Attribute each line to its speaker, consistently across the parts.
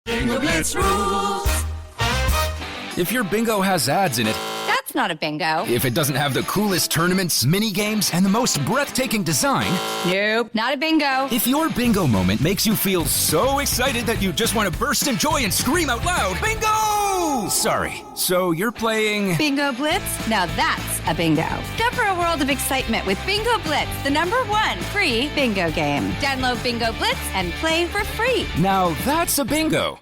Speaker 1: Bingo Blitz rules.
Speaker 2: If your bingo has ads in it,
Speaker 3: That's not a bingo.
Speaker 2: if it doesn't have the coolest tournaments, mini games, and the most breathtaking design,
Speaker 3: Nope, not a bingo.
Speaker 2: if your bingo moment makes you feel so excited that you just want to burst in joy and scream out loud, bingo! Sorry, so you're playing...
Speaker 3: Bingo Blitz? Now that's a bingo. Go for a world of excitement with Bingo Blitz, the #1 free bingo game. Download Bingo Blitz and play for free.
Speaker 2: Now that's a bingo.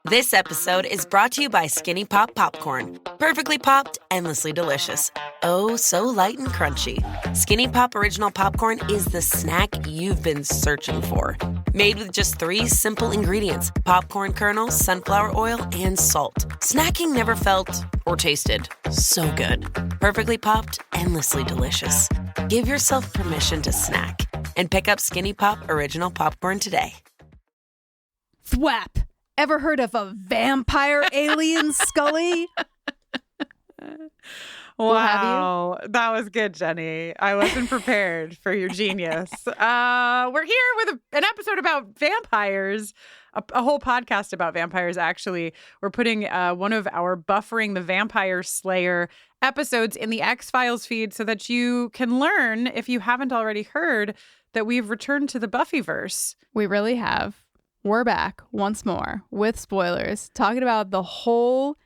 Speaker 4: This episode is brought to you by Skinny Pop Popcorn. Perfectly popped, endlessly delicious. Oh, so light and crunchy. Skinny Pop Original Popcorn is the snack you've been searching for. Made with just 3 simple ingredients: popcorn kernels, sunflower oil, and salt. Snacking never felt or tasted so good. Perfectly popped, endlessly delicious. Give yourself permission to snack and pick up Skinny Pop Original Popcorn today.
Speaker 5: Thwap! Ever heard of a vampire alien, Scully?
Speaker 6: Wow, that was good, Jenny. I wasn't prepared for your genius. We're here with an episode about vampires, a whole podcast about vampires, actually. We're putting one of our Buffering the Vampire Slayer episodes in the X-Files feed so that you can learn, if you haven't already heard, that we've returned to the Buffyverse.
Speaker 5: We really have. We're back once more with spoilers, talking about the whole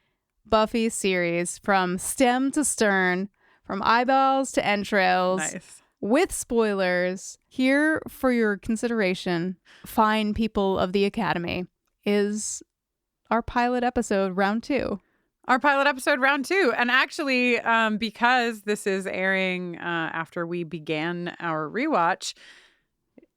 Speaker 5: Buffy series from stem to stern, from eyeballs to entrails.
Speaker 6: Nice.
Speaker 5: With spoilers. Here for your consideration, fine people of the Academy, is our pilot episode, round 2.
Speaker 6: Our pilot episode, round 2. And actually, because this is airing after we began our rewatch,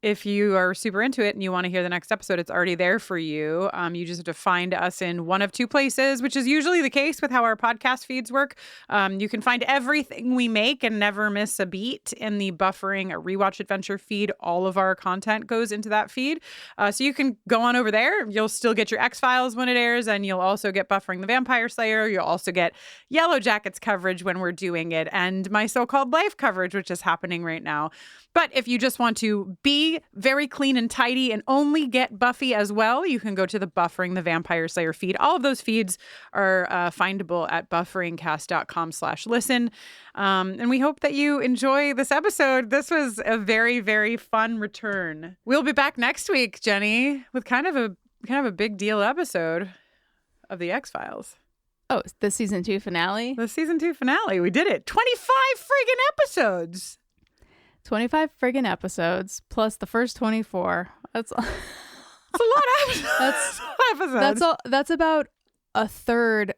Speaker 6: if you are super into it and you want to hear the next episode, it's already there for you. You just have to find us in one of 2 places, which is usually the case with how our podcast feeds work. You can find everything we make and never miss a beat in the Buffering a Rewatch Adventure feed. All of our content goes into that feed. So you can go on over there. You'll still get your X-Files when it airs, and you'll also get Buffering the Vampire Slayer. You'll also get Yellow Jackets coverage when we're doing it, and my so-called life coverage, which is happening right now. But if you just want to be very clean and tidy and only get Buffy as well, you can go to the Buffering the Vampire Slayer feed. All of those feeds are findable at bufferingcast.com/listen. And we hope that you enjoy this episode. This was a very, very fun return. We'll be back next week, Jenny, with kind of a big deal episode of the X-Files.
Speaker 5: Oh, the season 2 finale?
Speaker 6: The season 2 finale. We did it. 25 friggin' episodes.
Speaker 5: 25 friggin' episodes plus the first 24. That's a
Speaker 6: lot of episodes.
Speaker 5: That's about a third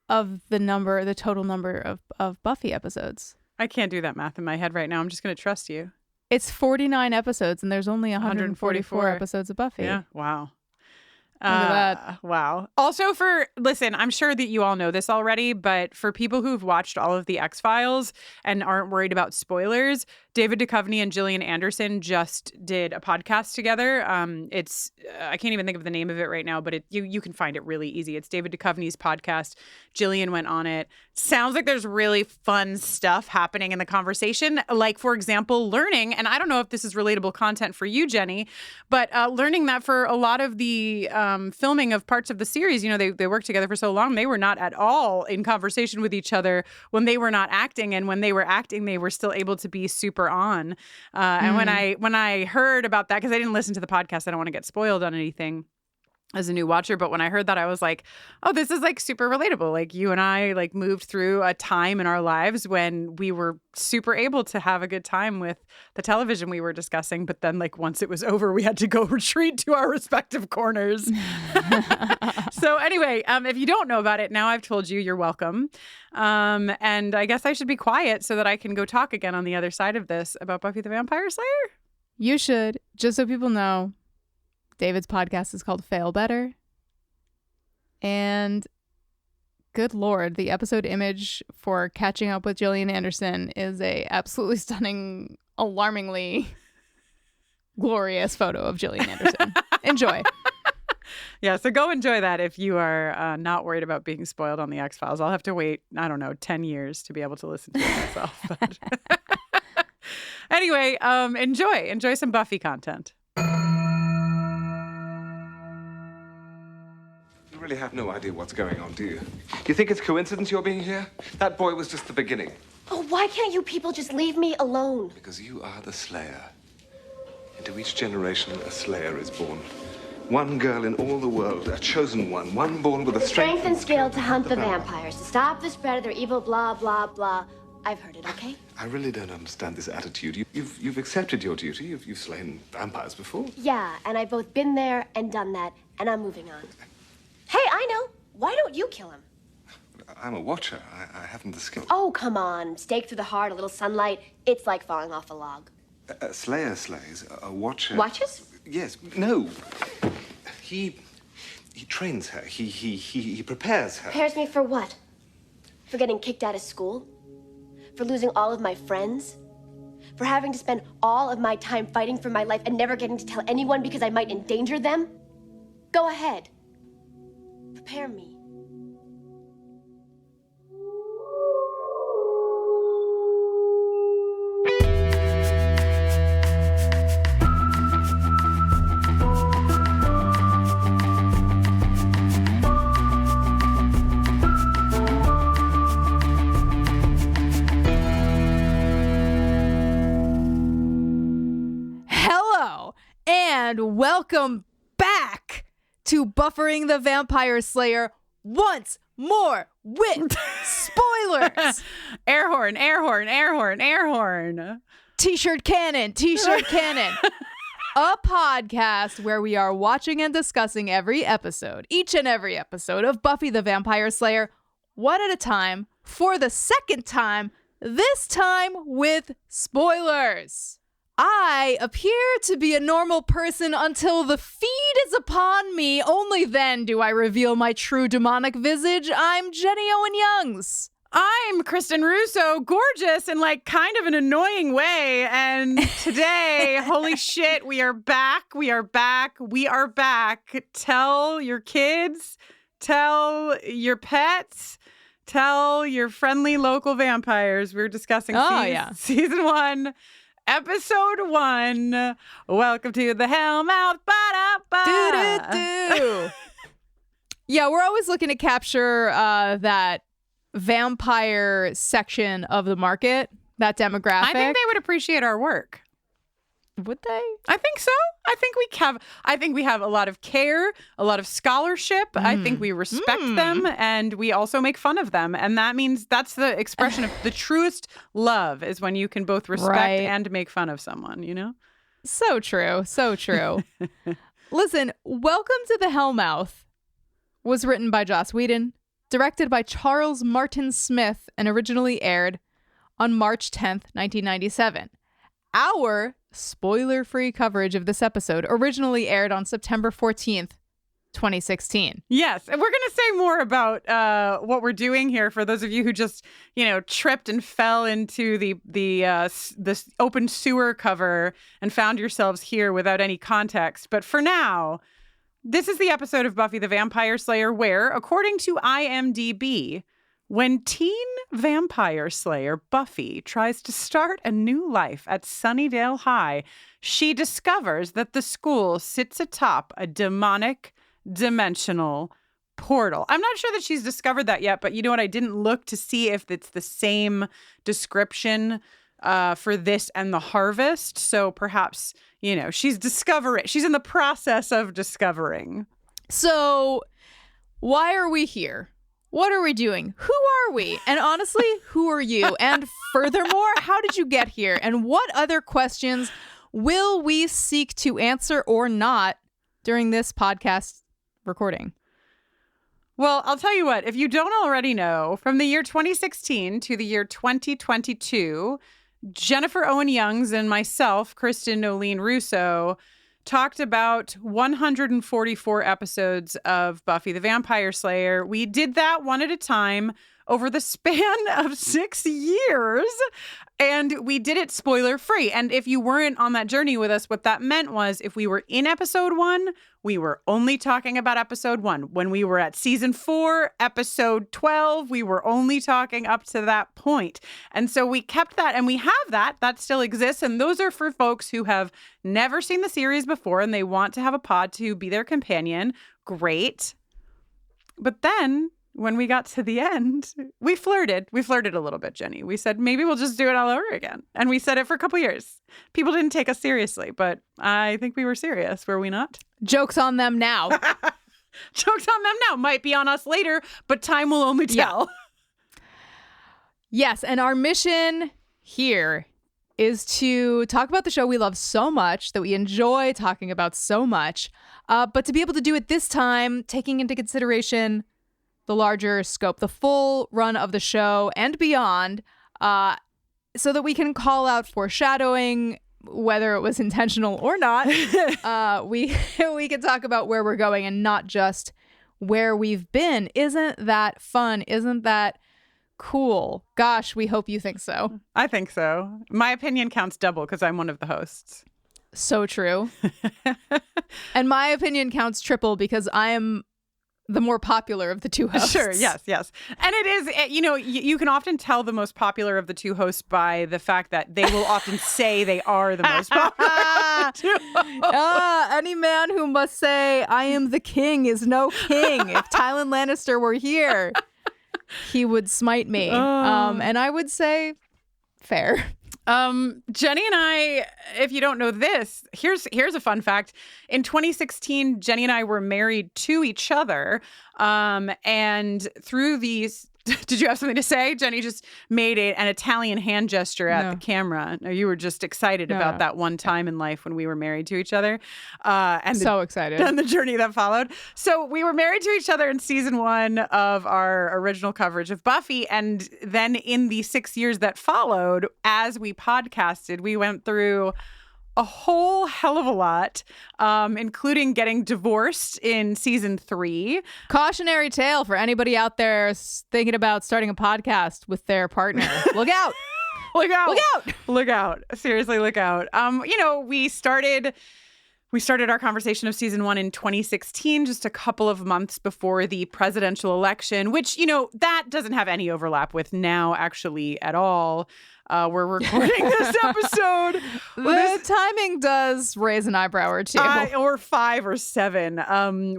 Speaker 5: of the total number of Buffy episodes.
Speaker 6: I can't do that math in my head right now. I'm just going to trust you.
Speaker 5: It's 49 episodes and there's only 144 episodes of Buffy.
Speaker 6: Yeah. Wow.
Speaker 5: Look at that.
Speaker 6: Wow. Also listen, I'm sure that you all know this already, but for people who've watched all of the X-Files and aren't worried about spoilers, David Duchovny and Gillian Anderson just did a podcast together. It's I can't even think of the name of it right now, but you can find it really easy. It's David Duchovny's podcast. Gillian went on it. Sounds like there's really fun stuff happening in the conversation. Like, for example, learning, and I don't know if this is relatable content for you, Jenny, but learning that for a lot of the filming of parts of the series, you know, they worked together for so long, they were not at all in conversation with each other when they were not acting, and when they were acting, they were still able to be super on. And when I heard about that, because I didn't listen to the podcast, I don't want to get spoiled on anything as a new watcher, but when I heard that, I was like, oh, this is like super relatable. Like, you and I like moved through a time in our lives when we were super able to have a good time with the television we were discussing, but then like once it was over, we had to go retreat to our respective corners. So anyway, if you don't know about it, now I've told you, you're welcome. And I guess I should be quiet so that I can go talk again on the other side of this about Buffy the Vampire Slayer.
Speaker 5: You should, just so people know. David's podcast is called Fail Better. And good Lord, the episode image for catching up with Gillian Anderson is a absolutely stunning, alarmingly glorious photo of Gillian Anderson. Enjoy.
Speaker 6: Yeah, so go enjoy that if you are not worried about being spoiled on the X-Files. I'll have to wait, 10 years to be able to listen to it myself. But anyway, enjoy some Buffy content.
Speaker 7: really have no idea what's going on, do you? You think it's coincidence you're being here? That boy was just the beginning.
Speaker 8: Oh, why can't you people just leave me alone?
Speaker 7: Because you are the Slayer. Into each generation, a Slayer is born. One girl in all the world, a chosen one born with the
Speaker 8: Strength and skill to hunt the vampires, to stop the spread of their evil blah, blah, blah. I've heard it, okay?
Speaker 7: I really don't understand this attitude. You've accepted your duty. You've slain vampires before.
Speaker 8: Yeah, and I've both been there and done that, and I'm moving on. Hey, I know. Why don't you kill him?
Speaker 7: I'm a watcher. I haven't the skill.
Speaker 8: Oh, come on. Stake through the heart, a little sunlight. It's like falling off a log.
Speaker 7: A Slayer slays. A watcher...
Speaker 8: Watches?
Speaker 7: Yes. No. He trains her. He prepares her.
Speaker 8: Prepares me for what? For getting kicked out of school? For losing all of my friends? For having to spend all of my time fighting for my life and never getting to tell anyone because I might endanger them? Go ahead. Prepare me.
Speaker 5: And welcome back to Buffering the Vampire Slayer once more with spoilers.
Speaker 6: Air horn, air horn, air horn, air horn.
Speaker 5: T-shirt cannon, t-shirt cannon. A podcast where we are watching and discussing every episode, each and every episode of Buffy the Vampire Slayer, one at a time, for the second time, this time with spoilers. I appear to be a normal person until the feed is upon me. Only then do I reveal my true demonic visage. I'm Jenny Owen Youngs.
Speaker 6: I'm Kristin Russo, gorgeous in like kind of an annoying way. And today, holy shit, we are back. We are back. We are back. Tell your kids, tell your pets, tell your friendly local vampires. We're discussing season 1. Episode 1. Welcome to the Hellmouth.
Speaker 5: Do. Yeah, we're always looking to capture that vampire section of the market, that demographic.
Speaker 6: I think they would appreciate our work.
Speaker 5: Would they?
Speaker 6: I think so. I think we have a lot of care, a lot of scholarship. I think we respect them, and we also make fun of them. And that means that's the expression of the truest love, is when you can both respect and make fun of someone, you know?
Speaker 5: So true. So true. Listen, Welcome to the Hellmouth was written by Joss Whedon, directed by Charles Martin Smith, and originally aired on March 10th, 1997. Our spoiler-free coverage of this episode originally aired on September 14th, 2016.
Speaker 6: Yes, and we're going to say more about what we're doing here for those of you who just, tripped and fell into the open sewer cover and found yourselves here without any context. But for now, this is the episode of Buffy the Vampire Slayer where, according to IMDb, when teen vampire slayer Buffy tries to start a new life at Sunnydale High, she discovers that the school sits atop a demonic, dimensional portal. I'm not sure that she's discovered that yet, but you know what? I didn't look to see if it's the same description for this and The Harvest. So perhaps, she's discovering. She's in the process of discovering.
Speaker 5: So why are we here? What are we doing? Who are we? And honestly, who are you? And furthermore, how did you get here? And what other questions will we seek to answer or not during this podcast recording?
Speaker 6: Well, I'll tell you what, if you don't already know, from the year 2016 to the year 2022, Jennifer Owen Youngs and myself, Kristin Nolene Russo, talked about 144 episodes of Buffy the Vampire Slayer. We did that one at a time over the span of 6 years, and we did it spoiler free. And if you weren't on that journey with us, what that meant was if we were in episode 1, we were only talking about episode 1. When we were at season 4, episode 12, we were only talking up to that point. And so we kept that, and we have that still exists. And those are for folks who have never seen the series before and they want to have a pod to be their companion. Great. But then when we got to the end, we flirted. We flirted a little bit, Jenny. We said, maybe we'll just do it all over again. And we said it for a couple years. People didn't take us seriously, but I think we were serious, were we not?
Speaker 5: Joke's on them now.
Speaker 6: Joke's on them now. Might be on us later, but time will only tell.
Speaker 5: Yeah. Yes, and our mission here is to talk about the show we love so much, that we enjoy talking about so much, but to be able to do it this time, taking into consideration the larger scope, the full run of the show and beyond, so that we can call out foreshadowing, whether it was intentional or not. We can talk about where we're going and not just where we've been. Isn't that fun? Isn't that cool? Gosh, we hope you think so.
Speaker 6: I think so. My opinion counts double because I'm one of the hosts.
Speaker 5: So true. And my opinion counts triple because I am the more popular of the two hosts.
Speaker 6: Sure, yes. And it is, you can often tell the most popular of the two hosts by the fact that they will often say they are the most popular of the two hosts.
Speaker 5: Any man who must say, I am the king is no king. If Tywin Lannister were here, he would smite me. And I would say, fair.
Speaker 6: Jenny and I, if you don't know this, here's a fun fact. In 2016, Jenny and I were married to each other. And through these, did you have something to say? Jenny just made an Italian hand gesture at the camera. No, you were just excited about that one time in life when we were married to each other. And
Speaker 5: so excited.
Speaker 6: And the journey that followed. So we were married to each other in season 1 of our original coverage of Buffy. And then in the 6 years that followed, as we podcasted, we went through a whole hell of a lot, including getting divorced in season 3.
Speaker 5: Cautionary tale for anybody out there thinking about starting a podcast with their partner. Look out.
Speaker 6: Look out.
Speaker 5: Look out.
Speaker 6: Look out. Seriously, look out. We started our conversation of season 1 in 2016, just a couple of months before the presidential election, which, that doesn't have any overlap with now actually at all. We're recording this episode.
Speaker 5: The timing does raise an eyebrow or two.
Speaker 6: Or 5 or 7.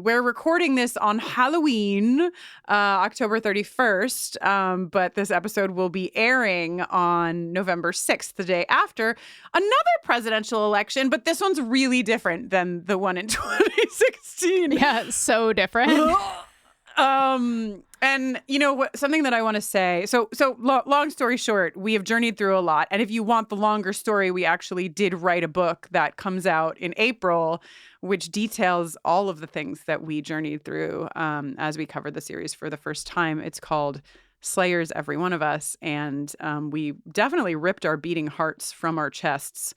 Speaker 6: We're recording this on Halloween, October 31st. But this episode will be airing on November 6th, the day after another presidential election. But this one's really different than the one in 2016.
Speaker 5: Yeah, so different.
Speaker 6: And something that I want to say, so long story short, we have journeyed through a lot. And if you want the longer story, we actually did write a book that comes out in April, which details all of the things that we journeyed through as we covered the series for the first time. It's called Slayers, Every One of Us. And we definitely ripped our beating hearts from our chests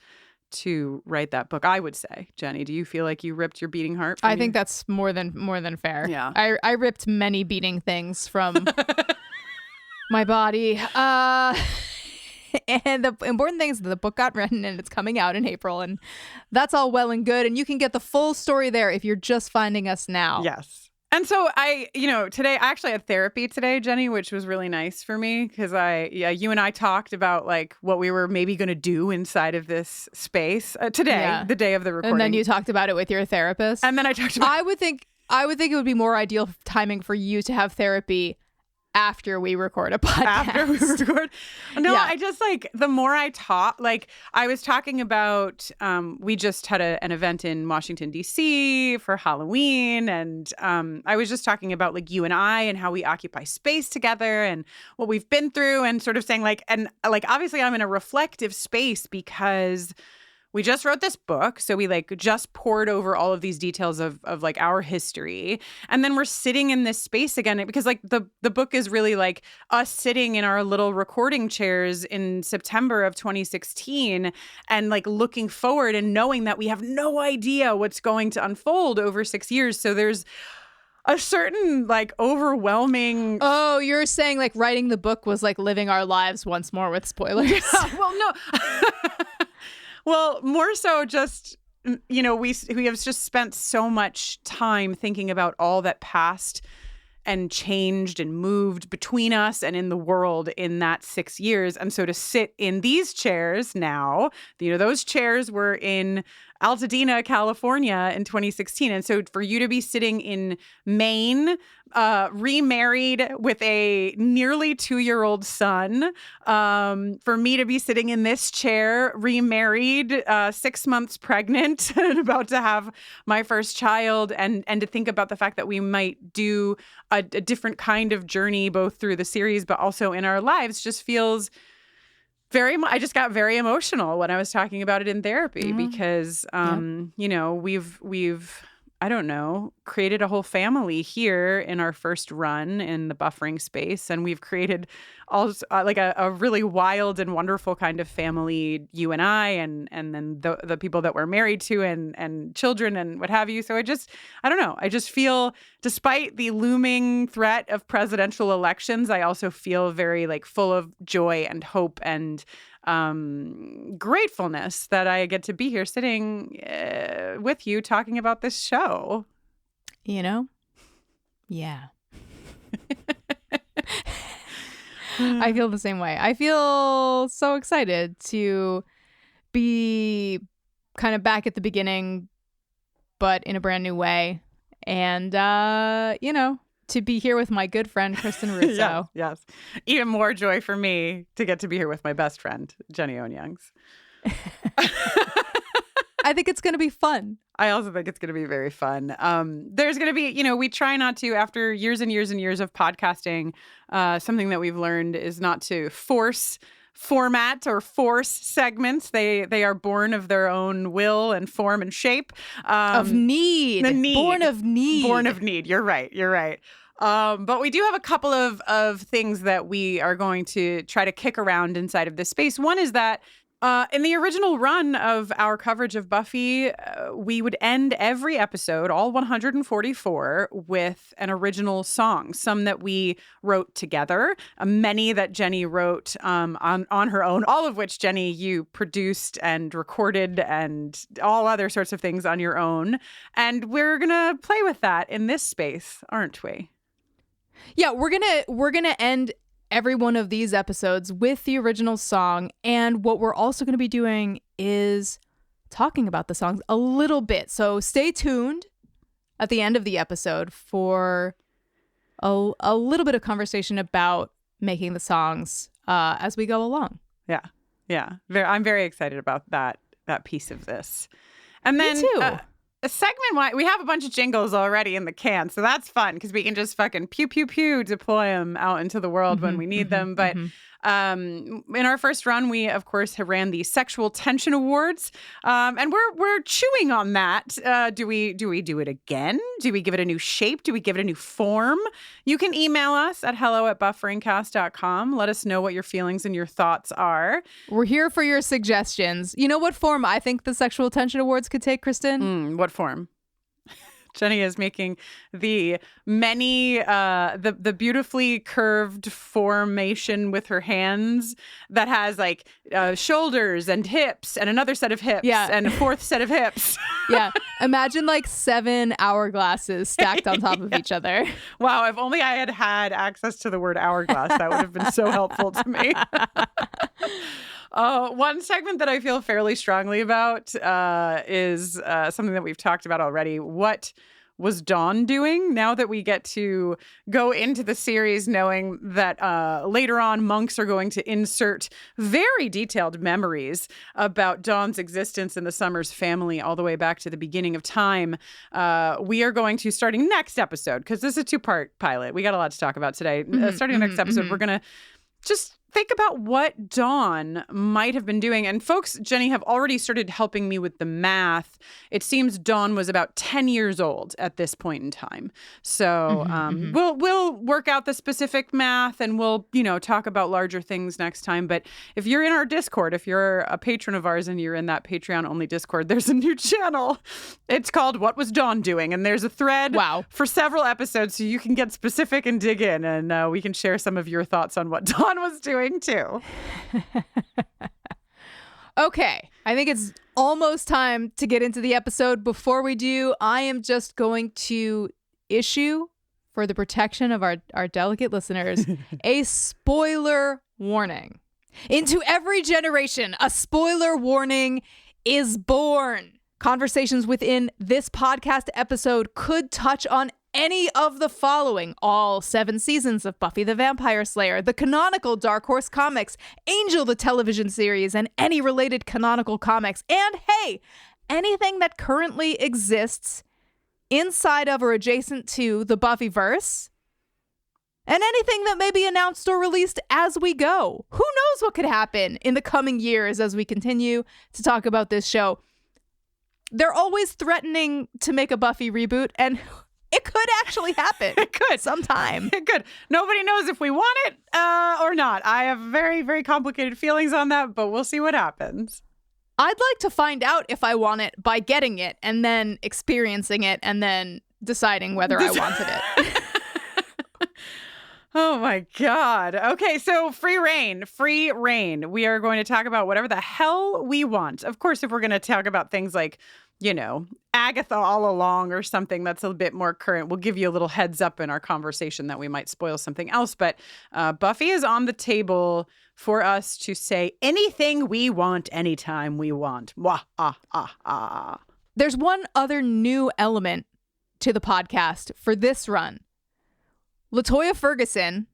Speaker 6: to write that book, I would say. Jenny, do you feel like you ripped your beating heart from
Speaker 5: I think that's more than fair.
Speaker 6: Yeah.
Speaker 5: I ripped many beating things from my body. And the important thing is that the book got written and it's coming out in April, and that's all well and good, and you can get the full story there if you're just finding us now.
Speaker 6: Yes. And so today I actually had therapy today, Jenny, which was really nice for me because you and I talked about like what we were maybe going to do inside of this space today, the day of the recording.
Speaker 5: And then you talked about it with your therapist.
Speaker 6: And then I talked about
Speaker 5: I would think it would be more ideal timing for you to have therapy after we record a podcast.
Speaker 6: After we record. No,
Speaker 5: Yeah.
Speaker 6: I just the more I talk, I was talking about, we just had an event in Washington, D.C. for Halloween. And I was just talking about you and I and how we occupy space together and what we've been through and sort of saying obviously I'm in a reflective space because we just wrote this book. So we just poured over all of these details of our history. And then we're sitting in this space again because the book is really us sitting in our little recording chairs in September of 2016 and looking forward and knowing that we have no idea what's going to unfold over 6 years. So there's a certain overwhelming.
Speaker 5: Oh, you're saying writing the book was living our lives once more with spoilers.
Speaker 6: Yeah, well, no. Well, more so just, we have just spent so much time thinking about all that passed and changed and moved between us and in the world in that 6 years. And so to sit in these chairs now, those chairs were in Altadena, California in 2016. And so for you to be sitting in Maine, remarried with a nearly 2-year-old son, for me to be sitting in this chair, remarried, 6 months pregnant and about to have my first child, and to think about the fact that we might do a different kind of journey both through the series but also in our lives just feels I just got very emotional when I was talking about it in therapy because, you know, we've, I don't know, created a whole family here in our first run in the buffering space. And we've created also like a really wild and wonderful kind of family, you and I, and then the people that we're married to and children and what have you. So I don't know. I just feel, despite the looming threat of presidential elections, I also feel very like full of joy and hope and gratefulness that I get to be here sitting with you talking about this show.
Speaker 5: You know? Yeah. I feel the same way. I feel so excited to be kind of back at the beginning, but in a brand new way. And, you know, to be here with my good friend, Kristin Russo.
Speaker 6: Yes. Even more joy for me to get to be here with my best friend, Jenny Owen Youngs.
Speaker 5: I think it's going to be fun.
Speaker 6: I also think it's going to be very fun. There's going to be, you know, we try not to, after years and years and years of podcasting, something that we've learned is not to force format or force segments. They are born of their own will and form and shape.
Speaker 5: Of need.
Speaker 6: The need.
Speaker 5: Born of need.
Speaker 6: Born of need. You're right. But we do have a couple of things that we are going to try to kick around inside of this space. One is that in the original run of our coverage of Buffy, we would end every episode, all 144, with an original song, some that we wrote together, many that Jenny wrote on her own, all of which, Jenny, you produced and recorded and all other sorts of things on your own. And we're going to play with that in this space, aren't we?
Speaker 5: Yeah, we're gonna end every one of these episodes with the original song, and what we're also going to be doing is talking about the songs a little bit. So stay tuned at the end of the episode for a little bit of conversation about making the songs as we go along.
Speaker 6: Yeah. I'm very excited about that piece of this. And then
Speaker 5: Me too.
Speaker 6: A segment, we have a bunch of jingles already in the can, so that's fun because we can just fucking pew, pew, pew, deploy them out into the world when we need them. But in our first run, we, of course, have ran the Sexual Tension Awards, and we're chewing on that. Do we do it again? Do we give it a new shape? Do we give it a new form? You can email us at hello@bufferingcast.com. Let us know what your feelings and your thoughts are.
Speaker 5: We're here for your suggestions. You know what form I think the Sexual Tension Awards could take, Kristin?
Speaker 6: What form? Jenny is making the beautifully curved formation with her hands that has like shoulders and hips and another set of hips and a fourth set of hips.
Speaker 5: Yeah. Imagine like 7 hourglasses stacked on top of each other.
Speaker 6: Wow. If only I had access to the word hourglass, that would have been so helpful to me. One segment that I feel fairly strongly about is something that we've talked about already. What was Dawn doing? Now that we get to go into the series knowing that later on monks are going to insert very detailed memories about Dawn's existence in the Summers family all the way back to the beginning of time, we are going to, starting next episode, because this is a 2-part pilot. We got a lot to talk about today. Starting the next episode, we're going to just think about what Dawn might have been doing. And folks, Jenny, have already started helping me with the math. It seems Dawn was about 10 years old at this point in time. So we'll work out the specific math and we'll, talk about larger things next time. But if you're in our Discord, if you're a patron of ours and you're in that Patreon-only Discord, there's a new channel. It's called What Was Dawn Doing? And there's a thread for several episodes so you can get specific and dig in. And we can share some of your thoughts on what Dawn was doing too.
Speaker 5: Okay, I think it's almost time to get into the episode. Before we do, I am just going to issue, for the protection of our delicate listeners, a spoiler warning. Into every generation, a spoiler warning is born. Conversations within this podcast episode could touch on any of the following: all 7 seasons of Buffy the Vampire Slayer, the canonical Dark Horse comics, Angel the television series, and any related canonical comics. And hey, anything that currently exists inside of or adjacent to the Buffyverse, and anything that may be announced or released as we go. Who knows what could happen in the coming years as we continue to talk about this show. They're always threatening to make a Buffy reboot, and it could actually happen.
Speaker 6: It could.
Speaker 5: Sometime.
Speaker 6: It could. Nobody knows if we want it or not. I have very, very complicated feelings on that, but we'll see what happens.
Speaker 5: I'd like to find out if I want it by getting it and then experiencing it and then deciding whether I wanted it.
Speaker 6: Oh my God. Okay, so free reign. We are going to talk about whatever the hell we want. Of course, if we're going to talk about things like, Agatha all along or something that's a bit more current, we'll give you a little heads up in our conversation that we might spoil something else. But Buffy is on the table for us to say anything we want, anytime we want.
Speaker 5: There's one other new element to the podcast for this run. LaToya Ferguson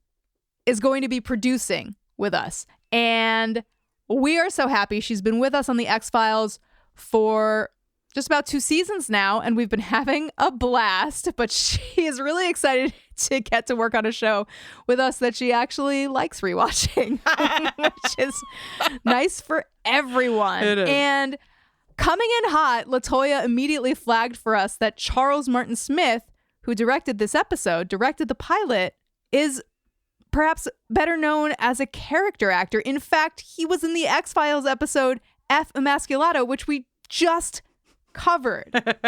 Speaker 5: is going to be producing with us. And we are so happy. She's been with us on the X-Files for just about 2 seasons now, and we've been having a blast. But she is really excited to get to work on a show with us that she actually likes rewatching, which is nice for everyone.
Speaker 6: It is.
Speaker 5: And coming in hot, LaToya immediately flagged for us that Charles Martin Smith, who directed this episode, directed the pilot, is perhaps better known as a character actor. In fact, he was in the X-Files episode F Emasculato, which we just covered.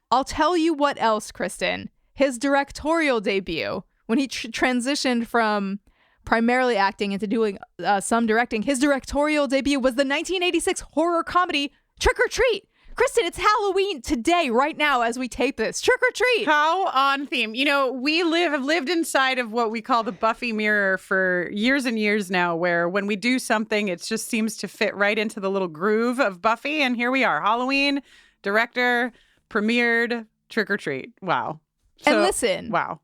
Speaker 5: I'll tell you what else, Kristin. His directorial debut, when he transitioned from primarily acting into doing some directing, his directorial debut was the 1986 horror comedy Trick or Treat. Kristin, it's Halloween today, right now, as we tape this. Trick or treat.
Speaker 6: How on theme. We have lived inside of what we call the Buffy mirror for years and years now, where when we do something, it just seems to fit right into the little groove of Buffy. And here we are. Halloween, director, premiered, Trick or Treat. Wow.
Speaker 5: And listen.
Speaker 6: Wow.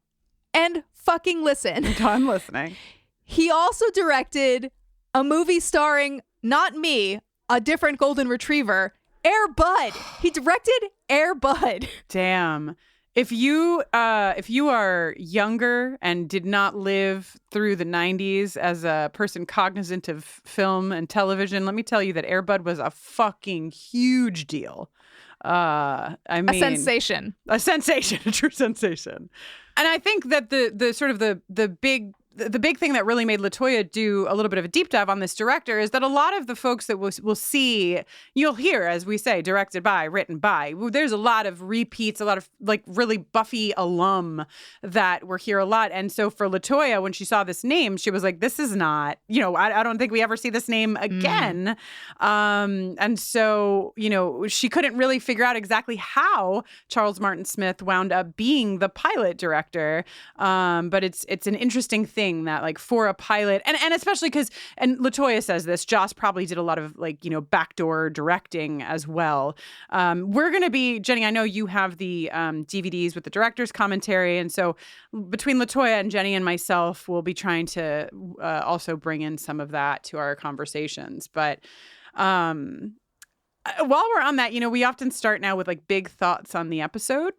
Speaker 5: And fucking listen.
Speaker 6: I'm listening.
Speaker 5: He also directed a movie starring, not me, a different golden retriever, Air Bud. He directed Air Bud.
Speaker 6: Damn. If you are younger and did not live through the 90s as a person cognizant of film and television, let me tell you that Air Bud was a fucking huge deal. A sensation. A sensation, a true sensation. And I think that the big thing that really made LaToya do a little bit of a deep dive on this director is that a lot of the folks that we'll see, you'll hear, as we say, directed by, written by. There's a lot of repeats, a lot of really Buffy alum that were here a lot. And so for LaToya, when she saw this name, she was like, this is not, I don't think we ever see this name again. And so, she couldn't really figure out exactly how Charles Martin Smith wound up being the pilot director. But it's an interesting thing that for a pilot and especially because, and LaToya says this, Joss probably did a lot of backdoor directing as well. We're going to be, Jenny, I know you have the DVDs with the director's commentary. And so between LaToya and Jenny and myself, we'll be trying to also bring in some of that to our conversations. But while we're on that, we often start now with big thoughts on the episode.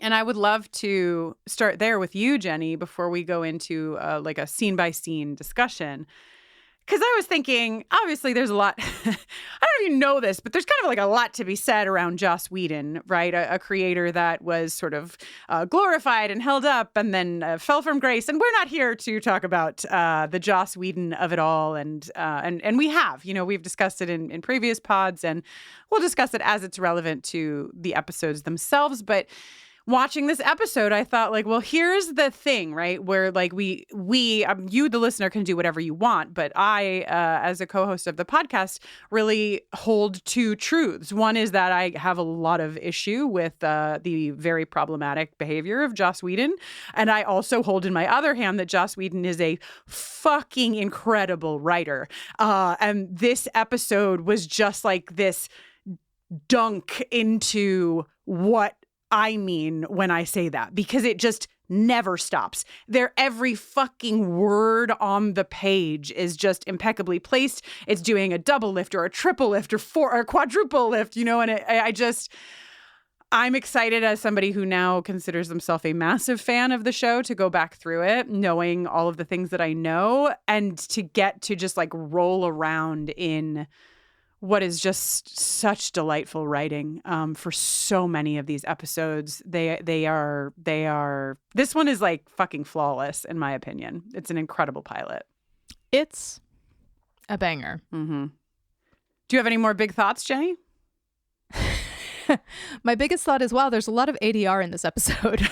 Speaker 6: And I would love to start there with you, Jenny, before we go into a scene-by-scene discussion. Because I was thinking, obviously, there's a lot. I don't know if you know this, but there's kind of a lot to be said around Joss Whedon, right? A creator that was sort of glorified and held up and then fell from grace. And we're not here to talk about the Joss Whedon of it all. And we have, we've discussed it in previous pods, and we'll discuss it as it's relevant to the episodes themselves. But watching this episode, I thought well, here's the thing, right? Where we you, the listener, can do whatever you want. But I, as a co-host of the podcast, really hold 2 truths. One is that I have a lot of issue with the very problematic behavior of Joss Whedon. And I also hold in my other hand that Joss Whedon is a fucking incredible writer. And this episode was just this dunk into what I mean when I say that, because it just never stops. Every fucking word on the page is just impeccably placed. It's doing a double lift or a triple lift or a quadruple lift, and I'm excited as somebody who now considers themselves a massive fan of the show to go back through it, knowing all of the things that I know, and to get to just like roll around in what is just such delightful writing for so many of these episodes. They are. This one is like fucking flawless in my opinion. It's an incredible pilot.
Speaker 5: It's a banger.
Speaker 6: Mm-hmm. Do you have any more big thoughts, Jenny?
Speaker 5: My biggest thought is, wow, there's a lot of ADR in this episode.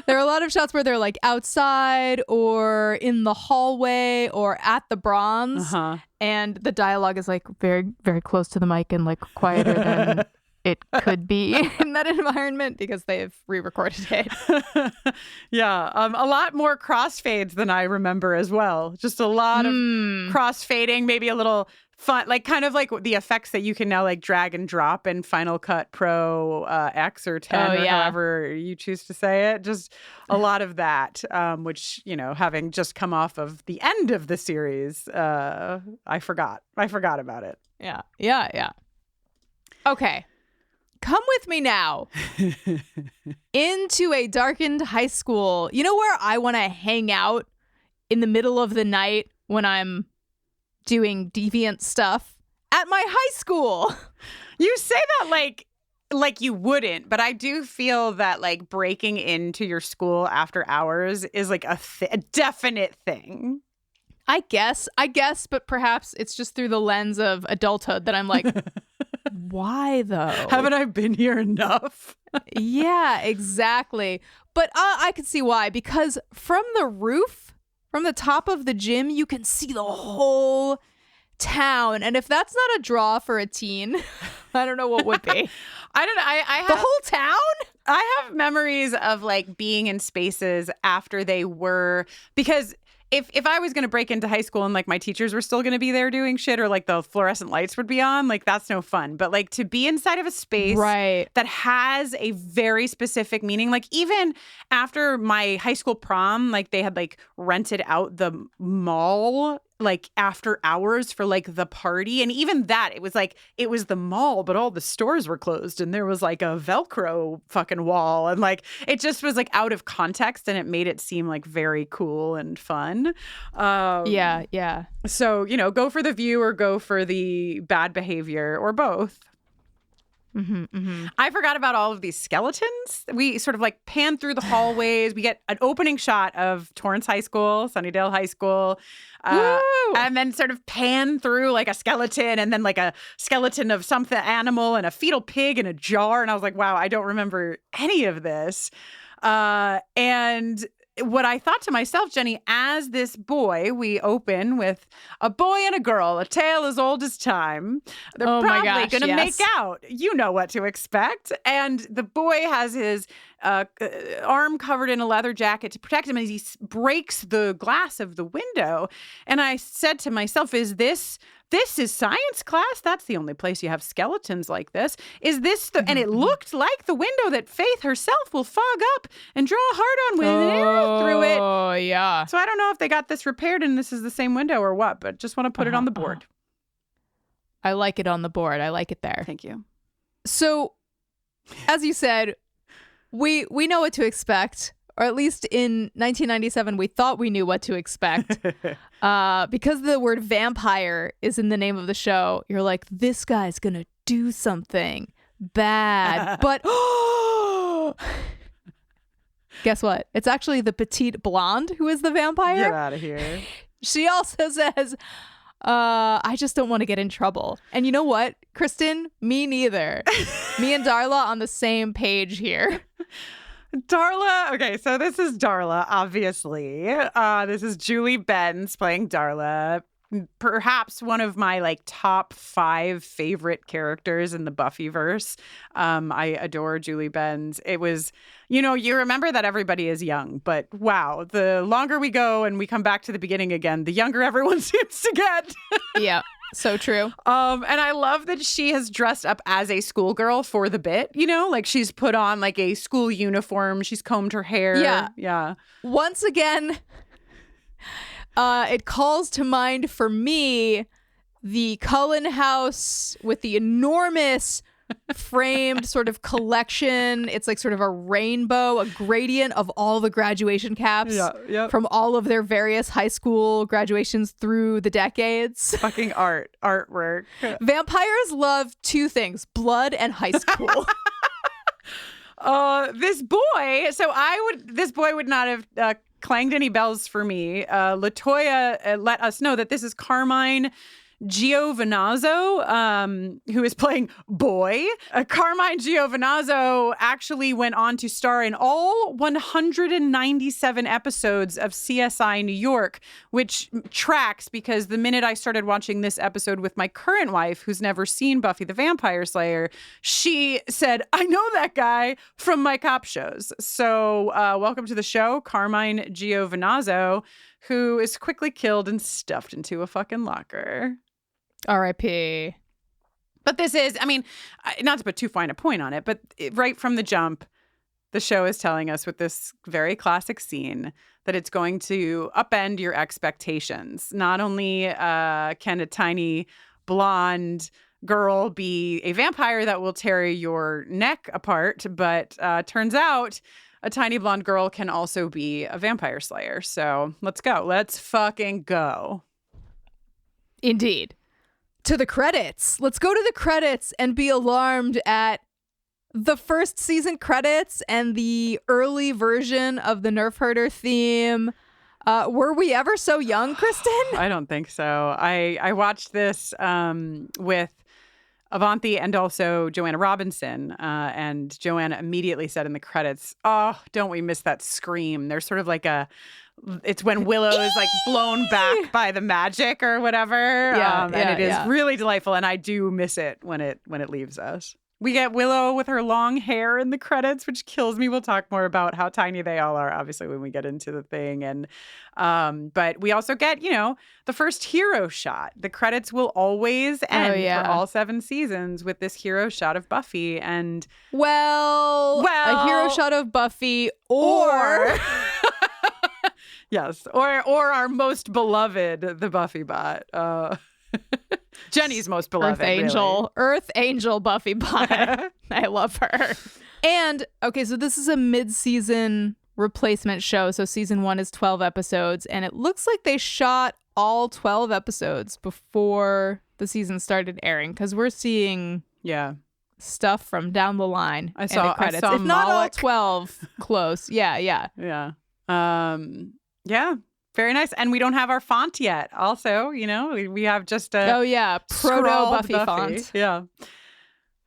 Speaker 5: There are a lot of shots where they're like outside or in the hallway or at the bronze. And the dialogue is like very, very close to the mic and like quieter than it could be in that environment because they've re-recorded it.
Speaker 6: Yeah. A lot more crossfades than I remember as well. Just a lot of crossfading, maybe a little fun, like kind of like the effects that you can now like drag and drop in Final Cut Pro X or 10 or however you choose to say it. Just a lot of that, which, having just come off of the end of the series, I forgot about it.
Speaker 5: Yeah. Okay. Come with me now into a darkened high school. You know where I want to hang out in the middle of the night when I'm doing deviant stuff? At my high school.
Speaker 6: You say that like you wouldn't, but I do feel that like breaking into your school after hours is like a definite thing.
Speaker 5: I guess, but perhaps it's just through the lens of adulthood that I'm like, why though?
Speaker 6: Haven't I been here enough?
Speaker 5: Yeah, exactly. But I could see why, because from the roof, from the top of the gym, you can see the whole town. And if that's not a draw for a teen, I don't know what would be.
Speaker 6: I don't know. I have,
Speaker 5: the whole town?
Speaker 6: I have memories of like being in spaces after they were, because if I was going to break into high school and like my teachers were still going to be there doing shit, or like the fluorescent lights would be on, like that's no fun. But like to be inside of a space that has a very specific meaning, like even after my high school prom, like they had like rented out the mall like after hours for like the party. And even that, it was the mall, but all the stores were closed and there was like a Velcro fucking wall. And like, it just was like out of context and it made it seem like very cool and fun.
Speaker 5: Yeah.
Speaker 6: So, go for the view or go for the bad behavior or both. I forgot about all of these skeletons. We sort of like pan through the hallways. We get an opening shot of Torrance High School, Sunnydale High School, and then sort of pan through like a skeleton and then like a skeleton of something animal and a fetal pig in a jar. And I was like, wow, I don't remember any of this. And what I thought to myself, Jenny, as this boy, we open with a boy and a girl, a tale as old as time. They're probably going to make out. You know what to expect. And the boy has his arm covered in a leather jacket to protect him as he breaks the glass of the window. And I said to myself, is this is science class? That's the only place you have skeletons like this. Is this and it looked like the window that Faith herself will fog up and draw hard on with an arrow through it.
Speaker 5: Oh, yeah.
Speaker 6: So I don't know if they got this repaired and this is the same window or what, but just want to put it on the board.
Speaker 5: I like it on the board. I like it there.
Speaker 6: Thank you. So,
Speaker 5: as you said, we know what to expect. Or at least in 1997, we thought we knew what to expect. Because the word vampire is in the name of the show, you're like, this guy's going to do something bad. But guess what? It's actually the petite blonde who is the vampire.
Speaker 6: Get out of here.
Speaker 5: She also says, I just don't want to get in trouble. And you know what, Kristin? Me neither. Me and Darla on the same page here.
Speaker 6: Darla. Okay, so this is Darla, obviously. This is Julie Benz playing Darla. Perhaps one of my like top 5 favorite characters in the Buffyverse. I adore Julie Benz. It was, you remember that everybody is young, but wow, the longer we go and we come back to the beginning again, the younger everyone seems to get.
Speaker 5: Yeah. So true.
Speaker 6: And I love that she has dressed up as a schoolgirl for the bit, like she's put on like a school uniform. She's combed her hair.
Speaker 5: Yeah.
Speaker 6: Yeah.
Speaker 5: Once again, it calls to mind for me the Cullen house with the enormous framed sort of collection. It's like sort of a rainbow, a gradient of all the graduation caps from all of their various high school graduations through the decades.
Speaker 6: Fucking artwork.
Speaker 5: Vampires love two things, blood and high school.
Speaker 6: This boy would not have clanged any bells for me. LaToya let us know that this is Carmine Giovinazzo, who is playing Boy. Carmine Giovinazzo actually went on to star in all 197 episodes of CSI New York, which tracks because the minute I started watching this episode with my current wife, who's never seen Buffy the Vampire Slayer, she said, I know that guy from my cop shows. So welcome to the show, Carmine Giovinazzo, who is quickly killed and stuffed into a fucking locker.
Speaker 5: R.I.P.
Speaker 6: But this is, not to put too fine a point on it, but right from the jump, the show is telling us with this very classic scene that it's going to upend your expectations. Not only can a tiny blonde girl be a vampire that will tear your neck apart, but turns out a tiny blonde girl can also be a vampire slayer. So let's go. Let's fucking go.
Speaker 5: Indeed. To the credits. Let's go to the credits and be alarmed at the first season credits and the early version of the Nerf Herder theme. Were we ever so young, Kristin?
Speaker 6: I don't think so. I watched this with Avanti and also Joanna Robinson. And Joanna immediately said in the credits, oh, don't we miss that scream? There's sort of like it's when Willow is like blown back by the magic or whatever. And it is really delightful. And I do miss it when it leaves us. We get Willow with her long hair in the credits, which kills me. We'll talk more about how tiny they all are, obviously, when we get into the thing. And but we also get, the first hero shot. The credits will always end for all 7 seasons with this hero shot of Buffy. And
Speaker 5: well, a hero shot of Buffy or
Speaker 6: yes, or our most beloved, the Buffy bot. Jenny's most beloved.
Speaker 5: Earth Angel Buffy bot. I love her. And okay, so this is a mid-season replacement show. So season 1 is 12 episodes, and it looks like they shot all 12 episodes before the season started airing because we're seeing stuff from down the line. I saw credits. If not all 12, close. Yeah.
Speaker 6: Very nice. And we don't have our font yet. Also, we have just a
Speaker 5: proto Buffy font.
Speaker 6: Yeah.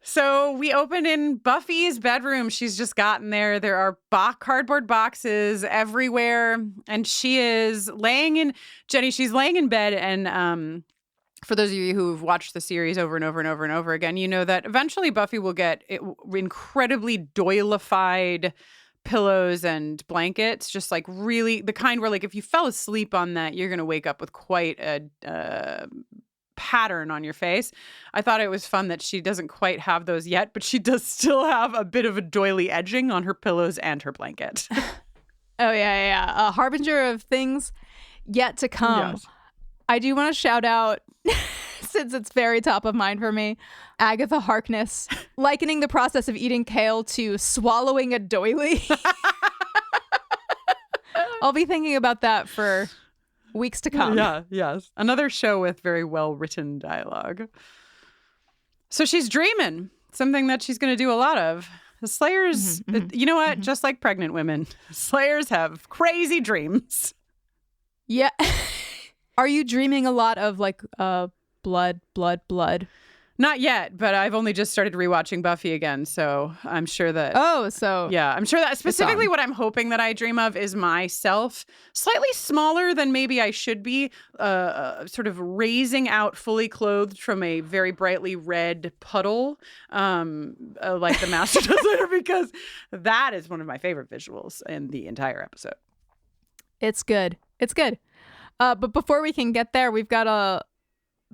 Speaker 6: So we open in Buffy's bedroom. She's just gotten there. There are cardboard boxes everywhere. And she is she's laying in bed. And for those of you who've watched the series over and over and over and over again, you know that eventually Buffy will get incredibly doilified pillows and blankets, just like really the kind where like if you fell asleep on that, you're going to wake up with quite a pattern on your face. I thought it was fun that she doesn't quite have those yet, but she does still have a bit of a doily edging on her pillows and her blanket.
Speaker 5: A harbinger of things yet to come. Yes. I do want to shout out, since it's very top of mind for me, Agatha Harkness likening the process of eating kale to swallowing a doily. I'll be thinking about that for weeks to come.
Speaker 6: Yeah, yes. Another show with very well-written dialogue. So she's dreaming, something that she's going to do a lot of. The Slayers, you know what? Just like pregnant women, Slayers have crazy dreams.
Speaker 5: Yeah. Are you dreaming a lot of like blood?
Speaker 6: Not yet, but I've only just started rewatching Buffy again, so I'm sure that... I'm sure that specifically what I'm hoping that I dream of is myself, slightly smaller than maybe I should be, sort of raising out fully clothed from a very brightly red puddle, like the Master does later, because that is one of my favorite visuals in the entire episode.
Speaker 5: It's good. But before we can get there, we've got to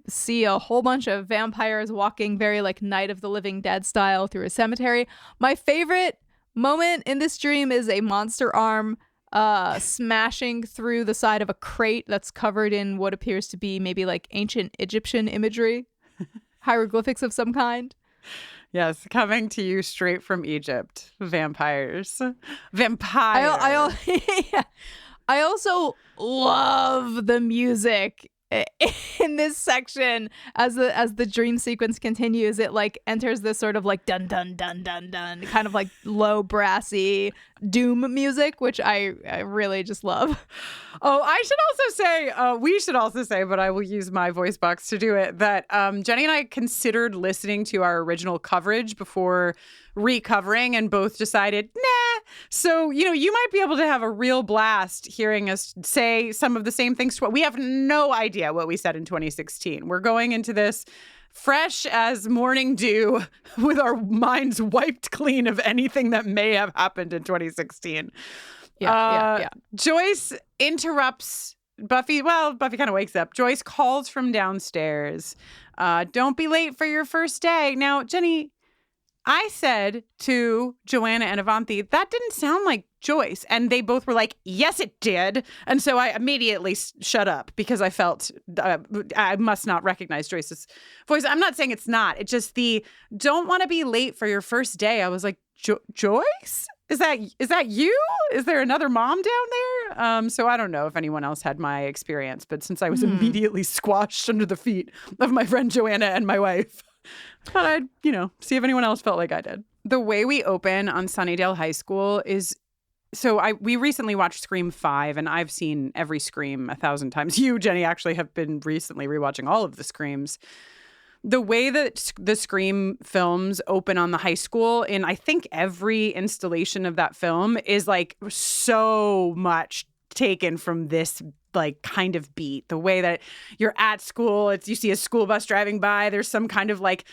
Speaker 5: see a whole bunch of vampires walking very like Night of the Living Dead style through a cemetery. My favorite moment in this dream is a monster arm smashing through the side of a crate that's covered in what appears to be maybe like ancient Egyptian imagery, hieroglyphics of some kind.
Speaker 6: Yes, coming to you straight from Egypt. Vampires.
Speaker 5: I also love the music in this section as the dream sequence continues. It like enters this sort of like dun dun dun dun dun kind of like low brassy doom music, which I really just love.
Speaker 6: Oh, I should also say, we should also say, but I will use my voice box to do it, that Jenny and I considered listening to our original coverage before recovering and both decided, nah. So, you might be able to have a real blast hearing us say some of the same things. We have no idea what we said in 2016. We're going into this fresh as morning dew with our minds wiped clean of anything that may have happened in 2016. Yeah. Joyce interrupts Buffy. Well, Buffy kind of wakes up. Joyce calls from downstairs. Don't be late for your first day. Now, Jenny, I said to Joanna and Avanti, that didn't sound like Joyce. And they both were like, yes, it did. And so I immediately shut up because I felt I must not recognize Joyce's voice. I'm not saying it's not. It's just the don't want to be late for your first day. I was like, Joyce? Is that you? Is there another mom down there? So I don't know if anyone else had my experience. But since I was immediately squashed under the feet of my friend Joanna and my wife, thought I'd, see if anyone else felt like I did. The way we open on Sunnydale High School is, we recently watched Scream 5, and I've seen every Scream 1,000 times. You, Jenny, actually have been recently rewatching all of the Screams. The way that the Scream films open on the high school, in I think every installation of that film, is like so much taken from this like kind of beat. The way that you're at school, you see a school bus driving by, there's some kind of like,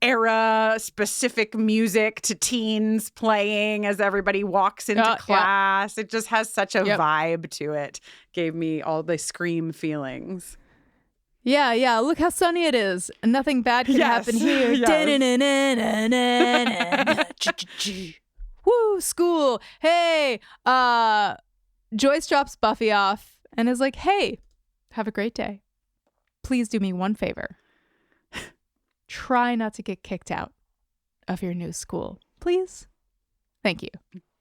Speaker 6: era specific music to teens playing as everybody walks into class. It just has such a vibe to it. Gave me all the Scream feelings.
Speaker 5: Yeah. Look how sunny it is. Nothing bad can happen here. Woo, school. Hey, Joyce drops Buffy off and is like, hey, have a great day. Please do me one favor. Try not to get kicked out of your new school. Please. Thank you.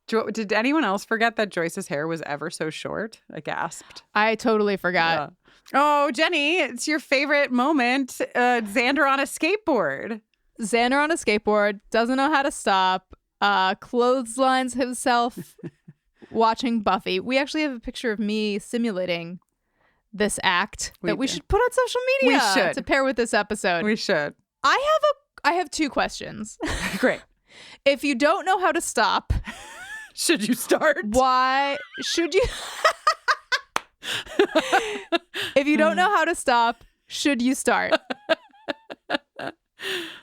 Speaker 6: Did anyone else forget that Joyce's hair was ever so short? I gasped.
Speaker 5: I totally forgot.
Speaker 6: Yeah. Oh, Jenny, it's your favorite moment. Xander on a skateboard.
Speaker 5: Xander on a skateboard, doesn't know how to stop, clotheslines himself watching Buffy. We actually have a picture of me simulating this act that we should put on social media.
Speaker 6: We should.
Speaker 5: To pair with this episode.
Speaker 6: We should.
Speaker 5: I have two questions.
Speaker 6: Great.
Speaker 5: If you don't know how to stop,
Speaker 6: should you start?
Speaker 5: Why should you? If you don't know how to stop, should you start?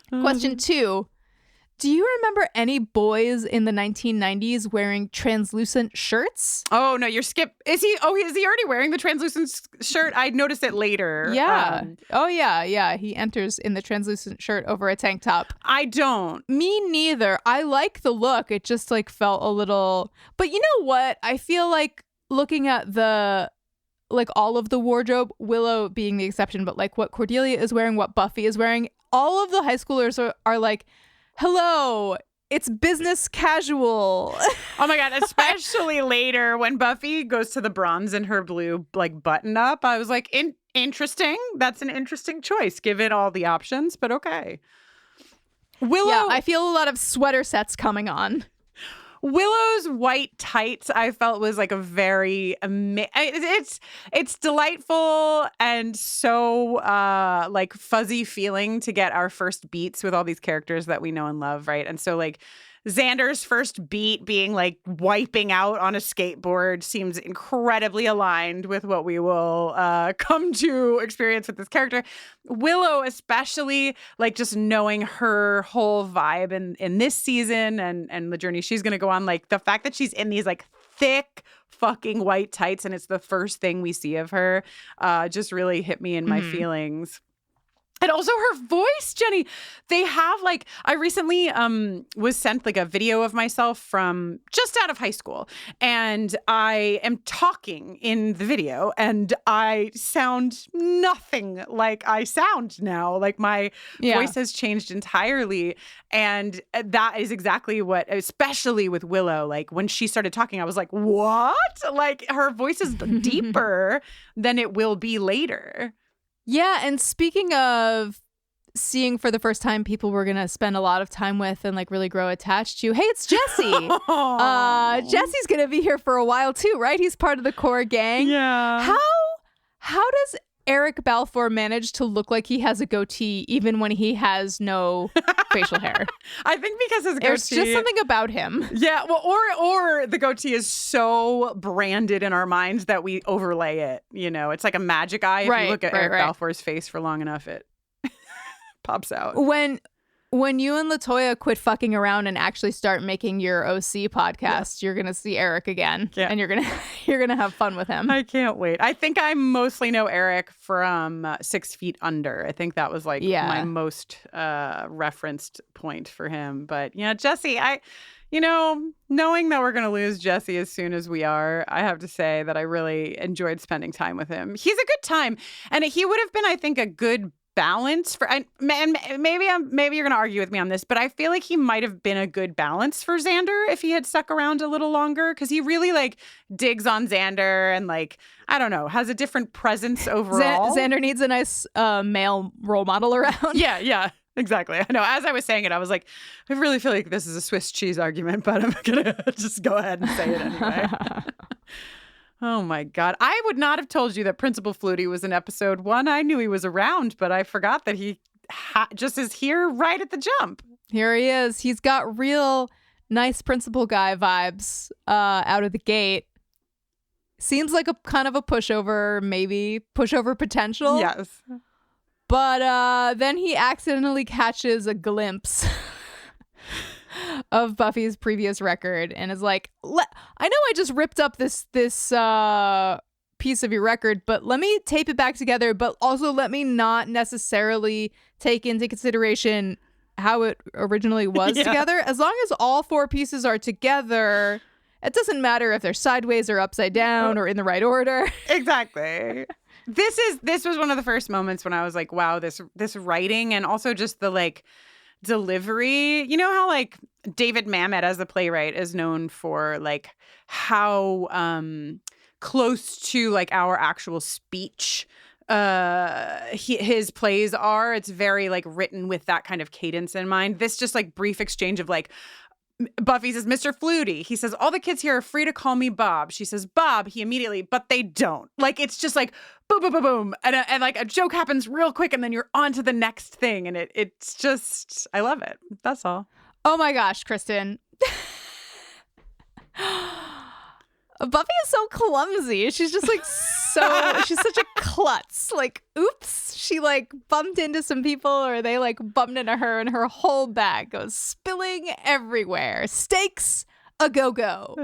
Speaker 5: Question 2. Do you remember any boys in the 1990s wearing translucent shirts?
Speaker 6: Oh, no, you're Is he already wearing the translucent shirt? I noticed it later.
Speaker 5: Yeah. Yeah. He enters in the translucent shirt over a tank top.
Speaker 6: I don't.
Speaker 5: Me neither. I like the look. It just like felt a little, but you know what? I feel like looking at all of the wardrobe, Willow being the exception, but like what Cordelia is wearing, what Buffy is wearing, all of the high schoolers are like, hello, it's business casual.
Speaker 6: Oh my God, especially later when Buffy goes to the bronze in her blue like button up. I was like, interesting. That's an interesting choice given all the options, but okay. Willow.
Speaker 5: Yeah, I feel a lot of sweater sets coming on.
Speaker 6: Willow's white tights, I felt, was like a very it's delightful and so like fuzzy feeling to get our first beats with all these characters that we know and love, right? And so like Xander's first beat being like wiping out on a skateboard seems incredibly aligned with what we will come to experience with this character. Willow, especially, like just knowing her whole vibe in this season and the journey she's going to go on, like the fact that she's in these like thick fucking white tights, and it's the first thing we see of her. Just really hit me in my feelings. And also her voice, Jenny. They have like, I recently was sent like a video of myself from just out of high school. And I am talking in the video and I sound nothing like I sound now. Like my voice has changed entirely. And that is exactly what, especially with Willow, like when she started talking, I was like, what? Like her voice is deeper than it will be later.
Speaker 5: Yeah, and speaking of seeing for the first time people we're going to spend a lot of time with and like really grow attached to, hey, it's Jesse. Jesse's going to be here for a while too, right? He's part of the core gang.
Speaker 6: Yeah.
Speaker 5: How does Eric Balfour manage to look like he has a goatee even when he has no facial hair?
Speaker 6: I think because his goatee...
Speaker 5: There's just something about him.
Speaker 6: Yeah, well, or the goatee is so branded in our minds that we overlay it. You know, it's like a magic eye. If you look at Eric Balfour's face for long enough, it pops out. When you and LaToya quit fucking around and actually start making your OC podcast, you're gonna see Eric again, and you're gonna have fun with him. I can't wait. I think I mostly know Eric from 6 Feet Under. I think that was like my most referenced point for him. But yeah, Jesse, knowing that we're gonna lose Jesse as soon as we are, I have to say that I really enjoyed spending time with him. He's a good time, and he would have been, I think, a good balance for, and maybe you're gonna argue with me on this, but I feel like he might have been a good balance for Xander if he had stuck around a little longer, because he really like digs on Xander and like, I don't know, has a different presence overall.
Speaker 5: Xander needs a nice male role model around.
Speaker 6: Yeah, exactly. I know. As I was saying it, I was like, I really feel like this is a Swiss cheese argument, but I'm gonna just go ahead and say it anyway. Oh my God. I would not have told you that Principal Flutie was in episode 1. I knew he was around, but I forgot that he just is here right at the jump.
Speaker 5: Here he is. He's got real nice principal guy vibes out of the gate. Seems like a kind of a pushover, maybe pushover potential.
Speaker 6: Yes.
Speaker 5: But then he accidentally catches a glimpse of Buffy's previous record and is like, I know I just ripped up this piece of your record, but let me tape it back together, but also let me not necessarily take into consideration how it originally was together. As long as all 4 pieces are together, it doesn't matter if they're sideways or upside down or in the right order.
Speaker 6: Exactly. This was one of the first moments when I was like, wow, this writing and also just the like delivery. You know how like David Mamet as the playwright is known for like how close to like our actual speech his plays are. It's very like written with that kind of cadence in mind. This just like brief exchange of like, Buffy says, Mr. Flutie. He says, all the kids here are free to call me Bob. She says, Bob. He immediately, but they don't. Like, it's just like, boom, boom, boom, boom. And like a joke happens real quick and then you're on to the next thing. And it's just, I love it. That's all.
Speaker 5: Oh my gosh, Kristin. Buffy is so clumsy. She's just like she's such a klutz. Like, oops, she like bumped into some people or they like bumped into her and her whole bag goes spilling everywhere. Steaks a go-go.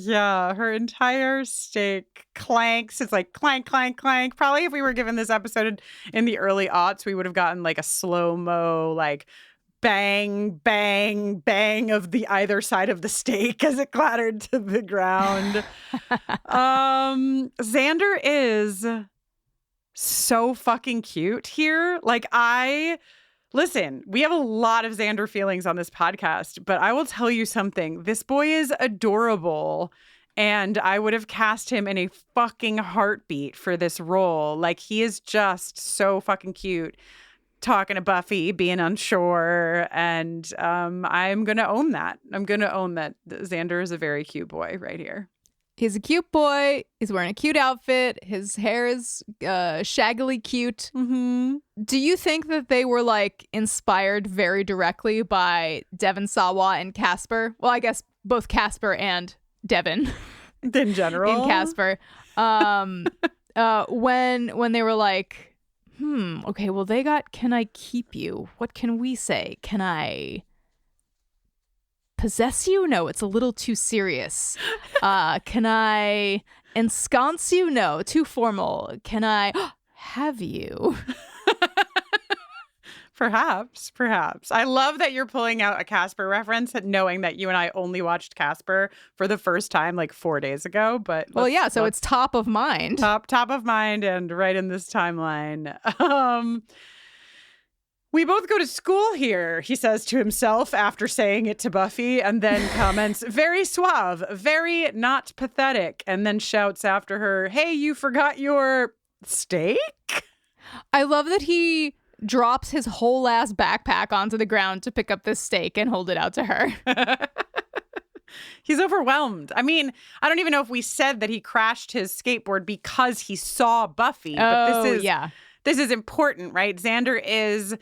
Speaker 6: Yeah, her entire steak clanks. It's like clank, clank, clank. Probably if we were given this episode in the early aughts, we would have gotten like a slow-mo, like bang, bang, bang of the either side of the steak as it clattered to the ground. Xander is so fucking cute here. Like listen, we have a lot of Xander feelings on this podcast, but I will tell you something. This boy is adorable. And I would have cast him in a fucking heartbeat for this role. Like, he is just so fucking cute. Talking to Buffy, being unsure, and I'm going to own that. I'm going to own that Xander is a very cute boy right here.
Speaker 5: He's a cute boy. He's wearing a cute outfit. His hair is shaggily cute.
Speaker 6: Mm-hmm.
Speaker 5: Do you think that they were like inspired very directly by Devon Sawa and Casper? Well, I guess both Casper and Devon.
Speaker 6: In general.
Speaker 5: In Casper. When they were like, okay, well, they got, can I keep you? What can we say? Can I possess you? No, it's a little too serious. Can I ensconce you? No, too formal. Can I have you?
Speaker 6: Perhaps. I love that you're pulling out a Casper reference, knowing that you and I only watched Casper for the first time like 4 days ago. But
Speaker 5: so it's top of mind.
Speaker 6: Top of mind and right in this timeline. We both go to school here, he says to himself after saying it to Buffy, and then comments, very suave, very not pathetic, and then shouts after her, hey, you forgot your steak?
Speaker 5: I love that he drops his whole ass backpack onto the ground to pick up this steak and hold it out to her.
Speaker 6: He's overwhelmed. I mean, I don't even know if we said that he crashed his skateboard because he saw Buffy, but this is important, right? Xander is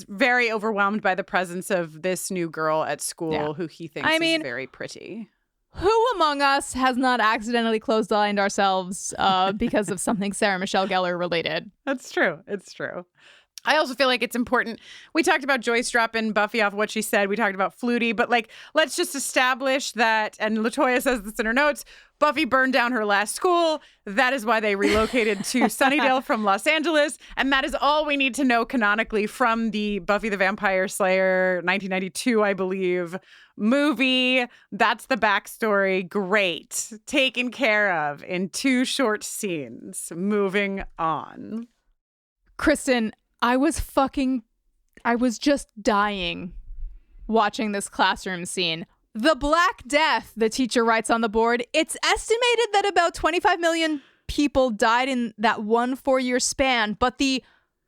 Speaker 6: very overwhelmed by the presence of this new girl at school who he thinks is very pretty.
Speaker 5: Who among us has not accidentally clotheslined ourselves because of something Sarah Michelle Gellar related?
Speaker 6: That's true. It's true. I also feel like it's important. We talked about Joyce dropping Buffy off what she said. We talked about Flutie, but let's just establish that, and LaToya says this in her notes, Buffy burned down her last school. That is why they relocated to Sunnydale from Los Angeles. And that is all we need to know canonically from the Buffy the Vampire Slayer 1992, I believe, movie. That's the backstory. Great. Taken care of in 2 short scenes. Moving on.
Speaker 5: Kristin, I was just dying watching this classroom scene. The Black Death, the teacher writes on the board. It's estimated that about 25 million people died in that 1 4-year span. But the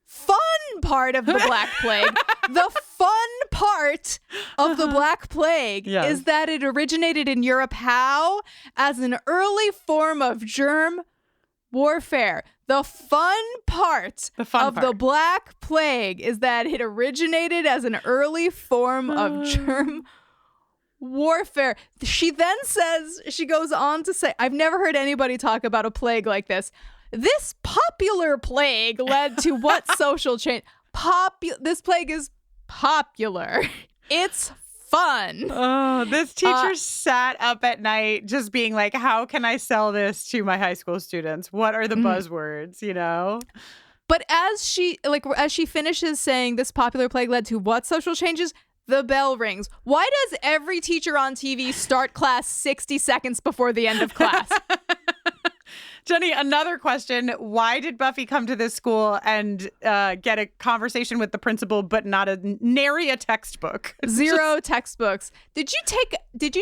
Speaker 5: fun part of the Black Plague, the fun part of the Black Plague is that it originated in Europe. How? As an early form of germ warfare. The fun part of the Black Plague is that it originated as an early form of germ warfare. She then says, she goes on to say, I've never heard anybody talk about a plague like this. This popular plague led to what social change? This plague is popular. It's fun.
Speaker 6: Oh, this teacher sat up at night just being like, how can I sell this to my high school students? What are the buzzwords, you know?
Speaker 5: But as she finishes saying this popular plague led to what social changes, the bell rings. Why does every teacher on TV start class 60 seconds before the end of class?
Speaker 6: Jenny, another question. Why did Buffy come to this school and get a conversation with the principal, but not nary a textbook?
Speaker 5: Zero textbooks. Did you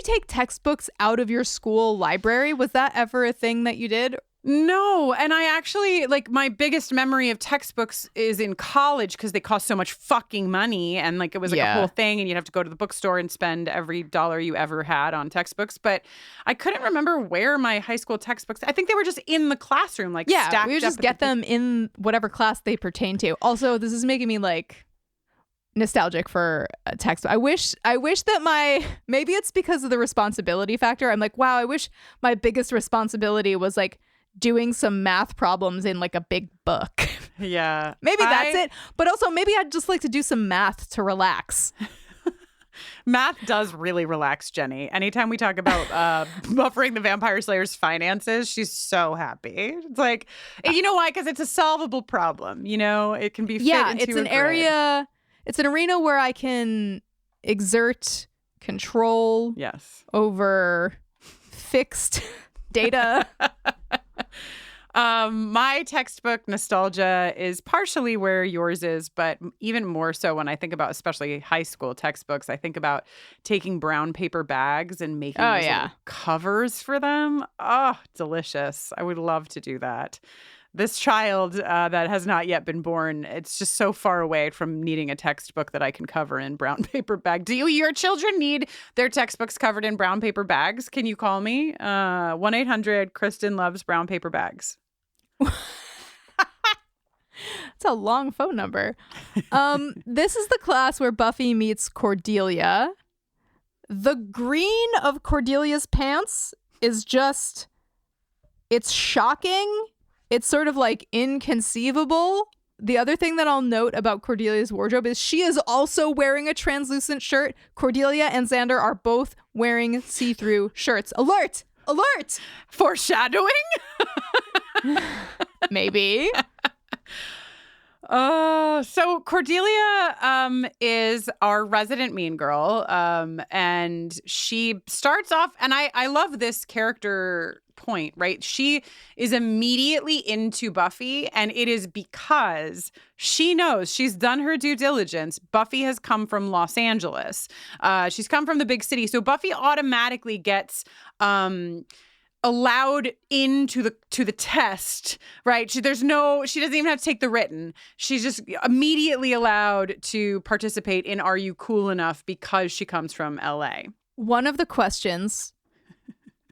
Speaker 5: take textbooks out of your school library? Was that ever a thing that you did?
Speaker 6: No. And I actually, my biggest memory of textbooks is in college because they cost so much fucking money. And it was a whole thing and you'd have to go to the bookstore and spend every dollar you ever had on textbooks. But I couldn't remember where my high school textbooks, I think they were just in the classroom, stacked
Speaker 5: we would just
Speaker 6: up
Speaker 5: get them in whatever class they pertain to. Also, this is making me nostalgic for a textbook. I wish that maybe it's because of the responsibility factor. I'm wow, I wish my biggest responsibility was doing some math problems in a big book.
Speaker 6: Yeah.
Speaker 5: Maybe that's it. But also maybe I'd just like to do some math to relax.
Speaker 6: Math does really relax Jenny. Anytime we talk about buffering the Vampire Slayer's finances, she's so happy. It's you know why? Because it's a solvable problem. You know, it can be fit into
Speaker 5: it's an area. It's an arena where I can exert control over fixed data.
Speaker 6: My textbook nostalgia is partially where yours is, but even more so when I think about especially high school textbooks, I think about taking brown paper bags and making little covers for them. Oh, delicious. I would love to do that. This child that has not yet been born, it's just so far away from needing a textbook that I can cover in brown paper bag. Do your children need their textbooks covered in brown paper bags? Can you call me? 1-800 Kristin loves brown paper bags.
Speaker 5: It's a long phone number. This is the class where Buffy meets Cordelia. The green of Cordelia's pants is it's shocking. It's sort of inconceivable the other thing that I'll note about Cordelia's wardrobe is she is also wearing a translucent shirt. Cordelia and Xander are both wearing see-through shirts. Alert! Alert!
Speaker 6: Foreshadowing?
Speaker 5: Maybe.
Speaker 6: So Cordelia is our resident mean girl, and she starts off, and I love this character point, right? She is immediately into Buffy, and it is because she knows, she's done her due diligence. Buffy has come from Los Angeles. She's come from the big city, so Buffy automatically gets allowed into the test, right? She doesn't even have to take the written. She's just immediately allowed to participate in Are You Cool Enough because she comes from LA.
Speaker 5: One of the questions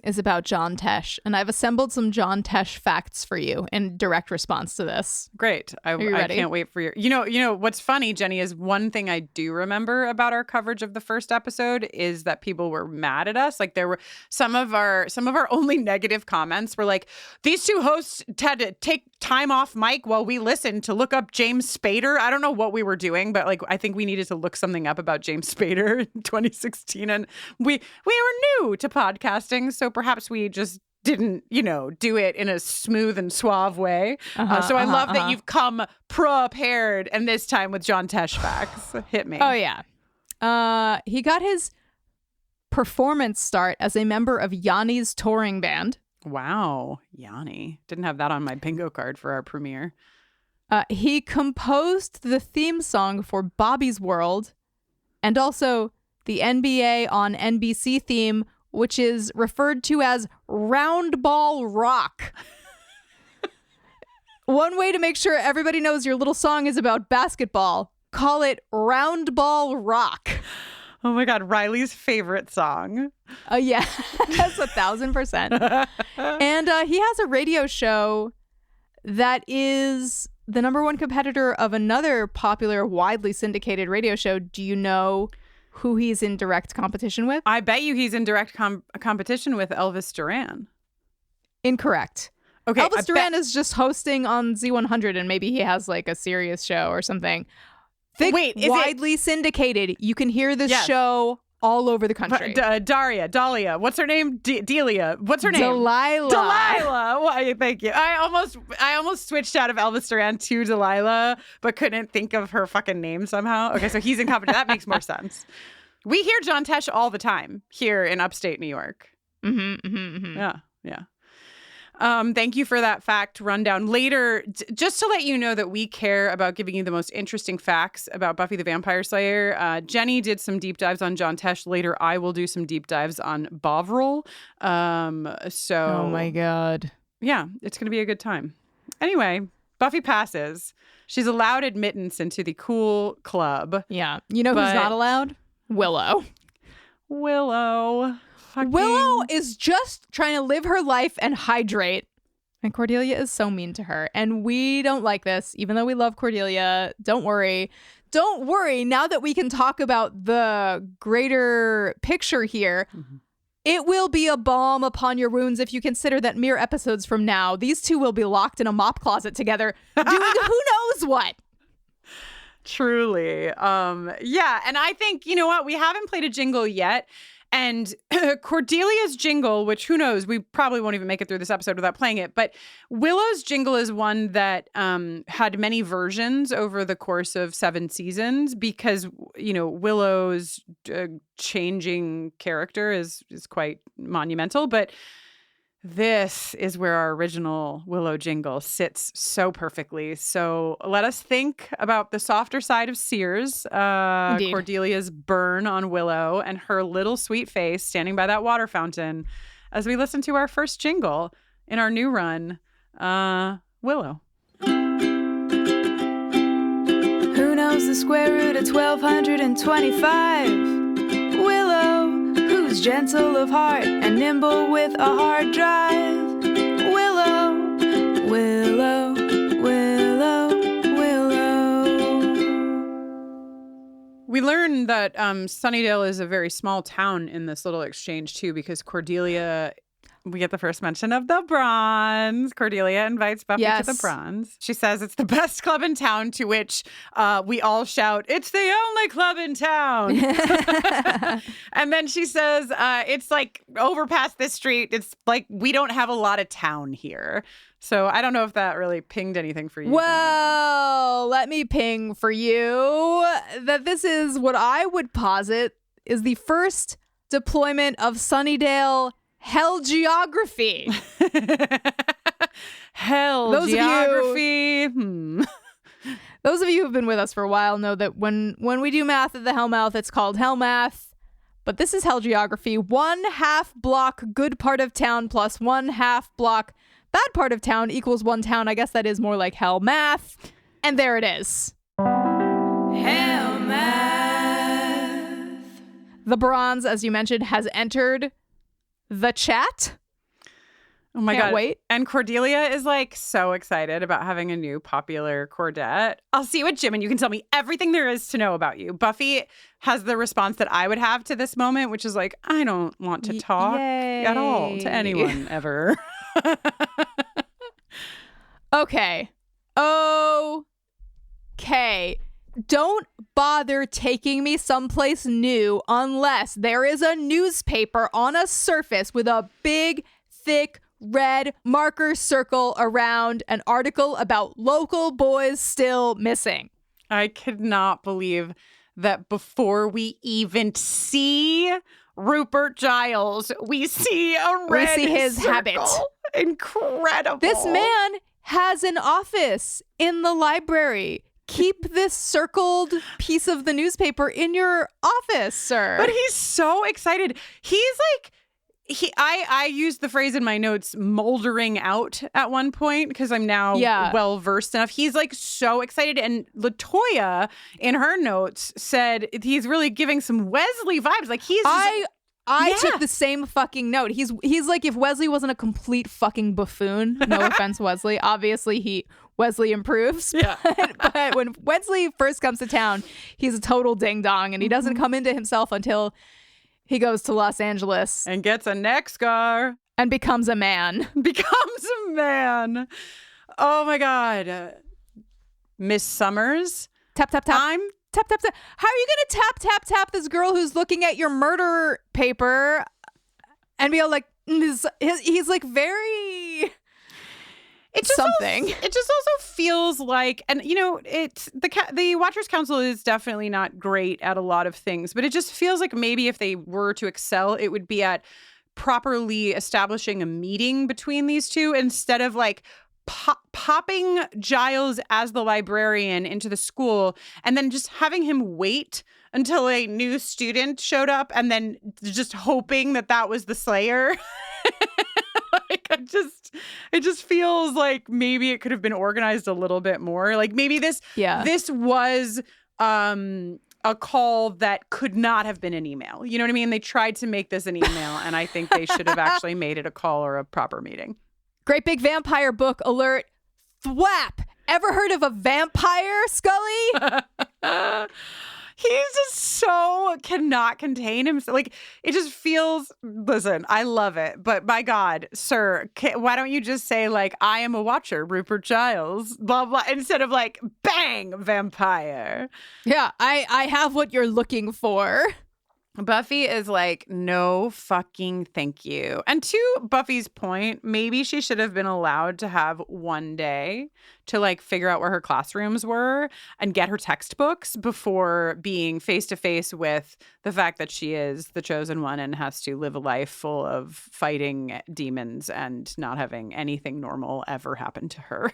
Speaker 5: is about John Tesh, and I've assembled some John Tesh facts for you in direct response to this.
Speaker 6: Great. I can't wait for your... You know, what's funny, Jenny, is one thing I do remember about our coverage of the first episode is that people were mad at us. Like, there were some of our only negative comments were like, these two hosts had to take time off mic while we listened to look up James Spader. I don't know what we were doing, but like, I think we needed to look something up about James Spader in 2016. And we were new to podcasting, so perhaps we just didn't, do it in a smooth and suave way. So I love that you've come prepared, and this time with John Tesh facts. Hit me.
Speaker 5: Oh, yeah. He got his performance start as a member of Yanni's touring band.
Speaker 6: Wow. Yanni. Didn't have that on my bingo card for our premiere.
Speaker 5: He composed the theme song for Bobby's World and also the NBA on NBC theme, which is referred to as round ball rock. One way to make sure everybody knows your little song is about basketball, call it round ball rock.
Speaker 6: Oh my God, Riley's favorite song.
Speaker 5: Yeah, that's 1,000%. And he has a radio show that is the number one competitor of another popular, widely syndicated radio show. Do you know who he's in direct competition with?
Speaker 6: I bet you he's in direct competition with Elvis Duran.
Speaker 5: Incorrect.
Speaker 6: Okay,
Speaker 5: Elvis Duran is just hosting on Z100, and maybe he has like a serious show or something. Widely syndicated. You can hear this show all over the country.
Speaker 6: Dahlia. What's her name? Delia. What's her name?
Speaker 5: Delilah.
Speaker 6: Why? Thank you. I almost switched out of Elvis Duran to Delilah, but couldn't think of her fucking name somehow. Okay, so he's in competition. That makes more sense. We hear John Tesh all the time here in upstate New York. Yeah. Thank you for that fact rundown. Later, just to let you know that we care about giving you the most interesting facts about Buffy the Vampire Slayer, Jenny did some deep dives on John Tesh. Later, I will do some deep dives on Bovril.
Speaker 5: Oh my God.
Speaker 6: Yeah, it's going to be a good time. Anyway, Buffy passes. She's allowed admittance into the cool club.
Speaker 5: Yeah. You know who's not allowed? Willow.
Speaker 6: Willow
Speaker 5: is just trying to live her life and hydrate. And Cordelia is so mean to her. And we don't like this, even though we love Cordelia. Don't worry. Don't worry. Now that we can talk about the greater picture here, it will be a balm upon your wounds if you consider that mere episodes from now, these two will be locked in a mop closet together doing who knows what.
Speaker 6: Truly. Yeah. And I think, you know what? We haven't played a jingle yet. And Cordelia's jingle, which who knows, we probably won't even make it through this episode without playing it. But Willow's jingle is one that had many versions over the course of 7 seasons because, Willow's changing character is quite monumental. But this is where our original Willow jingle sits so perfectly. So let us think about the softer side of Sears, Cordelia's burn on Willow, and her little sweet face standing by that water fountain as we listen to our first jingle in our new run, Willow.
Speaker 9: Who knows the square root of 1225? Willow. Who's gentle of heart and nimble with a hard drive? Willow, Willow, Willow, Willow.
Speaker 6: We learn that Sunnydale is a very small town in this little exchange, too, because Cordelia we get the first mention of the Bronze. Cordelia invites Buffy to the Bronze. She says it's the best club in town, to which we all shout, "It's the only club in town." And then she says, it's like over past this street. It's like we don't have a lot of town here. So I don't know if that really pinged anything for you.
Speaker 5: Well, let me ping for you that this is what I would posit is the first deployment of Sunnydale hell geography.
Speaker 6: Hell geography.
Speaker 5: Those of you who've been with us for a while know that when we do math at the Hellmouth, it's called Hellmath. But this is hell geography. 1/2 block good part of town plus 1/2 block bad part of town equals 1 town. I guess that is more like hell math. And there it is.
Speaker 9: Hell math.
Speaker 5: The Bronze, as you mentioned, has entered the chat.
Speaker 6: Oh my
Speaker 5: Can't
Speaker 6: God.
Speaker 5: wait.
Speaker 6: And Cordelia is like so excited about having a new popular Cordette. I'll see you at gym and you can tell me everything there is to know about you. Buffy has the response that I would have to this moment, which is like, I don't want to talk at all to anyone ever.
Speaker 5: Okay. Don't bother taking me someplace new unless there is a newspaper on a surface with a big, thick, red marker circle around an article about local boys still missing.
Speaker 6: I could not believe that before we even see Rupert Giles, we see a red
Speaker 5: his
Speaker 6: circle.
Speaker 5: habit.
Speaker 6: Incredible.
Speaker 5: This man has an office in the library. Keep this circled piece of the newspaper in your office, sir.
Speaker 6: But he's so excited. He's like, I used the phrase in my notes, moldering out at one point because I'm now well versed enough. He's like so excited. And LaToya in her notes said he's really giving some Wesley vibes. Like he's
Speaker 5: I took the same fucking note. He's like if Wesley wasn't a complete fucking buffoon. No offense, Wesley. Obviously Wesley improves.
Speaker 6: Yeah.
Speaker 5: But when Wesley first comes to town, he's a total ding dong and he doesn't come into himself until he goes to Los Angeles
Speaker 6: and gets a neck scar
Speaker 5: and becomes a man.
Speaker 6: Oh my God. Miss Summers.
Speaker 5: Tap, tap, tap. Tap, tap, tap. How are you going to tap this girl who's looking at your murder paper and be all like, he's like very...
Speaker 6: It just
Speaker 5: something.
Speaker 6: It just also feels like, and you know, it's the Watchers Council is definitely not great at a lot of things, but it just feels like maybe if they were to excel, it would be at properly establishing a meeting between these two instead of like popping Giles as the librarian into the school and then just having him wait until a new student showed up and then just hoping that was the Slayer. Like it just feels like maybe it could have been organized a little bit more. Like maybe this was a call that could not have been an email. You know what I mean? They tried to make this an email, and I think they should have actually made it a call or a proper meeting.
Speaker 5: Great big vampire book alert. Thwap. Ever heard of a vampire, Scully?
Speaker 6: He's just so cannot contain himself. Like, it just feels, listen, I love it. But my God, sir, why don't you just say, like, I am a watcher, Rupert Giles, blah, blah, instead of like, bang, vampire.
Speaker 5: Yeah, I have what you're looking for.
Speaker 6: Buffy is like, no fucking thank you. And to Buffy's point, maybe she should have been allowed to have one day to like figure out where her classrooms were and get her textbooks before being face to face with the fact that she is the chosen one and has to live a life full of fighting demons and not having anything normal ever happen to her.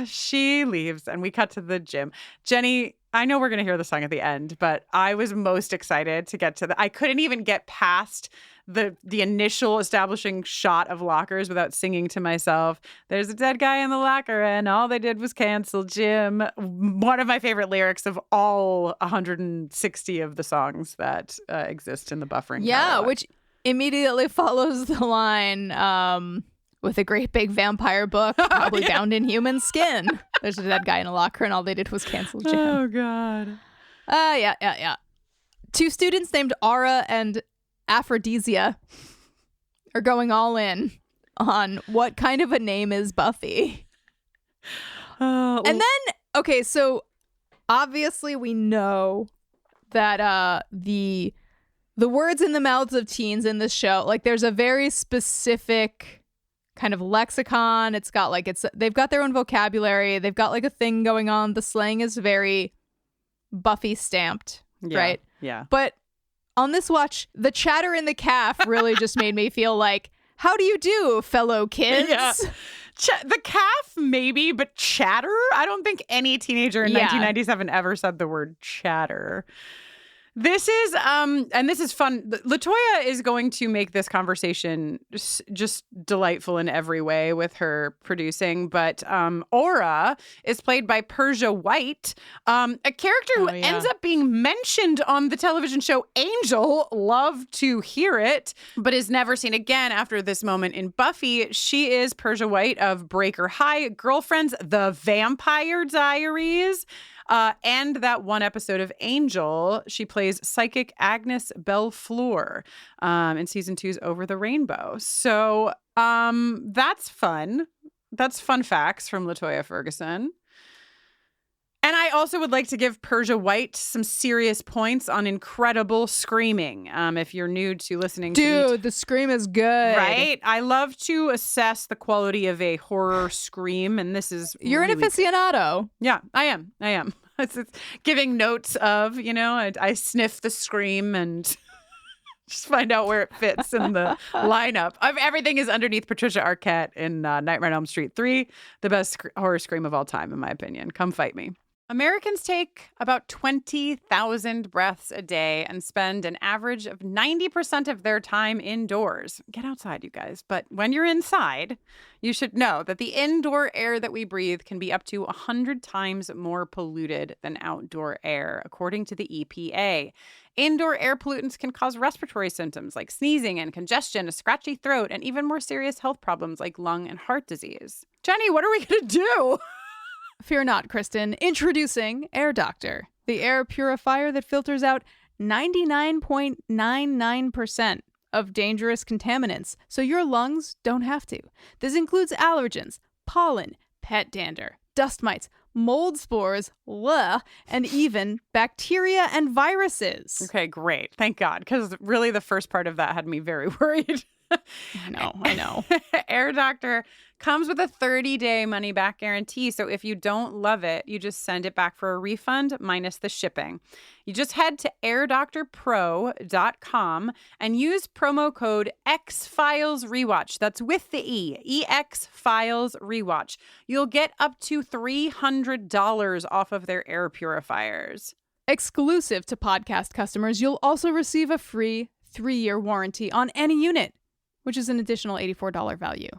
Speaker 6: She leaves and we cut to the gym. Jenny, I know we're going to hear the song at the end, but I was most excited to get to I couldn't even get past the initial establishing shot of lockers without singing to myself, there's a dead guy in the locker and all they did was cancel gym. One of my favorite lyrics of all 160 of the songs that exist in the buffering catalog.
Speaker 5: Which immediately follows the line, with a great big vampire book, probably bound in human skin. There's a dead guy in a locker and all they did was cancel gym.
Speaker 6: Oh, God.
Speaker 5: Yeah. Two students named Aura and Aphrodisia are going all in on what kind of a name is Buffy. And then, okay, so obviously we know that the words in the mouths of teens in this show, like there's a very specific kind of lexicon. It's got like, they've got their own vocabulary. They've got like a thing going on. The slang is very Buffy stamped, right?
Speaker 6: Yeah.
Speaker 5: But on this watch, the chatter in the calf really just made me feel like, how do you do, fellow kids?
Speaker 6: Yeah. The calf, maybe, but chatter? I don't think any teenager in 1997 ever said the word chatter. This is, and this is fun. LaToya is going to make this conversation just delightful in every way with her producing. But Aura is played by Persia White, a character who ends up being mentioned on the television show Angel. Love to hear it, but is never seen again after this moment in Buffy. She is Persia White of Breaker High, Girlfriends, The Vampire Diaries. And that one episode of Angel, she plays psychic Agnes Belfleur in season 2's Over the Rainbow. So that's fun. That's fun facts from LaToya Ferguson. And I also would like to give Persia White some serious points on incredible screaming. If you're new to listening to
Speaker 5: Dude, the scream is good.
Speaker 6: Right? I love to assess the quality of a horror scream, and this is
Speaker 5: You're
Speaker 6: really
Speaker 5: an aficionado.
Speaker 6: Good. Yeah, I am. It's giving notes of, I sniff the scream and just find out where it fits in the lineup. Everything is underneath Patricia Arquette in Nightmare on Elm Street 3, the best horror scream of all time, in my opinion. Come fight me. Americans take about 20,000 breaths a day and spend an average of 90% of their time indoors. Get outside, you guys. But when you're inside, you should know that the indoor air that we breathe can be up to 100 times more polluted than outdoor air, according to the EPA. Indoor air pollutants can cause respiratory symptoms like sneezing and congestion, a scratchy throat, and even more serious health problems like lung and heart disease. Jenny, what are we going to do?
Speaker 5: Fear not, Kristin. Introducing Air Doctor, the air purifier that filters out 99.99% of dangerous contaminants, so your lungs don't have to. This includes allergens, pollen, pet dander, dust mites, mold spores, and even bacteria and viruses.
Speaker 6: Okay, great. Thank God, because really the first part of that had me very worried.
Speaker 5: I know.
Speaker 6: Air Doctor comes with a 30-day money-back guarantee. So if you don't love it, you just send it back for a refund minus the shipping. You just head to airdoctorpro.com and use promo code XFilesRewatch. That's with the E. EXFilesRewatch. You'll get up to $300 off of their air purifiers.
Speaker 5: Exclusive to podcast customers, you'll also receive a free 3-year warranty on any unit, which is an additional $84 value.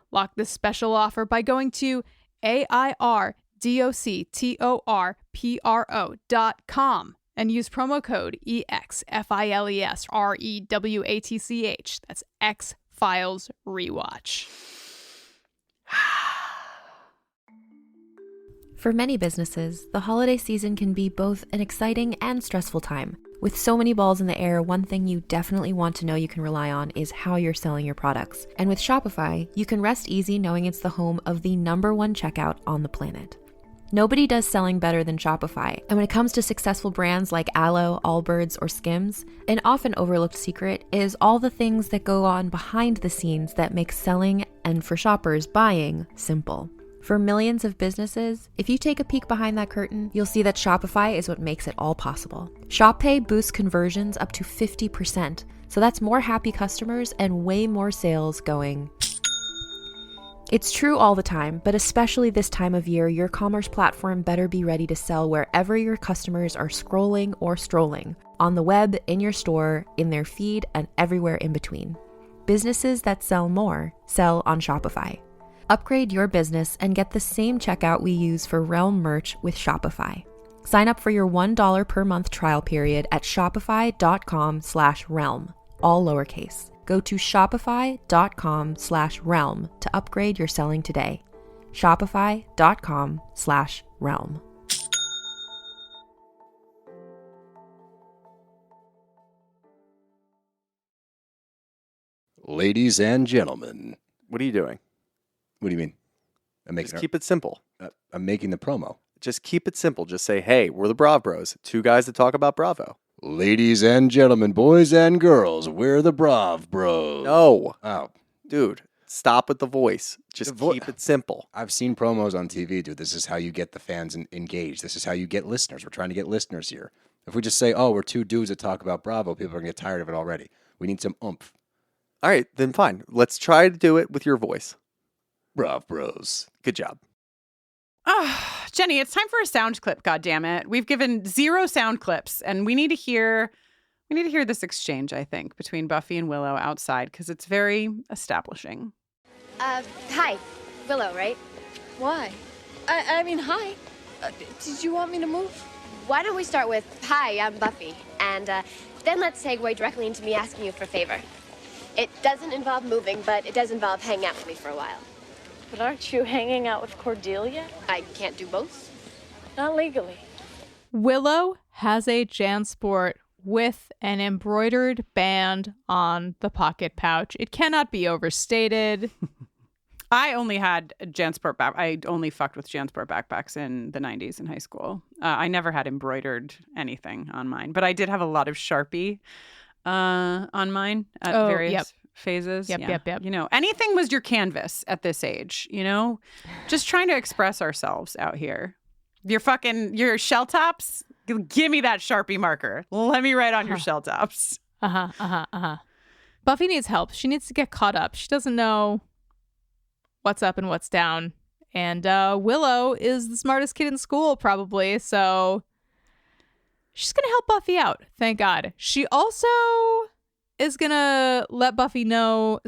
Speaker 5: Lock this special offer by going to airdoctorpro.com and use promo code EXFILESREWATCH. That's X Files Rewatch.
Speaker 10: For many businesses, the holiday season can be both an exciting and stressful time. With so many balls in the air, one thing you definitely want to know you can rely on is how you're selling your products. And with Shopify, you can rest easy knowing it's the home of the #1 checkout on the planet. Nobody does selling better than Shopify. And when it comes to successful brands like Aloe, Allbirds, or Skims, an often overlooked secret is all the things that go on behind the scenes that make selling, and for shoppers, buying, simple. For millions of businesses, if you take a peek behind that curtain, you'll see that Shopify is what makes it all possible. Shop Pay boosts conversions up to 50%, so that's more happy customers and way more sales going. It's true all the time, but especially this time of year, your commerce platform better be ready to sell wherever your customers are scrolling or strolling, on the web, in your store, in their feed, and everywhere in between. Businesses that sell more sell on Shopify. Upgrade your business and get the same checkout we use for Realm merch with Shopify. Sign up for your $1 per month trial period at shopify.com/realm, all lowercase. Go to shopify.com/realm to upgrade your selling today. Shopify.com/realm.
Speaker 11: Ladies and gentlemen.
Speaker 12: What are you doing?
Speaker 11: What do you mean?
Speaker 12: Just keep it simple.
Speaker 11: I'm making the promo.
Speaker 12: Just keep it simple. Just say, hey, we're the Brav Bros. 2 guys that talk about Bravo.
Speaker 11: Ladies and gentlemen, boys and girls, we're the Brav Bros.
Speaker 12: No.
Speaker 11: Oh.
Speaker 12: Dude, stop with the voice. Just keep it simple.
Speaker 11: I've seen promos on TV, dude. This is how you get the fans engaged. This is how you get listeners. We're trying to get listeners here. If we just say, oh, we're 2 dudes that talk about Bravo, people are going to get tired of it already. We need some oomph.
Speaker 12: All right, then fine. Let's try to do it with your voice.
Speaker 11: Brav Bros.
Speaker 12: Good job.
Speaker 6: Oh, Jenny, it's time for a sound clip, goddammit. We've given 0 sound clips, and we need to hear this exchange, I think, between Buffy and Willow outside, because it's very establishing.
Speaker 8: Hi. Willow, right?
Speaker 13: Why? I mean, hi. Did you want me to move?
Speaker 8: Why don't we start with, hi, I'm Buffy, and then let's segue directly into me asking you for a favor. It doesn't involve moving, but it does involve hanging out with me for a while.
Speaker 13: But aren't you hanging out with Cordelia?
Speaker 8: I can't do both.
Speaker 13: Not legally.
Speaker 5: Willow has a JanSport with an embroidered band on the pocket pouch. It cannot be overstated.
Speaker 6: I only had JanSport I only fucked with JanSport backpacks in the 90s in high school. I never had embroidered anything on mine, but I did have a lot of Sharpie on mine at various phases.
Speaker 5: Yep.
Speaker 6: You know, anything was your canvas at this age, you know? Just trying to express ourselves out here. Your shell tops, give me that Sharpie marker. Let me write on your shell tops.
Speaker 5: Buffy needs help. She needs to get caught up. She doesn't know what's up and what's down. And Willow is the smartest kid in school, probably. So she's going to help Buffy out. Thank God. She also is going to let Buffy know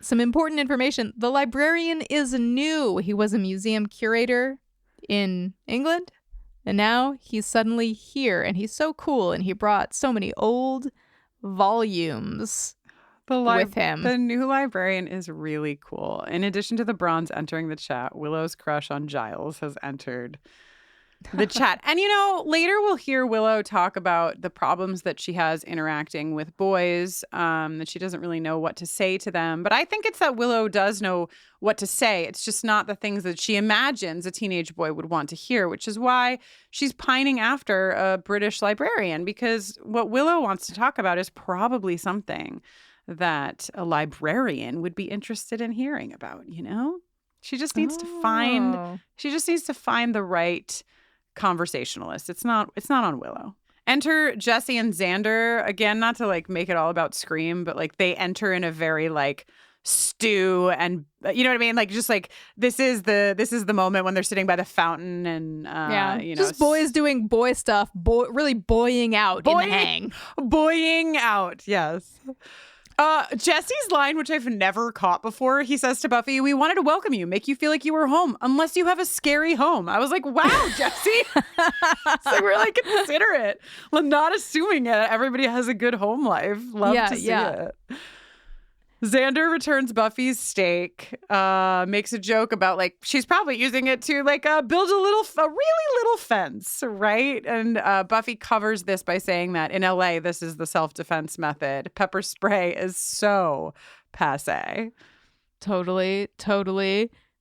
Speaker 5: some important information. The librarian is new. He was a museum curator in England. And now he's suddenly here. And he's so cool. And he brought so many old volumes with him.
Speaker 6: The new librarian is really cool. In addition to the bronze entering the chat, Willow's crush on Giles has entered the chat. And, you know, later we'll hear Willow talk about the problems that she has interacting with boys, that she doesn't really know what to say to them. But I think it's that Willow does know what to say. It's just not the things that she imagines a teenage boy would want to hear, which is why she's pining after a British librarian, because what Willow wants to talk about is probably something that a librarian would be interested in hearing about, you know? She just needs to find the right conversationalist. It's not on Willow. Enter Jesse and Xander, again, not to like make it all about Scream, but like they enter in a very like stew, and you know what I mean? Like just like this is the moment when they're sitting by the fountain and you know,
Speaker 5: just boys doing boy stuff, really boying out in the hang.
Speaker 6: Boying out, yes. Jesse's line, which I've never caught before, he says to Buffy, "We wanted to welcome you, make you feel like you were home, unless you have a scary home." I was like, wow, Jesse. So we're like, consider it. Well, not assuming it. Everybody has a good home life. Love to see it. Xander returns Buffy's steak, makes a joke about like she's probably using it to like build a really little fence, right? And Buffy covers this by saying that in LA, this is the self-defense method. Pepper spray is so passé.
Speaker 5: Totally.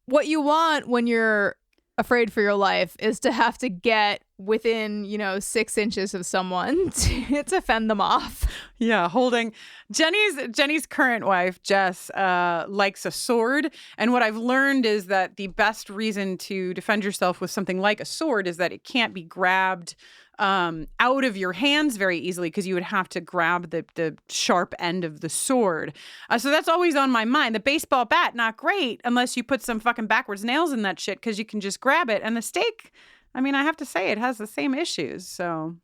Speaker 5: What you want when you're afraid for your life is to have to get within, 6 inches of someone to fend them off.
Speaker 6: Yeah, holding Jenny's current wife, Jess, likes a sword. And what I've learned is that the best reason to defend yourself with something like a sword is that it can't be grabbed out of your hands very easily, because you would have to grab the sharp end of the sword. So that's always on my mind. The baseball bat, not great unless you put some fucking backwards nails in that shit, because you can just grab it. And the steak, I mean, I have to say it has the same issues. So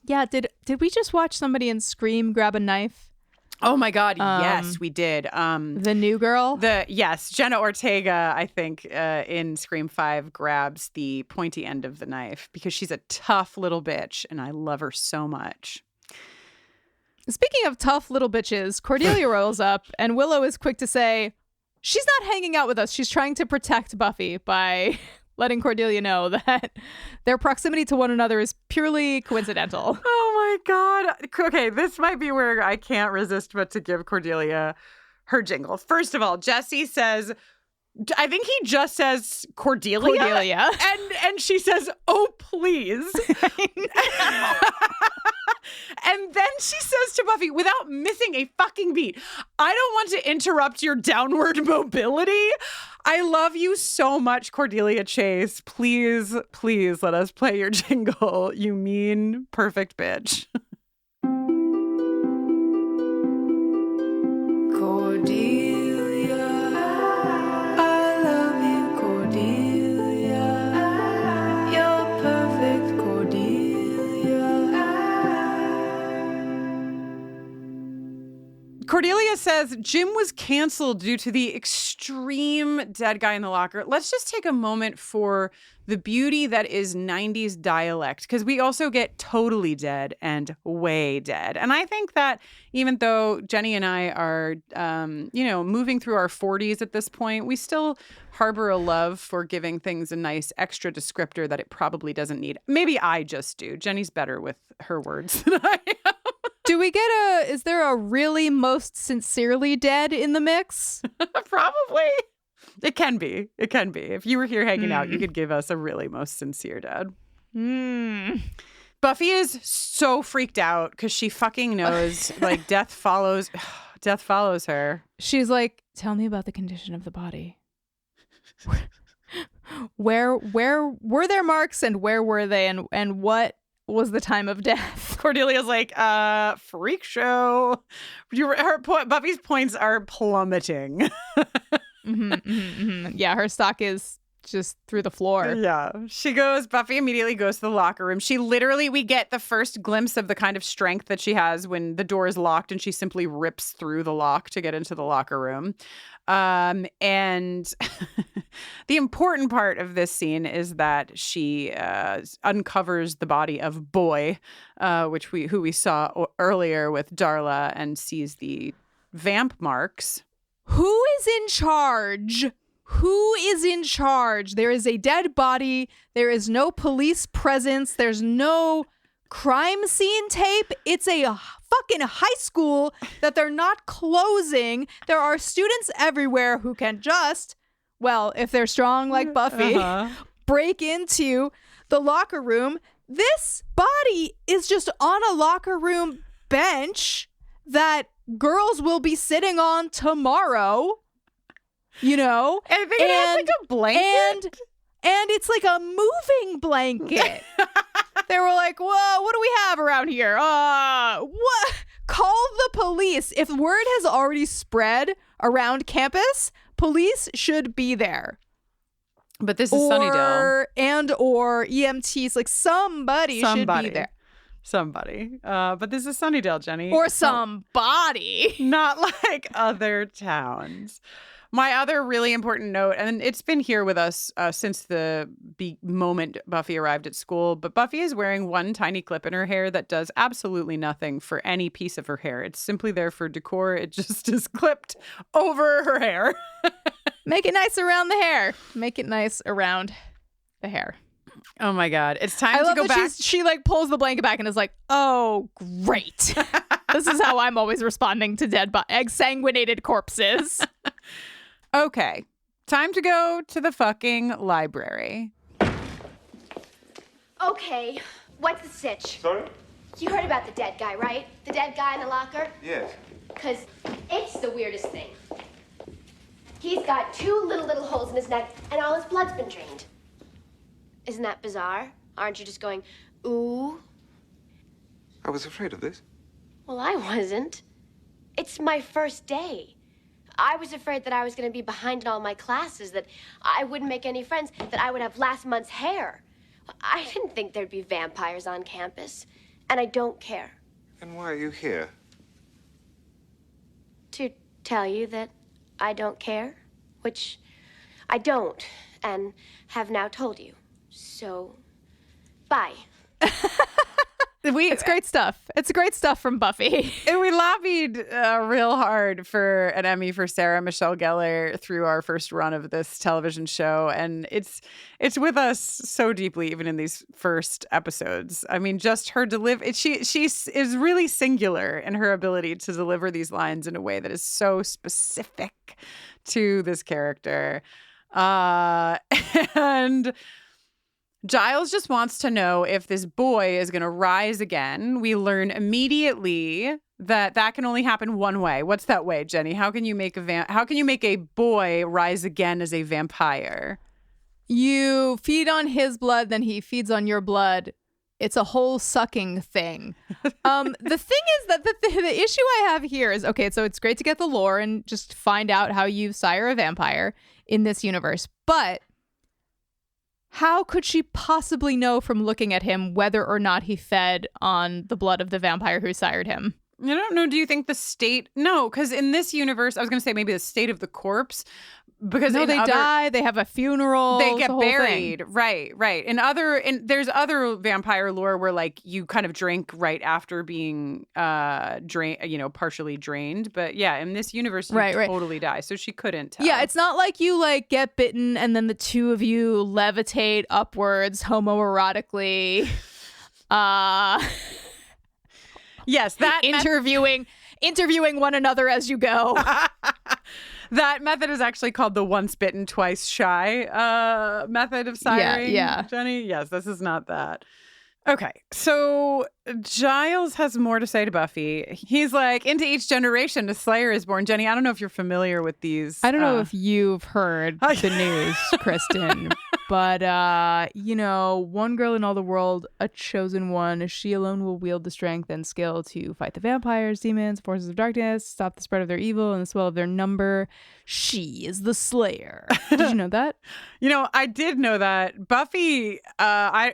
Speaker 5: yeah, did we just watch somebody in Scream grab a knife?
Speaker 6: Oh my God, yes, we did.
Speaker 5: The new girl?
Speaker 6: Jenna Ortega, I think, in Scream 5 grabs the pointy end of the knife because she's a tough little bitch and I love her so much.
Speaker 5: Speaking of tough little bitches, Cordelia rolls up and Willow is quick to say, she's not hanging out with us. She's trying to protect Buffy by letting Cordelia know that their proximity to one another is purely coincidental.
Speaker 6: Oh my God. Okay, this might be where I can't resist but to give Cordelia her jingle. First of all, Jesse says, I think he just says Cordelia. And she says, oh, please. And then she says to Buffy, without missing a fucking beat, I don't want to interrupt your downward mobility. I love you so much, Cordelia Chase. Please, please let us play your jingle, you mean perfect bitch.
Speaker 9: Cordelia, I love you, Cordelia. You're perfect, Cordelia.
Speaker 6: Cordelia says Jim was canceled due to the extreme dead guy in the locker. Let's just take a moment for the beauty that is 90s dialect, because we also get totally dead and way dead. And I think that even though Jenny and I are, moving through our 40s at this point, we still harbor a love for giving things a nice extra descriptor that it probably doesn't need. Maybe I just do. Jenny's better with her words than I am.
Speaker 5: Do we get is there a really most sincerely dead in the mix?
Speaker 6: Probably. It can be. It can be. If you were here hanging out, you could give us a really most sincere dad. Buffy is so freaked out because she fucking knows like death follows her.
Speaker 5: She's like, tell me about the condition of the body. Where were there marks and where were they and what was the time of death?
Speaker 6: Cordelia's like, freak show. Buffy's points are plummeting.
Speaker 5: Yeah, her stock is just through the floor.
Speaker 6: Yeah. Buffy immediately goes to the locker room. We get the first glimpse of the kind of strength that she has when the door is locked and she simply rips through the lock to get into the locker room. And the important part of this scene is that she uncovers the body of Boy, who we saw earlier with Darla, and sees the vamp marks.
Speaker 5: Who is in charge? Who is in charge? There is a dead body. There is no police presence. There's no crime scene tape. It's a fucking high school that they're not closing. There are students everywhere who can just, well, if they're strong like Buffy, break into the locker room. This body is just on a locker room bench that girls will be sitting on tomorrow, you know?
Speaker 6: And I think it has like a blanket.
Speaker 5: And it's like a moving blanket. They were like, whoa, what do we have around here? What? Call the police. If word has already spread around campus, police should be there.
Speaker 6: But this is Sunnydale.
Speaker 5: Or EMTs, like somebody should be there.
Speaker 6: But this is Sunnydale, Jenny.
Speaker 5: Or somebody.
Speaker 6: Not like other towns. My other really important note, and it's been here with us since the moment Buffy arrived at school, but Buffy is wearing one tiny clip in her hair that does absolutely nothing for any piece of her hair. It's simply there for decor. It just is clipped over her hair.
Speaker 5: Make it nice around the hair. Make it nice around the hair.
Speaker 6: Oh my God. It's time to go back.
Speaker 5: She like pulls the blanket back and is like, oh, great. This is how I'm always responding to dead exsanguinated corpses.
Speaker 6: Okay. Time to go to the fucking library.
Speaker 8: Okay. What's the sitch?
Speaker 7: Sorry?
Speaker 8: You heard about the dead guy, right? The dead guy in the locker?
Speaker 7: Yes.
Speaker 8: Because it's the weirdest thing. He's got two little holes in his neck, and all his blood's been drained. Isn't that bizarre? Aren't you just going, ooh?
Speaker 7: I was afraid of this.
Speaker 8: Well, I wasn't. It's my first day. I was afraid that I was going to be behind in all my classes, that I wouldn't make any friends, that I would have last month's hair. I didn't think there'd be vampires on campus, and I don't care.
Speaker 7: Then why are you here?
Speaker 8: To tell you that I don't care, which I don't, and have now told you. So, bye.
Speaker 5: It's great stuff. It's great stuff from Buffy.
Speaker 6: And we lobbied real hard for an Emmy for Sarah Michelle Gellar through our first run of this television show. And it's with us so deeply, even in these first episodes. I mean, just her she is really singular in her ability to deliver these lines in a way that is so specific to this character. And Giles just wants to know if this boy is going to rise again. We learn immediately that can only happen one way. What's that way, Jenny? How can you make a boy rise again as a vampire?
Speaker 5: You feed on his blood, then he feeds on your blood. It's a whole sucking thing. The thing is that the issue I have here is, okay, so it's great to get the lore and just find out how you sire a vampire in this universe, but how could she possibly know from looking at him whether or not he fed on the blood of the vampire who sired him?
Speaker 6: I don't know. Do you think the state? No, because in this universe, I was going to say maybe the state of the corpse. Because
Speaker 5: no, they die. They have a funeral.
Speaker 6: They get
Speaker 5: buried.
Speaker 6: Thing. Right. And there's other vampire lore where like you kind of drink right after being partially drained. But yeah, in this universe, you totally die. So she couldn't tell.
Speaker 5: Yeah, it's not like you like get bitten and then the two of you levitate upwards homoerotically.
Speaker 6: Yes, that
Speaker 5: interviewing one another as you go.
Speaker 6: That method is actually called the once bitten, twice shy method of siring.
Speaker 5: Yeah.
Speaker 6: Jenny? Yes, this is not that. Okay, so Giles has more to say to Buffy. He's like, into each generation, a Slayer is born. Jenny, I don't know if you're familiar with these.
Speaker 5: I don't know if you've heard the news, Kristin, but, one girl in all the world, a chosen one, she alone will wield the strength and skill to fight the vampires, demons, forces of darkness, stop the spread of their evil and the swell of their number. She is the Slayer. Did you know that?
Speaker 6: I did know that. Buffy,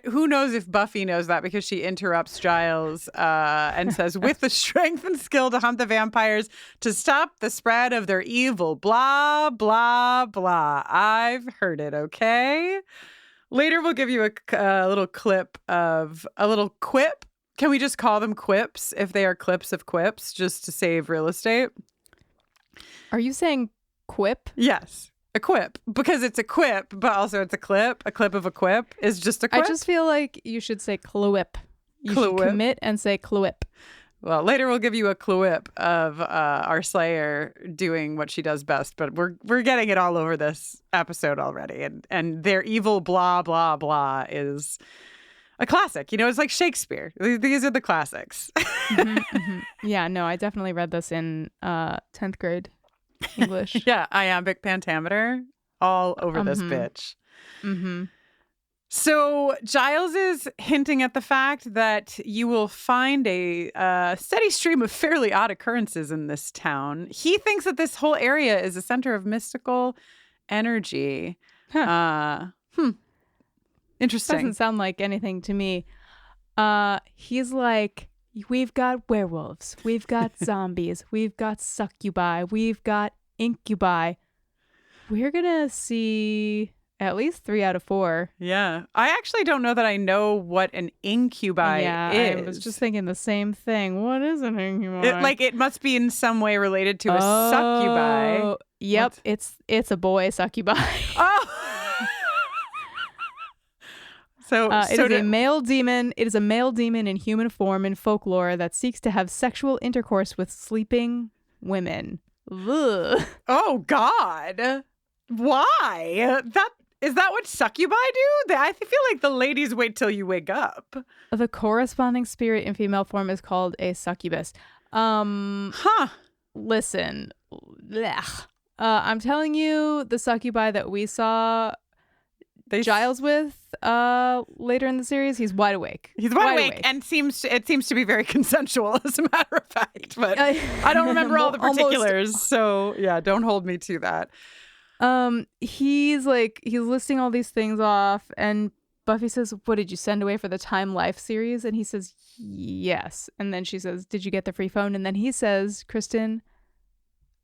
Speaker 6: who knows if Buffy knows that, because she interrupts Giles and says, with the strength and skill to hunt the vampires, to stop the spread of their evil, blah, blah, blah. I've heard it, okay? Later, we'll give you a little clip of a little quip. Can we just call them quips if they are clips of quips, just to save real estate?
Speaker 5: Are you saying quip?
Speaker 6: Yes. A quip, because it's a quip, but also it's a clip. A clip of a quip is just a quip.
Speaker 5: I just feel like you should say cluip. You should commit and say cluip.
Speaker 6: Well, later we'll give you a cluip of our Slayer doing what she does best, but we're getting it all over this episode already, and their evil blah blah blah is a classic. It's like Shakespeare. These are the classics.
Speaker 5: Yeah, no, I definitely read this in 10th grade English.
Speaker 6: Yeah, iambic pentameter all over this bitch.
Speaker 5: Mm-hmm.
Speaker 6: So Giles is hinting at the fact that you will find a steady stream of fairly odd occurrences in this town. He thinks that this whole area is a center of mystical energy. Interesting.
Speaker 5: Doesn't sound like anything to me. He's like, we've got werewolves, we've got zombies, we've got succubi, we've got incubi. We're gonna see at least 3 out of 4.
Speaker 6: Yeah. I actually don't know that I know what an incubi is.
Speaker 5: I was just thinking the same thing. What is an incubi?
Speaker 6: It must be in some way related to a succubi.
Speaker 5: Yep. It's a boy succubi.
Speaker 6: Oh!
Speaker 5: It is a male demon. It is a male demon in human form in folklore that seeks to have sexual intercourse with sleeping women. Ugh.
Speaker 6: Oh, God. Why? Is that what succubi do? I feel like the ladies wait till you wake up.
Speaker 5: The corresponding spirit in female form is called a succubus. Listen. I'm telling you, the succubi that we saw Giles with later in the series, he's wide awake.
Speaker 6: He's wide awake and it seems to be very consensual, as a matter of fact. But I don't remember all the particulars, so yeah, don't hold me to that.
Speaker 5: He's listing all these things off, and Buffy says, "What did you send away for the Time Life series?" And he says, "Yes." And then she says, "Did you get the free phone?" And then he says, "Kristin,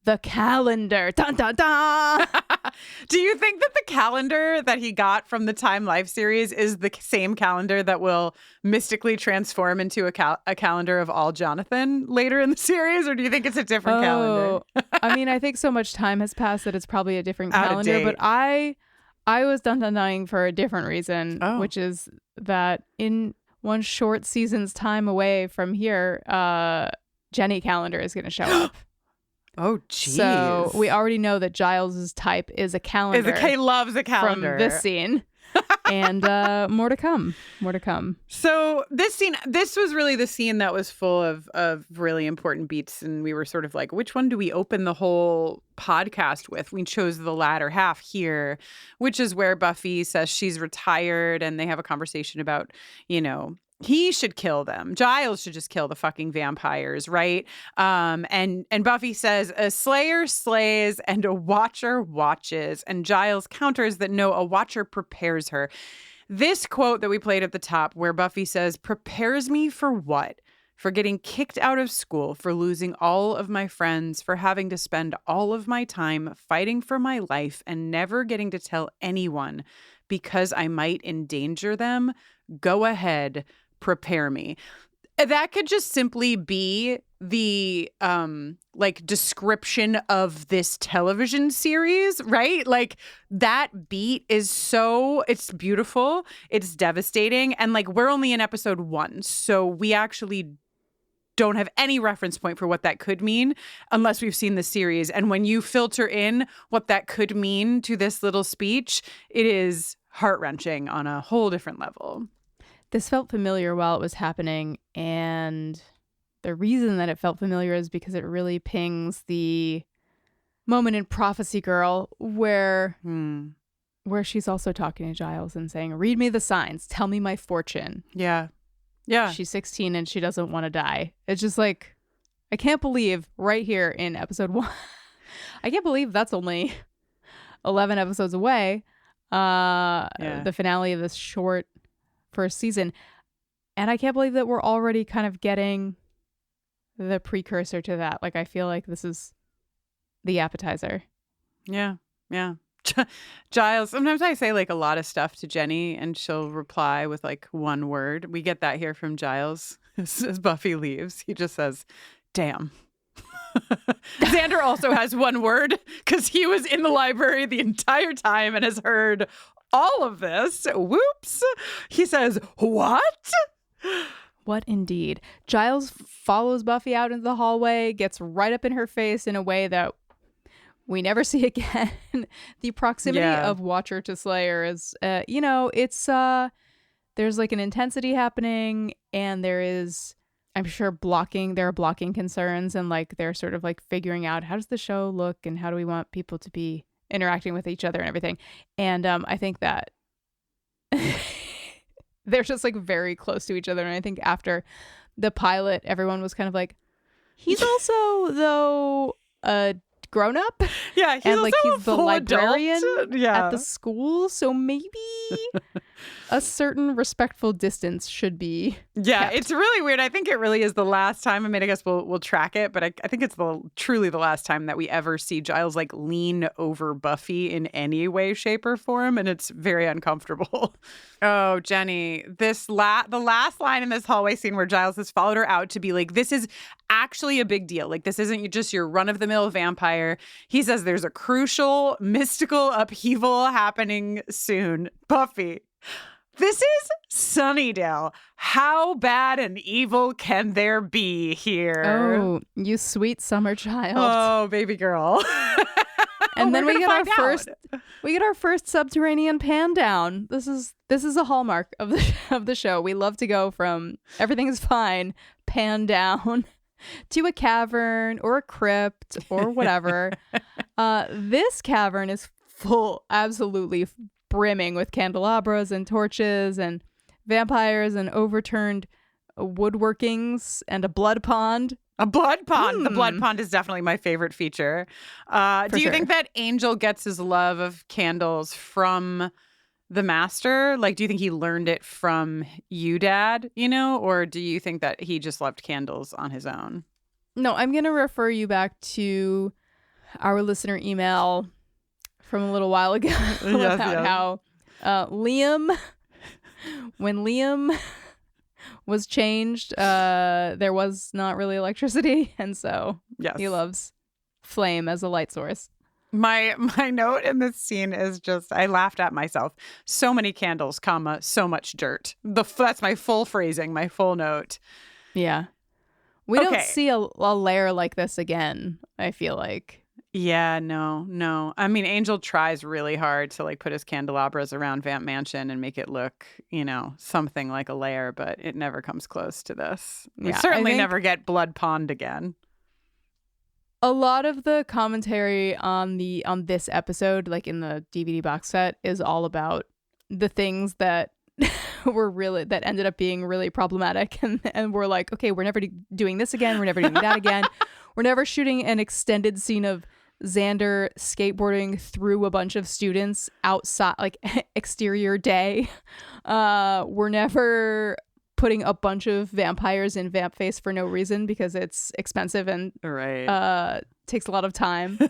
Speaker 5: the calendar." Dun dun dun.
Speaker 6: Do you think that the calendar that he got from the Time Life series is the same calendar that will mystically transform into a calendar of all Jonathan later in the series? Or do you think it's a different calendar?
Speaker 5: I mean, I think so much time has passed that it's probably a different calendar. But I was dun-dun-dunning for a different reason, which is that in one short season's time away from here, Jenny calendar is going to show up.
Speaker 6: Oh, geez.
Speaker 5: So we already know that Giles's type is a calendar.
Speaker 6: He loves a calendar.
Speaker 5: From this scene. And more to come. More to come.
Speaker 6: So this was really the scene that was full of really important beats. And we were sort of like, which one do we open the whole podcast with? We chose the latter half here, which is where Buffy says she's retired and they have a conversation about, he should kill them. Giles should just kill the fucking vampires, right? And Buffy says, a slayer slays and a watcher watches. And Giles counters that no, a watcher prepares her. This quote that we played at the top where Buffy says, prepares me for what? For getting kicked out of school, for losing all of my friends, for having to spend all of my time fighting for my life and never getting to tell anyone because I might endanger them. Go ahead. Prepare me. That could just simply be the description of this television series, right? Like that beat is it's beautiful, it's devastating, and we're only in episode 1, so we actually don't have any reference point for what that could mean unless we've seen the series. And when you filter in what that could mean to this little speech, it is heart-wrenching on a whole different level.
Speaker 5: This felt familiar while it was happening, and the reason that it felt familiar is because it really pings the moment in Prophecy Girl where she's also talking to Giles and saying, read me the signs, tell me my fortune.
Speaker 6: Yeah.
Speaker 5: She's 16 and she doesn't want to die. It's just like, I can't believe right here in episode 1, I can't believe that's only 11 episodes away, the finale of this short first season, and I can't believe that we're already kind of getting the precursor to that. I feel like this is the appetizer.
Speaker 6: Yeah Giles, sometimes I say a lot of stuff to Jenny and she'll reply with one word. We get that here from Giles as Buffy leaves. He just says, damn. Xander also has one word because he was in the library the entire time and has heard all of this. Whoops. He says, what?
Speaker 5: What indeed? Giles follows Buffy out into the hallway, gets right up in her face in a way that we never see again. The proximity of Watcher to Slayer is, it's, there's an intensity happening, and there is, I'm sure, there are blocking concerns, and they're sort of figuring out how does the show look and how do we want people to be interacting with each other and everything. And I think that they're just very close to each other. And I think after the pilot, everyone was kind of he's also though a grown up.
Speaker 6: Yeah, he's also
Speaker 5: he's the librarian
Speaker 6: at
Speaker 5: the school. So maybe a certain respectful distance should be kept.
Speaker 6: It's really weird. I think it really is the last time. I mean, I guess we'll track it, but I think it's truly the last time that we ever see Giles lean over Buffy in any way, shape, or form, and it's very uncomfortable. Oh, Jenny, the last line in this hallway scene where Giles has followed her out to be this is actually a big deal. This isn't just your run-of-the-mill vampire. He says there's a crucial, mystical upheaval happening soon. Buffy, this is Sunnydale. How bad and evil can there be here?
Speaker 5: Oh, you sweet summer child.
Speaker 6: Oh, baby girl.
Speaker 5: And then we get our first subterranean pan down. This is a hallmark of the show. We love to go from everything is fine, pan down, to a cavern or a crypt or whatever. This cavern is full, absolutely brimming with candelabras and torches and vampires and overturned woodworkings and a blood pond.
Speaker 6: A blood pond. The blood pond is definitely my favorite feature. Do you think that Angel gets his love of candles from the master? Do you think he learned it from you, Dad? Or do you think that he just loved candles on his own?
Speaker 5: No, I'm going to refer you back to our listener email from a little while ago about how Liam, when Liam was changed, there was not really electricity, and so he loves flame as a light source.
Speaker 6: My note in this scene is just, I laughed at myself. So many candles, comma, so much dirt. That's my full phrasing, my full note.
Speaker 5: Yeah. We don't see a lair like this again, I feel like.
Speaker 6: Yeah, no. I mean, Angel tries really hard to like put his candelabras around Vamp Mansion and make it look, something like a lair, but it never comes close to this. We certainly never get Blood Pond again.
Speaker 5: A lot of the commentary on this episode, like in the DVD box set, is all about the things that that ended up being really problematic, and we're like, okay, we're never doing this again. We're never doing that again. We're never shooting an extended scene of Xander skateboarding through a bunch of students outside, like exterior day. We're never putting a bunch of vampires in Vamp Face for no reason because it's expensive and takes a lot of time.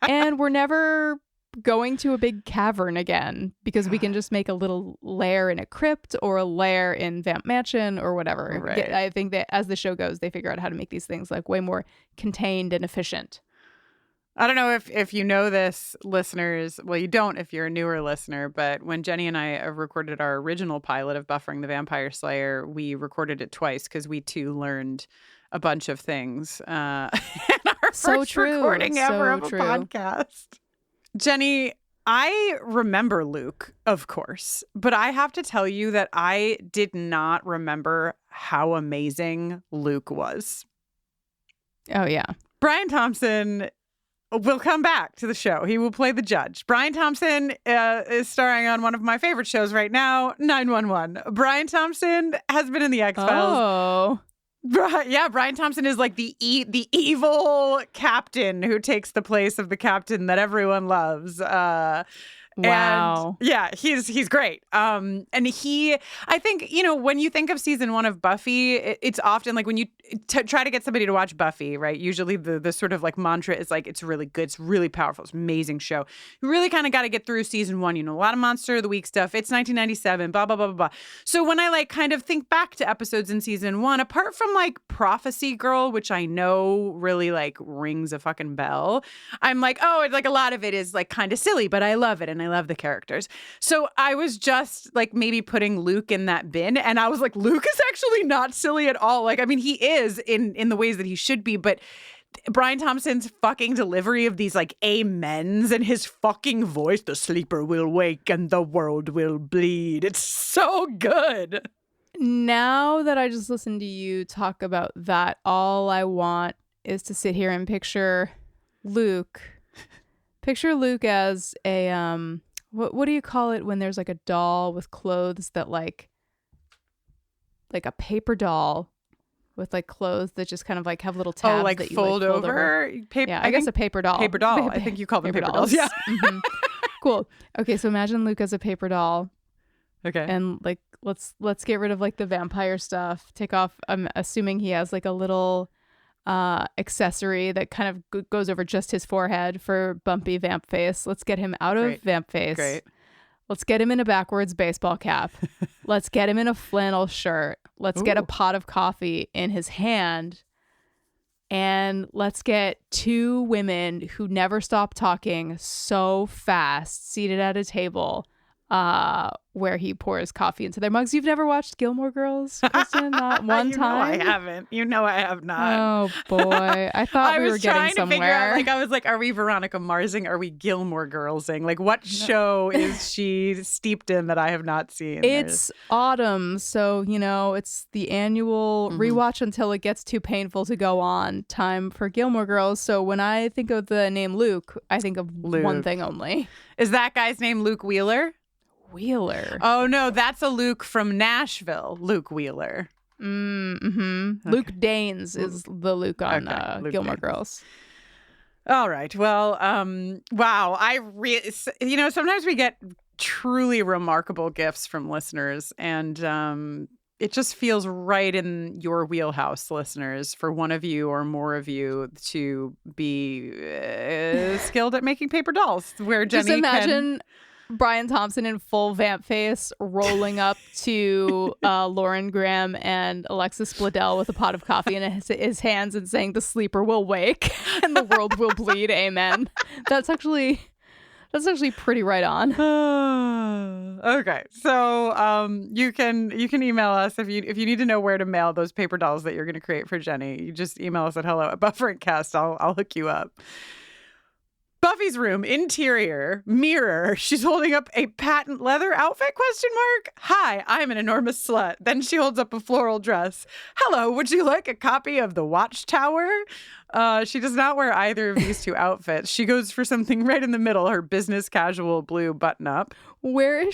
Speaker 5: And we're never going to a big cavern again because we can just make a little lair in a crypt or a lair in Vamp Mansion or whatever.
Speaker 6: Right.
Speaker 5: I think that as the show goes, they figure out how to make these things like way more contained and efficient.
Speaker 6: I don't know if you know this, listeners. Well, you don't if you're a newer listener, but when Jenny and I recorded our original pilot of Buffering the Vampire Slayer, we recorded it twice because we too learned a bunch of things in our first recording ever of a podcast. Jenny, I remember Luke, of course, but I have to tell you that I did not remember how amazing Luke was.
Speaker 5: Oh, yeah.
Speaker 6: Brian Thompson will come back to the show. He will play the judge. Brian Thompson is starring on one of my favorite shows right now, 911. Brian Thompson has been in the X-Files.
Speaker 5: Oh.
Speaker 6: Yeah, Brian Thompson is like the evil captain who takes the place of the captain that everyone loves.
Speaker 5: Wow.
Speaker 6: And yeah, he's great. And I think, when you think of season 1 of Buffy, it's often like when you try to get somebody to watch Buffy, right? Usually the sort of like mantra is like, it's really good. It's really powerful. It's an amazing show. You really kind of got to get through season 1, a lot of Monster of the Week stuff. It's 1997, blah, blah, blah, blah, blah. So when I like kind of think back to episodes in season 1, apart from like Prophecy Girl, which I know really like rings a fucking bell, I'm like, oh, it's like a lot of it is like kind of silly, but I love it. And I love the characters. So I was just like maybe putting Luke in that bin. And I was like, Luke is actually not silly at all. Like, I mean, he is in the ways that he should be, but Brian Thompson's fucking delivery of these like amens and his fucking voice, the sleeper will wake and the world will bleed. It's so good.
Speaker 5: Now that I just listened to you talk about that, all I want is to sit here and picture Luke. Picture Luke as a what do you call it when there's like a doll with clothes that like a paper doll with like clothes that just kind of like have little tabs
Speaker 6: like
Speaker 5: that you
Speaker 6: fold
Speaker 5: like, fold
Speaker 6: over? Paper,
Speaker 5: yeah, I guess a paper doll.
Speaker 6: Paper doll. I think you call them paper dolls. Yeah.
Speaker 5: Mm-hmm. Cool. Okay, so imagine Luke as a paper doll.
Speaker 6: Okay.
Speaker 5: And like let's get rid of like the vampire stuff. Take off. I'm assuming he has like a little accessory that kind of goes over just his forehead for bumpy vamp face. Let's get him out of vamp face.
Speaker 6: Great.
Speaker 5: Let's get him in a backwards baseball cap. Let's get him in a flannel shirt. Let's get a pot of coffee in his hand. And let's get 2 women who never stop talking so fast seated at a table where he pours coffee into their mugs. You've never watched Gilmore Girls, Kristin? Not one time?
Speaker 6: I haven't. I have not.
Speaker 5: Oh, boy. I thought we were getting somewhere.
Speaker 6: I was trying to figure out, like, I was like, are we Veronica Marsing? Are we Gilmore Girlsing? Like, what show is she steeped in that I have not seen?
Speaker 5: It's autumn, so, it's the annual rewatch until it gets too painful to go on time for Gilmore Girls. So when I think of the name Luke, I think of one thing only.
Speaker 6: Is that guy's name Luke Wheeler?
Speaker 5: Wheeler.
Speaker 6: Oh, no, that's a Luke from Nashville, Luke Wheeler.
Speaker 5: Mm-hmm. Okay. Luke Danes is the Luke on
Speaker 6: Luke
Speaker 5: Gilmore
Speaker 6: Danes.
Speaker 5: Girls.
Speaker 6: All right. Well, wow. Sometimes we get truly remarkable gifts from listeners. And it just feels right in your wheelhouse, listeners, for one of you or more of you to be skilled at making paper dolls. Where Jenny
Speaker 5: just imagine Brian Thompson in full vamp face rolling up to Lauren Graham and Alexis Bledel with a pot of coffee in his hands and saying, "The sleeper will wake and the world will bleed. Amen." That's actually pretty right on.
Speaker 6: Okay, so you can email us if you need to know where to mail those paper dolls that you're going to create for Jenny. You just email us at hello@BufferandCast. I'll hook you up. Buffy's room, interior, mirror. She's holding up a patent leather outfit, ? Hi, I'm an enormous slut. Then she holds up a floral dress. Hello, would you like a copy of The Watchtower? She does not wear either of these two outfits. She goes for something right in the middle, her business casual blue button-up.
Speaker 5: Where are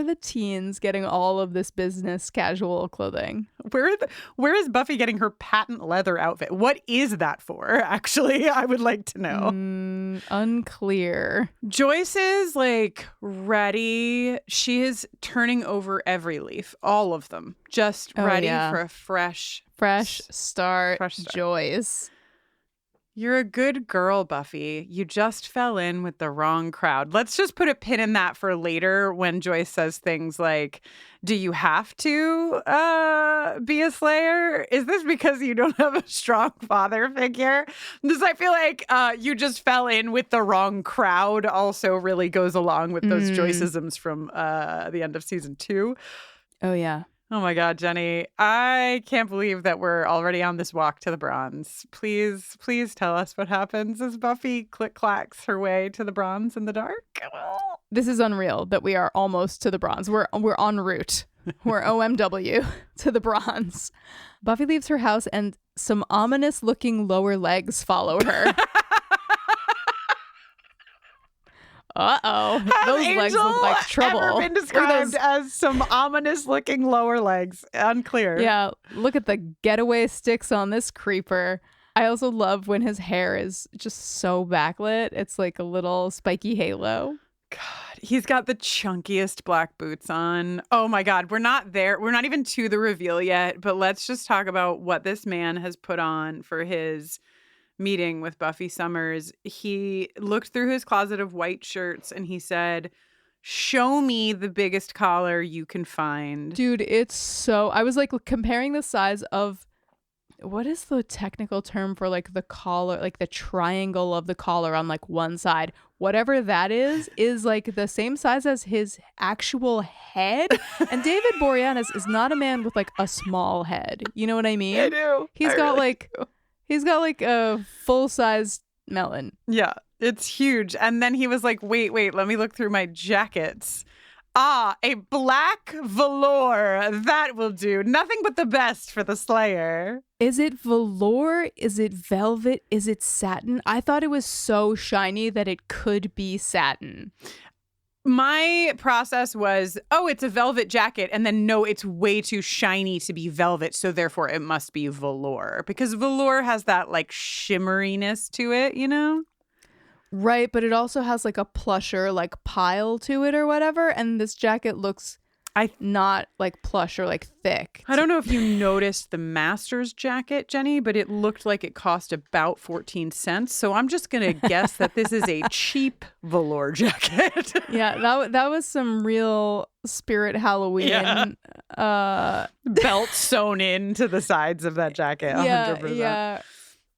Speaker 5: the teens getting all of this business casual clothing?
Speaker 6: Where is Buffy getting her patent leather outfit? What is that for? Actually, I would like to know.
Speaker 5: Unclear.
Speaker 6: Joyce is like ready. She is turning over every leaf, all of them, just ready for a fresh
Speaker 5: start. Joyce.
Speaker 6: You're a good girl, Buffy. You just fell in with the wrong crowd. Let's just put a pin in that for later when Joyce says things like, do you have to be a Slayer? Is this because you don't have a strong father figure? Because I feel like you just fell in with the wrong crowd also really goes along with those Joyceisms from the end of season 2.
Speaker 5: Oh, yeah.
Speaker 6: Oh my God, Jenny, I can't believe that we're already on this walk to the bronze. Please tell us what happens as Buffy click-clacks her way to the bronze in the dark.
Speaker 5: This is unreal that we are almost to the bronze. We're en route. We're OMW to the bronze. Buffy leaves her house and some ominous-looking lower legs follow her. Uh-oh. Those legs look like trouble.
Speaker 6: Ever been described as some ominous-looking lower legs? Unclear.
Speaker 5: Yeah, look at the getaway sticks on this creeper. I also love when his hair is just so backlit. It's like a little spiky halo.
Speaker 6: God, he's got the chunkiest black boots on. Oh my God, we're not there. We're not even to the reveal yet, but let's just talk about what this man has put on for his meeting with Buffy Summers. He looked through his closet of white shirts and he said, "Show me the biggest collar you can find."
Speaker 5: Dude, it's so... I was like comparing the size of... What is the technical term for like the collar, like the triangle of the collar on like one side? Whatever that is like the same size as his actual head. And David Boreanaz is not a man with like a small head. You know what I mean?
Speaker 6: I do.
Speaker 5: He's got like a full-size melon.
Speaker 6: Yeah, it's huge. And then he was like, wait, let me look through my jackets. Ah, a black velour. That will do. Nothing but the best for the Slayer.
Speaker 5: Is it velour? Is it velvet? Is it satin? I thought it was so shiny that it could be satin.
Speaker 6: My process was, it's a velvet jacket. And then, no, it's way too shiny to be velvet. So therefore, it must be velour. Because velour has that like shimmeriness to it, you know?
Speaker 5: Right, but it also has like a plusher like pile to it or whatever. And this jacket looks not like plush or like thick.
Speaker 6: I don't know if you noticed the Master's jacket, Jenny, but it looked like it cost about 14 cents. So I'm just going to guess that this is a cheap velour jacket.
Speaker 5: Yeah, that was some real Spirit Halloween
Speaker 6: belt sewn into the sides of that jacket. 100%.
Speaker 5: Yeah.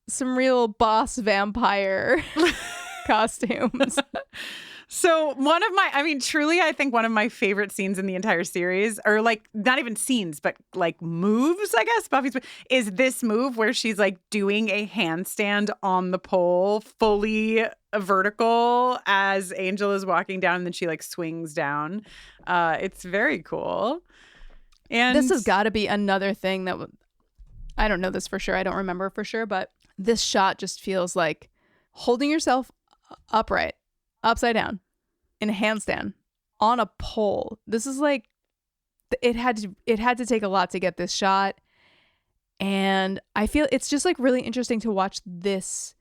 Speaker 5: Some real boss vampire costumes.
Speaker 6: So truly, I think one of my favorite scenes in the entire series, or like not even scenes, but like moves, I guess, Buffy's, is this move where she's like doing a handstand on the pole, fully vertical as Angel is walking down, and then she like swings down. It's very cool. And
Speaker 5: this has got to be another thing that I don't know this for sure. I don't remember for sure, but this shot just feels like holding yourself upright, upside down, in a handstand, on a pole. This is like, it had to take a lot to get this shot. And I feel it's just like really interesting to watch this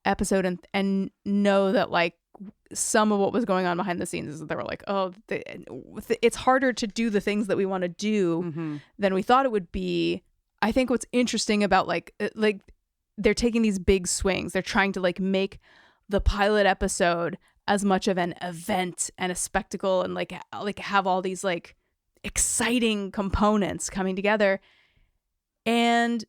Speaker 5: episode and know that like some of what was going on behind the scenes is that they were like, oh, it's harder to do the things that we want to do than we thought it would be. I think what's interesting about like they're taking these big swings. They're trying to like make the pilot episode as much of an event and a spectacle and like have all these like exciting components coming together. And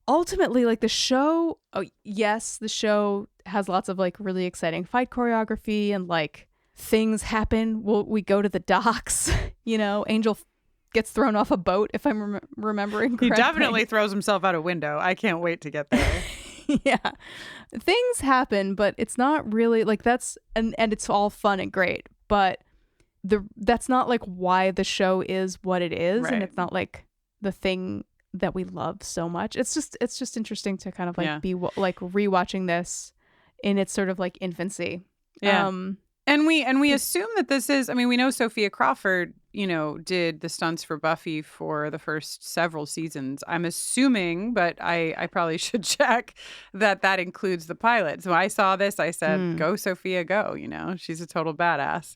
Speaker 5: ultimately, like the show, the show has lots of like really exciting fight choreography and like things happen. We go to the docks, Angel gets thrown off a boat, if I'm remembering correctly.
Speaker 6: He definitely throws himself out a window. I can't wait to get there.
Speaker 5: Yeah. Things happen, but it's not really like that's and it's all fun and great, but that's not like why the show is what it is, and it's not like the thing that we love so much. It's just interesting to kind of like be like rewatching this in its sort of like infancy.
Speaker 6: Yeah. And we assume that this is, I mean, we know Sophia Crawford, did the stunts for Buffy for the first several seasons. I'm assuming, but I probably should check that includes the pilot. So I saw this, I said, go Sophia, go, she's a total badass.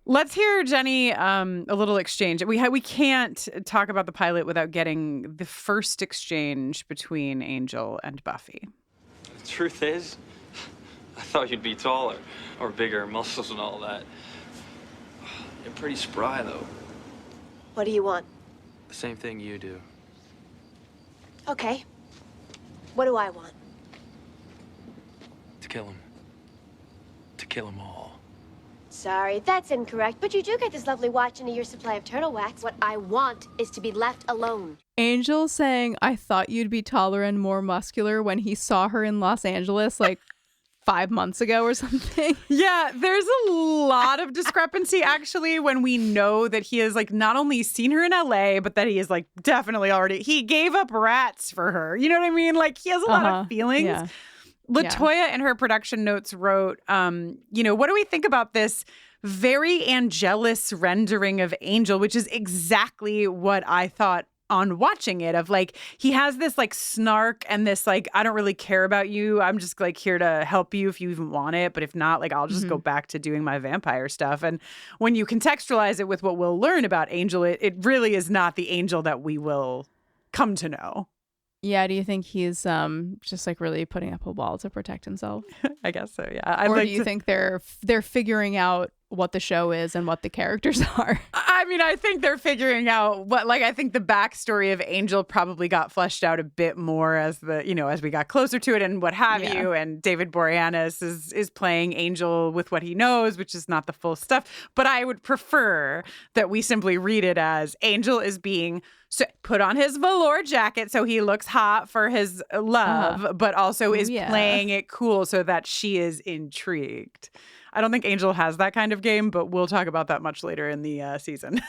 Speaker 6: Let's hear, Jenny, a little exchange. We can't talk about the pilot without getting the first exchange between Angel and Buffy.
Speaker 14: The truth is, I thought you'd be taller or bigger, muscles and all that. You're pretty spry, though.
Speaker 8: What do you want?
Speaker 14: The same thing you do.
Speaker 8: Okay. What do I want?
Speaker 14: To kill him. To kill them all.
Speaker 8: Sorry, that's incorrect, but you do get this lovely watch and a year's supply of turtle wax. What I want is to be left alone.
Speaker 5: Angel saying, I thought you'd be taller and more muscular when he saw her in Los Angeles like 5 months ago or something.
Speaker 6: Yeah, there's a lot of discrepancy actually when we know that he has like not only seen her in LA, but that he is like definitely he gave up rats for her. You know what I mean? Like he has a lot of feelings.
Speaker 5: Yeah.
Speaker 6: LaToya in her production notes wrote, what do we think about this very angelus rendering of Angel, which is exactly what I thought on watching it, of like he has this like snark and this like, I don't really care about you, I'm just like here to help you if you even want it, but if not, like I'll just go back to doing my vampire stuff. And when you contextualize it with what we'll learn about Angel, it really is not the Angel that we will come to know.
Speaker 5: Yeah, do you think he's just like really putting up a wall to protect himself?
Speaker 6: I guess so, yeah.
Speaker 5: Or do you think they're figuring out what the show is and what the characters are?
Speaker 6: I mean, I think they're figuring out what, like, I think the backstory of Angel probably got fleshed out a bit more as as we got closer to it and what have you. And David Boreanaz is playing Angel with what he knows, which is not the full stuff. But I would prefer that we simply read it as Angel is being put on his velour jacket so he looks hot for his love, but also is playing it cool so that she is intrigued. I don't think Angel has that kind of game, but we'll talk about that much later in the season.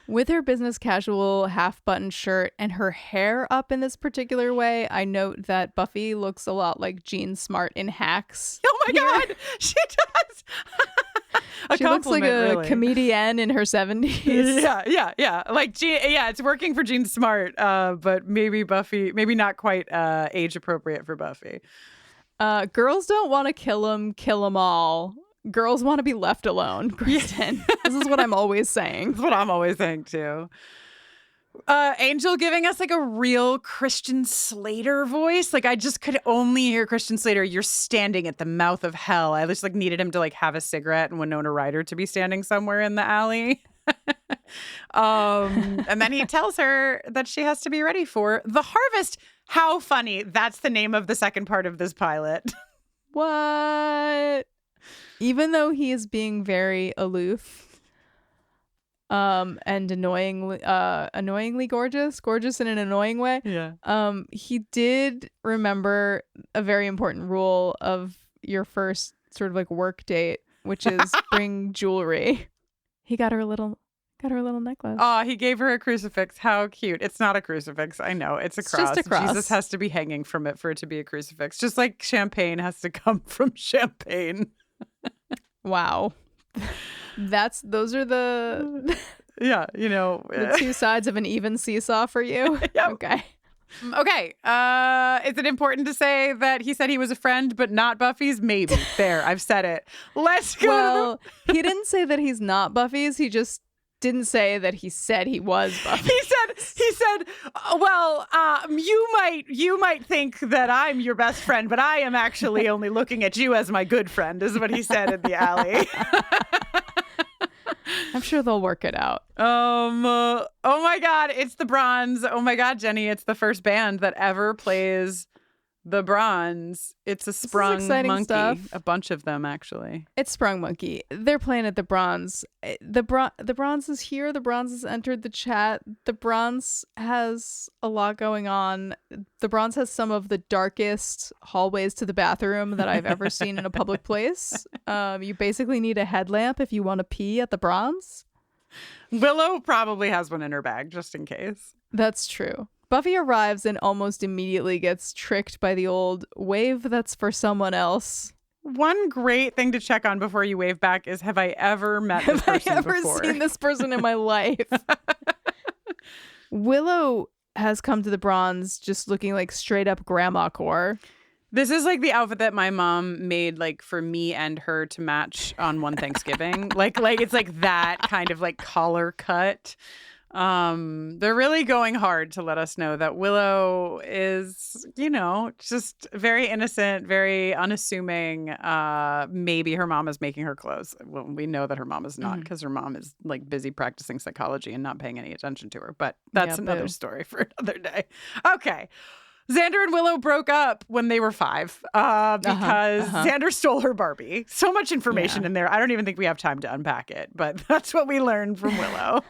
Speaker 5: With her business casual half-button shirt and her hair up in this particular way, I note that Buffy looks a lot like Jean Smart in Hacks.
Speaker 6: Oh my God, she does.
Speaker 5: She looks like a comedian in her 70s.
Speaker 6: Yeah. Like, it's working for Jean Smart, but maybe not quite age appropriate for Buffy.
Speaker 5: Girls don't want to kill them all. Girls want to be left alone, Kristin. This is what I'm always saying.
Speaker 6: That's what I'm always saying, too. Angel giving us like a real Christian Slater voice. Like I just could only hear Christian Slater. You're standing at the mouth of hell. I just like needed him to like have a cigarette and Winona Ryder to be standing somewhere in the alley. And then he tells her that she has to be ready for the harvest. How funny. That's the name of the second part of this pilot.
Speaker 5: What? Even though he is being very aloof. And annoyingly gorgeous in an annoying way.
Speaker 6: Yeah.
Speaker 5: He did remember a very important rule of your first sort of like work date, which is bring jewelry. He got her a little necklace.
Speaker 6: Oh, he gave her a crucifix. How cute. It's not a crucifix. I know. It's a cross.
Speaker 5: Just a cross.
Speaker 6: Jesus has to be hanging from it for it to be a crucifix. Just like champagne has to come from champagne.
Speaker 5: Wow. Those are the
Speaker 6: yeah,
Speaker 5: the two sides of an even seesaw for you.
Speaker 6: Yep.
Speaker 5: Okay.
Speaker 6: Okay. Is it important to say that he said he was a friend, but not Buffy's? Maybe. There, I've said it. Let's go.
Speaker 5: Well, he didn't say that he's not Buffy's. He just didn't say that he said he was Buffy.
Speaker 6: He said, well, you might think that I'm your best friend, but I am actually only looking at you as my good friend, is what he said in the alley.
Speaker 5: I'm sure they'll work it out.
Speaker 6: Oh my God, it's the Bronze. Oh my God, Jenny, it's the first band that ever plays the Bronze. It's a sprung monkey.
Speaker 5: Stuff.
Speaker 6: A bunch of them, actually.
Speaker 5: It's Sprung Monkey. They're playing at the Bronze. The Bronze is here. The Bronze has entered the chat. The Bronze has a lot going on. The Bronze has some of the darkest hallways to the bathroom that I've ever seen in a public place. You basically need a headlamp if you want to pee at the Bronze.
Speaker 6: Willow probably has one in her bag, just in case.
Speaker 5: That's true. Buffy arrives and almost immediately gets tricked by the old wave that's for someone else.
Speaker 6: One great thing to check on before you wave back is, have I ever met this person before?
Speaker 5: Have I ever seen this person in my life? Willow has come to the Bronze just looking like straight up grandma core.
Speaker 6: This is like the outfit that my mom made like for me and her to match on one Thanksgiving. like it's like that kind of like collar cut. They're really going hard to let us know that Willow is, just very innocent, very unassuming. Maybe her mom is making her clothes. Well, we know that her mom is not, because her mom is like busy practicing psychology and not paying any attention to her. But that's another story for another day. Okay. Xander and Willow broke up when they were 5 because Xander stole her Barbie. So much information in there. I don't even think we have time to unpack it, but that's what we learned from Willow.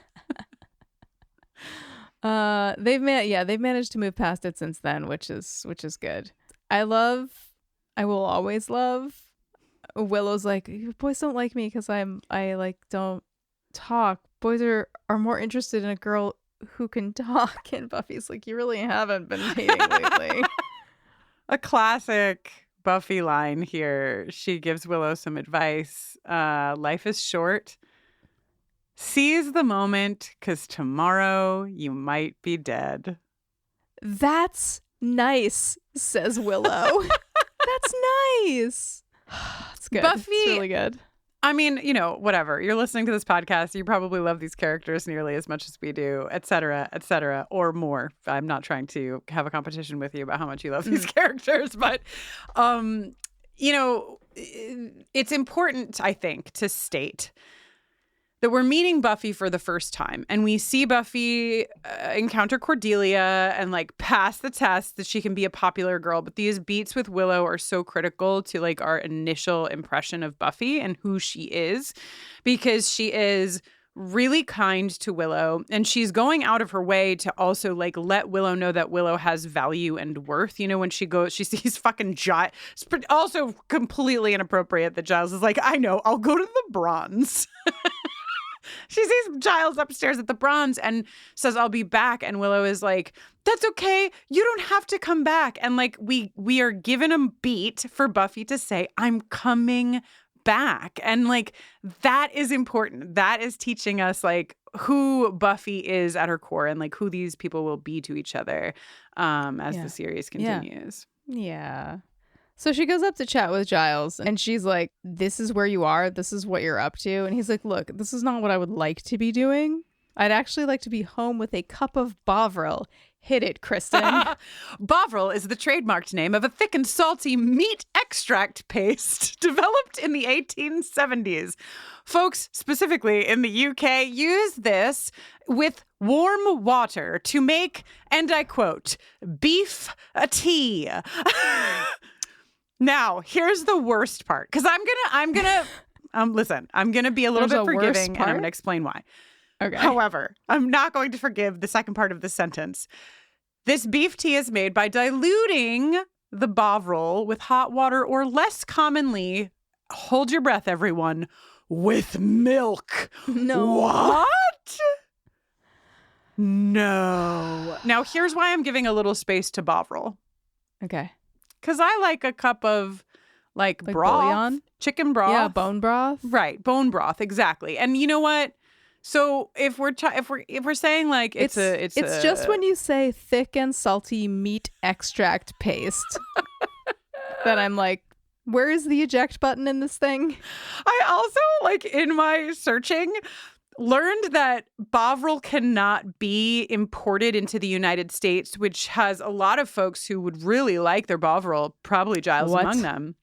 Speaker 5: They've managed to move past it since then, which is good. I will always love Willow's like, boys don't like me because I don't talk. Boys are more interested in a girl who can talk, and Buffy's like, you really haven't been dating lately.
Speaker 6: A classic Buffy line here. She gives Willow some advice. Life is short. Seize the moment, because tomorrow you might be dead.
Speaker 5: That's nice, says Willow. That's nice. It's good.
Speaker 6: Buffy,
Speaker 5: it's really good.
Speaker 6: I mean, whatever. You're listening to this podcast. You probably love these characters nearly as much as we do, et cetera, or more. I'm not trying to have a competition with you about how much you love these characters, but, it's important, I think, to state that we're meeting Buffy for the first time, and we see Buffy encounter Cordelia and pass the test that she can be a popular girl. But these beats with Willow are so critical to our initial impression of Buffy and who she is, because she is really kind to Willow, and she's going out of her way to also let Willow know that Willow has value and worth. When she sees fucking Giles. It's also completely inappropriate that Giles is like, I know, I'll go to the Bronze. She sees Giles upstairs at the Bronze and says, I'll be back. And Willow is like, that's okay. You don't have to come back. And we are given a beat for Buffy to say, I'm coming back. And that is important. That is teaching us who Buffy is at her core and who these people will be to each other as the series continues.
Speaker 5: Yeah. So she goes up to chat with Giles, and she's like, this is where you are. This is what you're up to. And he's like, look, this is not what I would like to be doing. I'd actually like to be home with a cup of Bovril. Hit it, Kristin.
Speaker 6: Bovril is the trademarked name of a thick and salty meat extract paste developed in the 1870s. Folks, specifically in the UK, use this with warm water to make, and I quote, beef tea. Now, here's the worst part, because I'm gonna be a little bit forgiving, and I'm gonna explain why.
Speaker 5: Okay.
Speaker 6: However, I'm not going to forgive the second part of the sentence. This beef tea is made by diluting the Bovril with hot water, or less commonly, hold your breath, everyone, with milk.
Speaker 5: No.
Speaker 6: What? No. Now, here's why I'm giving a little space to Bovril.
Speaker 5: Okay.
Speaker 6: Because I like a cup of broth,
Speaker 5: bouillon?
Speaker 6: chicken broth.
Speaker 5: Yeah, bone broth.
Speaker 6: Right, bone broth, exactly. And you know what? So if we're saying like it's
Speaker 5: just when you say thick and salty meat extract paste that I'm like, where is the eject button in this thing?
Speaker 6: I also, like, in my searching, learned that Bovril cannot be imported into the United States, which has a lot of folks who would really like their Bovril, probably Giles among them,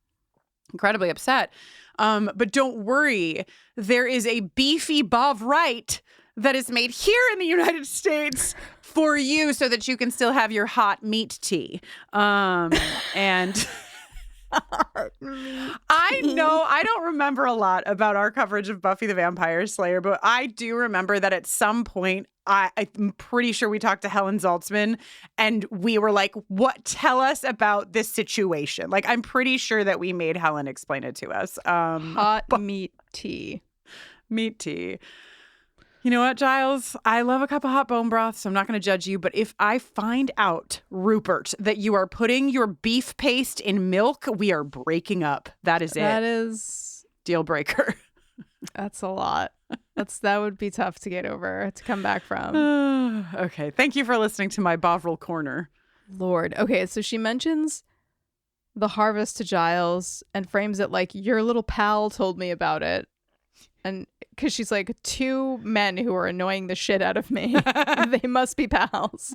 Speaker 6: incredibly upset. But don't worry, there is a beefy Bovrite that is made here in the United States for you so that you can still have your hot meat tea. And I know I don't remember a lot about our coverage of Buffy the Vampire Slayer, but I do remember that at some point I'm pretty sure we talked to Helen Zaltzman and we were like, what? Tell us about this situation. Like, I'm pretty sure that we made Helen explain it to us.
Speaker 5: Hot meat tea.
Speaker 6: Meat tea. You know what, Giles? I love a cup of hot bone broth, so I'm not going to judge you. But if I find out, Rupert, that you are putting your beef paste in milk, we are breaking up. That is it.
Speaker 5: That is
Speaker 6: deal breaker.
Speaker 5: That's a lot. That would be tough to get over, to come back from.
Speaker 6: Okay. Thank you for listening to my Bovril Corner.
Speaker 5: Lord. Okay, so she mentions the harvest to Giles and frames it like, your little pal told me about it. And because she's like, 2 men who are annoying the shit out of me. They must be pals.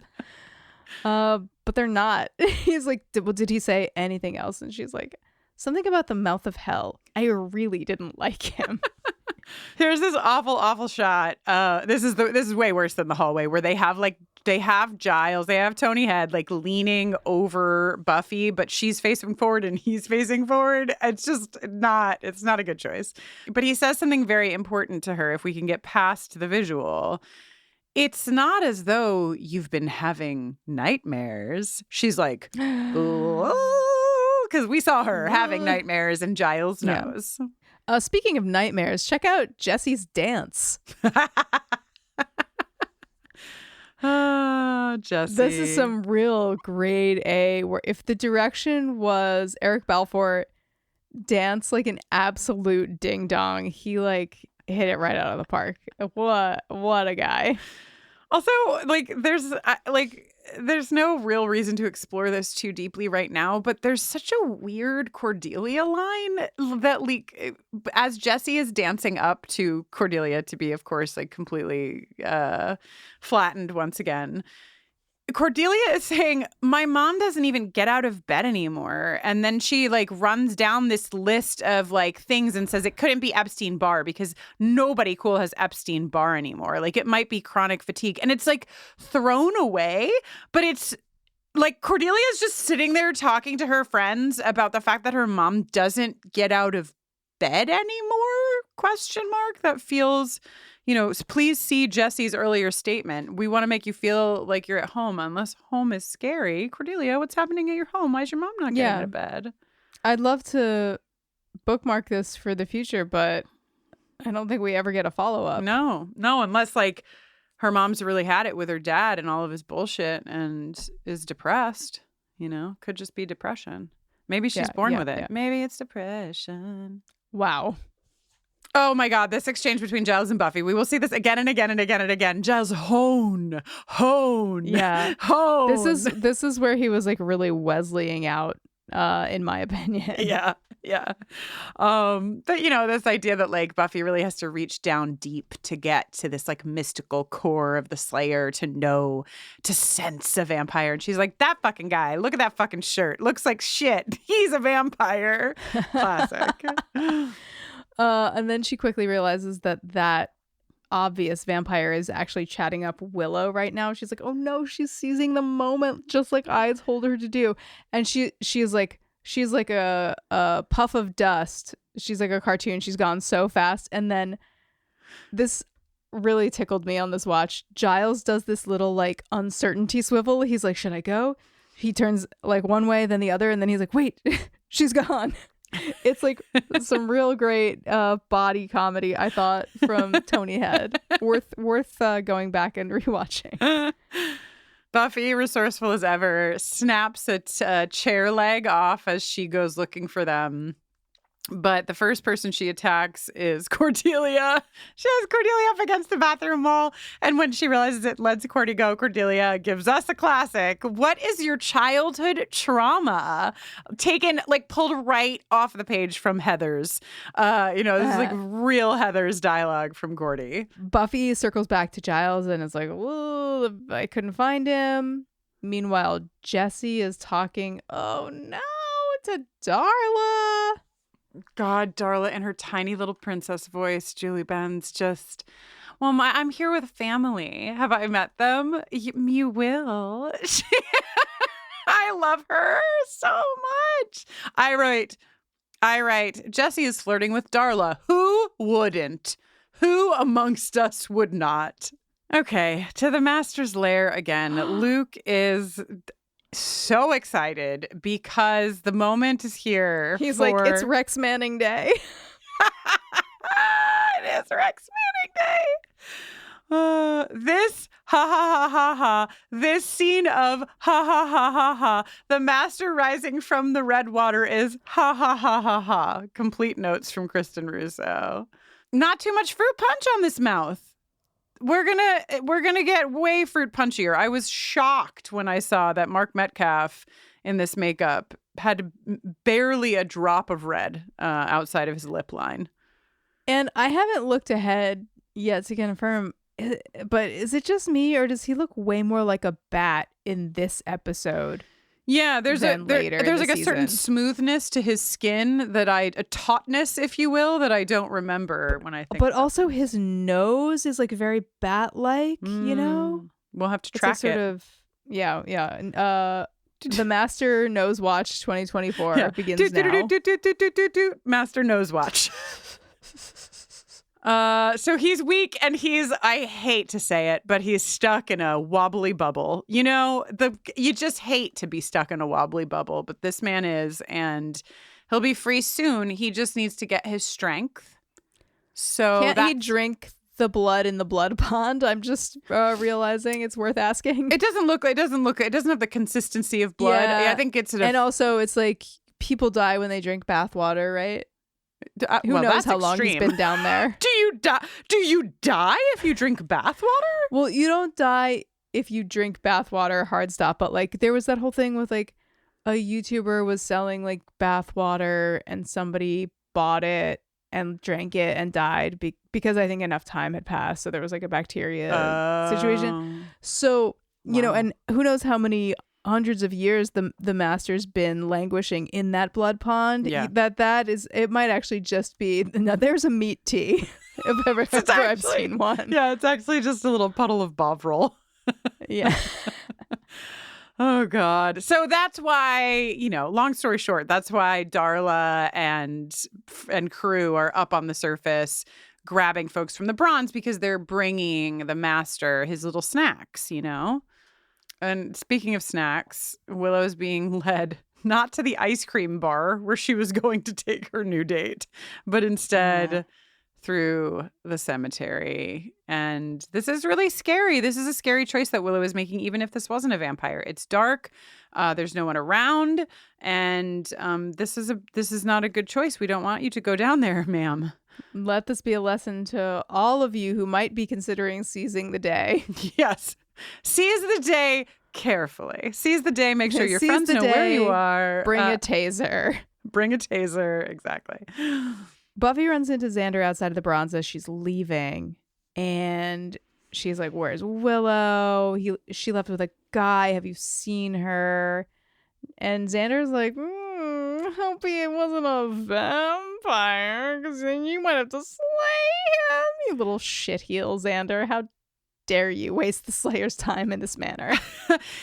Speaker 5: But they're not. He's like, did he say anything else? And she's like, something about the mouth of hell. I really didn't like him.
Speaker 6: Here's this awful shot. This is way worse than the hallway where they have Giles, they have Tony Head like leaning over Buffy, but she's facing forward and he's facing forward. It's not a good choice. But he says something very important to her if we can get past the visual. It's not as though you've been having nightmares. She's like, because we saw her having nightmares and Giles knows.
Speaker 5: Speaking of nightmares, check out Jesse's dance.
Speaker 6: Jesse.
Speaker 5: This is some real grade A, where if the direction was Eric Balfour dance like an absolute ding dong, he like hit it right out of the park. What a guy.
Speaker 6: Also, like, there's no real reason to explore this too deeply right now, but there's such a weird Cordelia line that, like, as Jesse is dancing up to Cordelia to be, of course, like completely flattened once again, Cordelia is saying, my mom doesn't even get out of bed anymore. And then she like runs down this list of like things and says it couldn't be Epstein-Barr because nobody cool has Epstein-Barr anymore. Like, it might be chronic fatigue. And it's like thrown away, but it's like Cordelia is just sitting there talking to her friends about the fact that her mom doesn't get out of bed anymore? ? That feels, please see Jesse's earlier statement. We want to make you feel like you're at home unless home is scary. Cordelia, what's happening at your home? Why is your mom not getting out of bed?
Speaker 5: I'd love to bookmark this for the future, but I don't think we ever get a follow-up.
Speaker 6: No, unless like her mom's really had it with her dad and all of his bullshit and is depressed. Could just be depression. Maybe she's born with it. Yeah. Maybe it's depression.
Speaker 5: Wow.
Speaker 6: Oh my God, this exchange between Giles and Buffy. We will see this again and again and again and again. Giles, hone.
Speaker 5: Yeah.
Speaker 6: Hone.
Speaker 5: This is where he was like really Wesleying out, in my opinion.
Speaker 6: Yeah. But this idea that like Buffy really has to reach down deep to get to this like mystical core of the Slayer to sense a vampire. And she's like, that fucking guy, look at that fucking shirt. Looks like shit. He's a vampire. Classic.
Speaker 5: And then she quickly realizes that obvious vampire is actually chatting up Willow right now. She's like, oh no, she's seizing the moment, just like I told her to do. And she's like a puff of dust. She's like a cartoon. She's gone so fast. And then this really tickled me on this watch. Giles does this little like uncertainty swivel. He's like, should I go? He turns like one way, then the other. And then he's like, wait, she's gone. It's like some real great body comedy, I thought, from Tony Head. Worth going back and rewatching.
Speaker 6: Buffy, resourceful as ever, snaps a chair leg off as she goes looking for them. But the first person she attacks is Cordelia. She has Cordelia up against the bathroom wall. And when she realizes it lets Cordy go, Cordelia gives us a classic. What is your childhood trauma? Taken, like, pulled right off the page from Heather's. This is like real Heather's dialogue from Cordy.
Speaker 5: Buffy circles back to Giles and is like, well, I couldn't find him. Meanwhile, Jessie is talking, oh no, to Darla.
Speaker 6: God, Darla in her tiny little princess voice. Julie Benz just, I'm here with family. Have I met them? You will. I love her so much. I write, Jessie is flirting with Darla. Who wouldn't? Who amongst us would not? Okay, to the Master's lair again. Luke is so excited because the moment is here.
Speaker 5: He's like, it's Rex Manning Day.
Speaker 6: It is Rex Manning Day. This ha ha ha ha ha. This scene of ha ha ha ha ha. The Master rising from the red water is ha ha ha ha ha. Complete notes from Kristin Russo. Not too much fruit punch on this mouth. We're gonna get way fruit punchier. I was shocked when I saw that Mark Metcalf in this makeup had barely a drop of red outside of his lip line.
Speaker 5: And I haven't looked ahead yet to confirm, but is it just me or does he look way more like a bat in this episode?
Speaker 6: Yeah, there's like a certain smoothness to his skin a tautness, if you will, that I don't remember when I think.
Speaker 5: But also his nose is like very bat-like, you know?
Speaker 6: We'll have to track it.
Speaker 5: Yeah. The Master Nose Watch 2024 begins now.
Speaker 6: Master Nose Watch. So he's weak and I hate to say it, but he's stuck in a wobbly bubble. You know, you just hate to be stuck in a wobbly bubble, but this man is, and he'll be free soon. He just needs to get his strength. So
Speaker 5: can't he drink the blood in the blood pond? I'm just realizing it's worth asking.
Speaker 6: It doesn't have the consistency of blood.
Speaker 5: Yeah.
Speaker 6: I think it's
Speaker 5: and also it's like people die when they drink bath water, right? Who knows how long he's been down there?
Speaker 6: Do you die if you drink bathwater?
Speaker 5: Well, you don't die if you drink bathwater, hard stop. But like there was that whole thing with like a YouTuber was selling like bathwater and somebody bought it and drank it and died because I think enough time had passed. So there was like a bacteria situation. So, you know, and who knows how many hundreds of years the Master's been languishing in that blood pond. That is, it might actually just be, now there's a meat tea if ever I've seen one.
Speaker 6: Yeah, it's actually just a little puddle of Bovril.
Speaker 5: Yeah.
Speaker 6: Oh God. So that's why, long story short, that's why Darla and crew are up on the surface grabbing folks from the bronze, because they're bringing the Master his little snacks, And speaking of snacks, Willow's being led not to the ice cream bar where she was going to take her new date, but instead through the cemetery. And this is really scary. This is a scary choice that Willow is making, even if this wasn't a vampire. It's dark. There's no one around. And this is not a good choice. We don't want you to go down there, ma'am.
Speaker 5: Let this be a lesson to all of you who might be considering seizing the day.
Speaker 6: Yes. Seize the day carefully. Seize the day. Make sure your friends know where you are.
Speaker 5: Bring a taser.
Speaker 6: Bring a taser. Exactly.
Speaker 5: Buffy runs into Xander outside of the bronze as she's leaving. And she's like, where's Willow? She left with a guy. Have you seen her? And Xander's like, hope he wasn't a vampire, because then you might have to slay him. You little shitheel, Xander. How dare you waste the Slayer's time in this manner?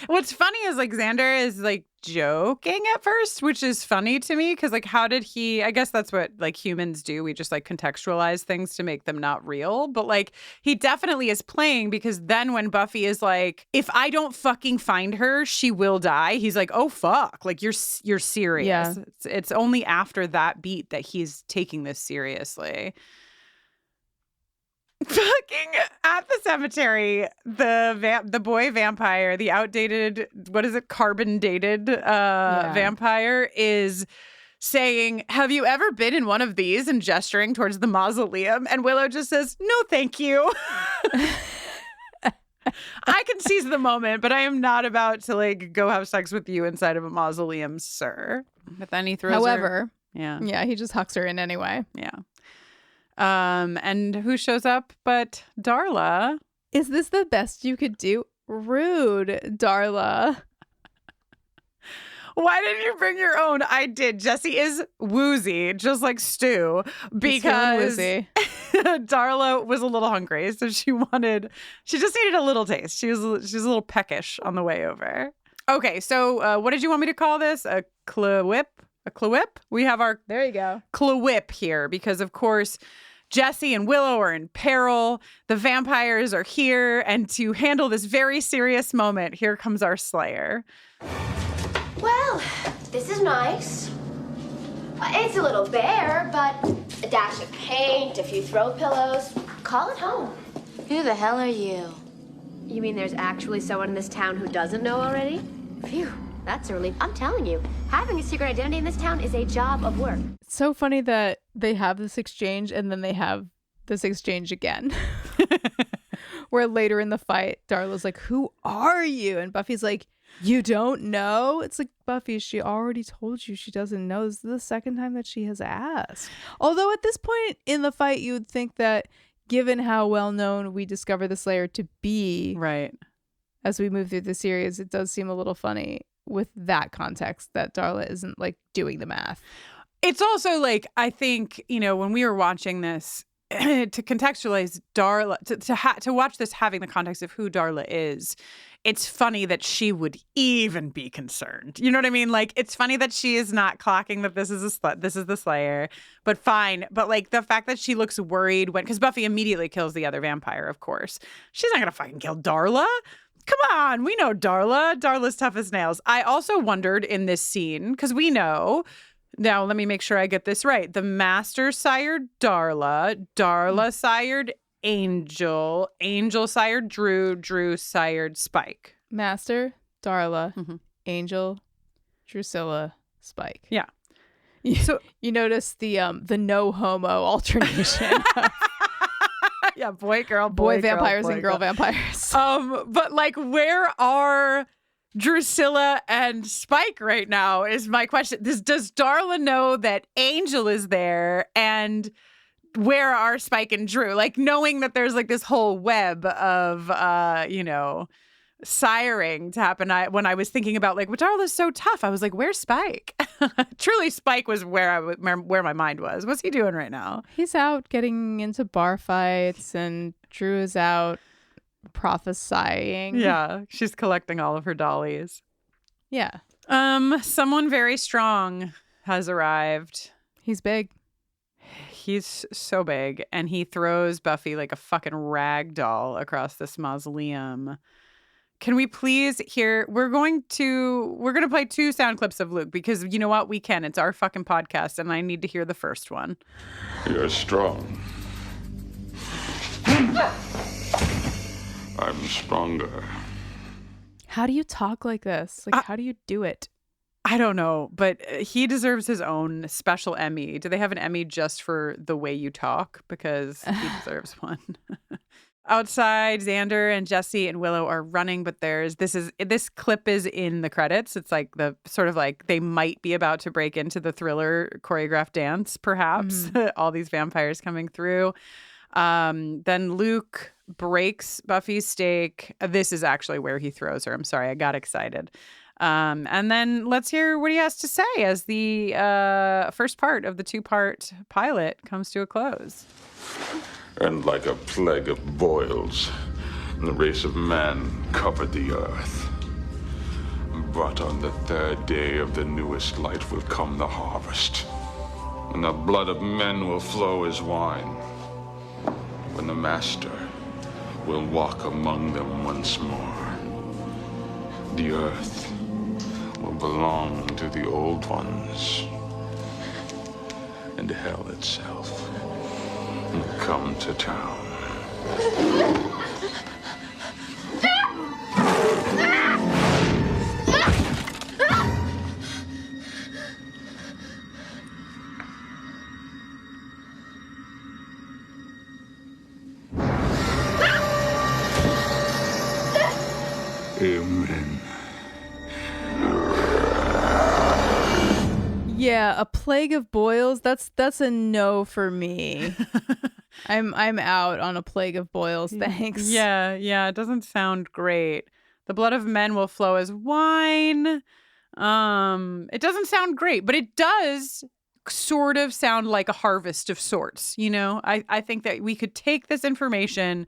Speaker 6: What's funny is like Xander is like joking at first, which is funny to me, because like how did he, I guess that's what like humans do, we just like contextualize things to make them not real, but like he definitely is playing, because then when Buffy is like, if I don't fucking find her, she will die, he's like, oh fuck, like you're serious.
Speaker 5: Yeah.
Speaker 6: It's only after that beat that he's taking this seriously. Fucking at the cemetery, the boy vampire, the outdated, what is it, carbon dated vampire is saying, have you ever been in one of these, and gesturing towards the mausoleum? And Willow just says, no, thank you. I can seize the moment, but I am not about to like go have sex with you inside of a mausoleum, sir. But then he throws
Speaker 5: However,
Speaker 6: her.
Speaker 5: Yeah, he just hucks her in anyway.
Speaker 6: Yeah. And who shows up but Darla?
Speaker 5: Is this the best you could do? Rude, Darla.
Speaker 6: Why didn't you bring your own? I did. Jesse is woozy, just like Stu, because Darla was a little hungry, so she just needed a little taste. She was a little peckish on the way over. Okay, so what did you want me to call this? A klewip? A klewip? We have our
Speaker 5: there you go
Speaker 6: klewip here because, of course, Jesse and Willow are in peril. The vampires are here, and to handle this very serious moment, here comes our Slayer.
Speaker 8: Well, this is nice. It's a little bare, but a dash of paint, a few throw pillows. Call it home.
Speaker 13: Who the hell are you?
Speaker 8: You mean there's actually someone in this town who doesn't know already? Phew, that's a relief. I'm telling you, having a secret identity in this town is a job of work.
Speaker 5: It's so funny that they have this exchange and then they have this exchange again. Where later in the fight, Darla's like, who are you? And Buffy's like, you don't know? It's like, Buffy, she already told you she doesn't know. This is the second time that she has asked. Although at this point in the fight, you would think that given how well known we discover the Slayer to be,
Speaker 6: right,
Speaker 5: as we move through the series, it does seem a little funny with that context that Darla isn't like doing the math.
Speaker 6: It's also like, I think, when we were watching this, to contextualize Darla, to watch this having the context of who Darla is, it's funny that she would even be concerned. You know what I mean? Like, it's funny that she is not clocking that this is the Slayer, but fine. But like the fact that she looks worried because Buffy immediately kills the other vampire, of course. She's not going to fucking kill Darla. Come on, we know Darla. Darla's tough as nails. I also wondered in this scene, because we know, now let me make sure I get this right. The Master sired Darla, Darla sired Angel, Angel sired Drew, Drew sired Spike.
Speaker 5: Master, Darla, Angel, Drusilla, Spike.
Speaker 6: Yeah.
Speaker 5: So you notice the no homo alternation.
Speaker 6: Yeah, boy, girl,
Speaker 5: boy vampires and girl vampires.
Speaker 6: But like, where are Drusilla and Spike right now is my question. Does Darla know that Angel is there, and where are Spike and Drew? Like, knowing that there's like this whole web of siring to happen. When I was thinking about like, well, Darla's so tough, I was like, where's Spike? Truly, Spike was where my mind was. What's he doing right now?
Speaker 5: He's out getting into bar fights, and Drew is out prophesying.
Speaker 6: Yeah, she's collecting all of her dollies.
Speaker 5: Yeah.
Speaker 6: Someone very strong has arrived.
Speaker 5: He's big.
Speaker 6: He's so big, and he throws Buffy like a fucking rag doll across this mausoleum. Can we please hear? We're going to play 2 sound clips of Luke, because you know what? We can. It's our fucking podcast, and I need to hear the first one.
Speaker 15: You're strong. I'm stronger.
Speaker 5: How do you talk like this? Like, how do you do it?
Speaker 6: I don't know, but he deserves his own special Emmy. Do they have an Emmy just for the way you talk? Because he deserves one. Outside, Xander and Jesse and Willow are running, but this clip is in the credits. It's like the sort of like they might be about to break into the Thriller choreographed dance, perhaps. Mm-hmm. All these vampires coming through. Then Luke breaks Buffy's stake. This is actually where he throws her. I'm sorry, I got excited. And then let's hear what he has to say as the first part of the 2-part pilot comes to a close.
Speaker 15: And like a plague of boils, the race of man covered the earth. But on the 3rd day of the newest light will come the harvest, and the blood of men will flow as wine, when the Master will walk among them once more. The earth will belong to the old ones, and hell itself will come to town.
Speaker 5: Yeah, a plague of boils. That's a no for me. I'm out on a plague of boils. Thanks.
Speaker 6: Yeah, it doesn't sound great. The blood of men will flow as wine. It doesn't sound great, but it does sort of sound like a harvest of sorts. You know, I think that we could take this information,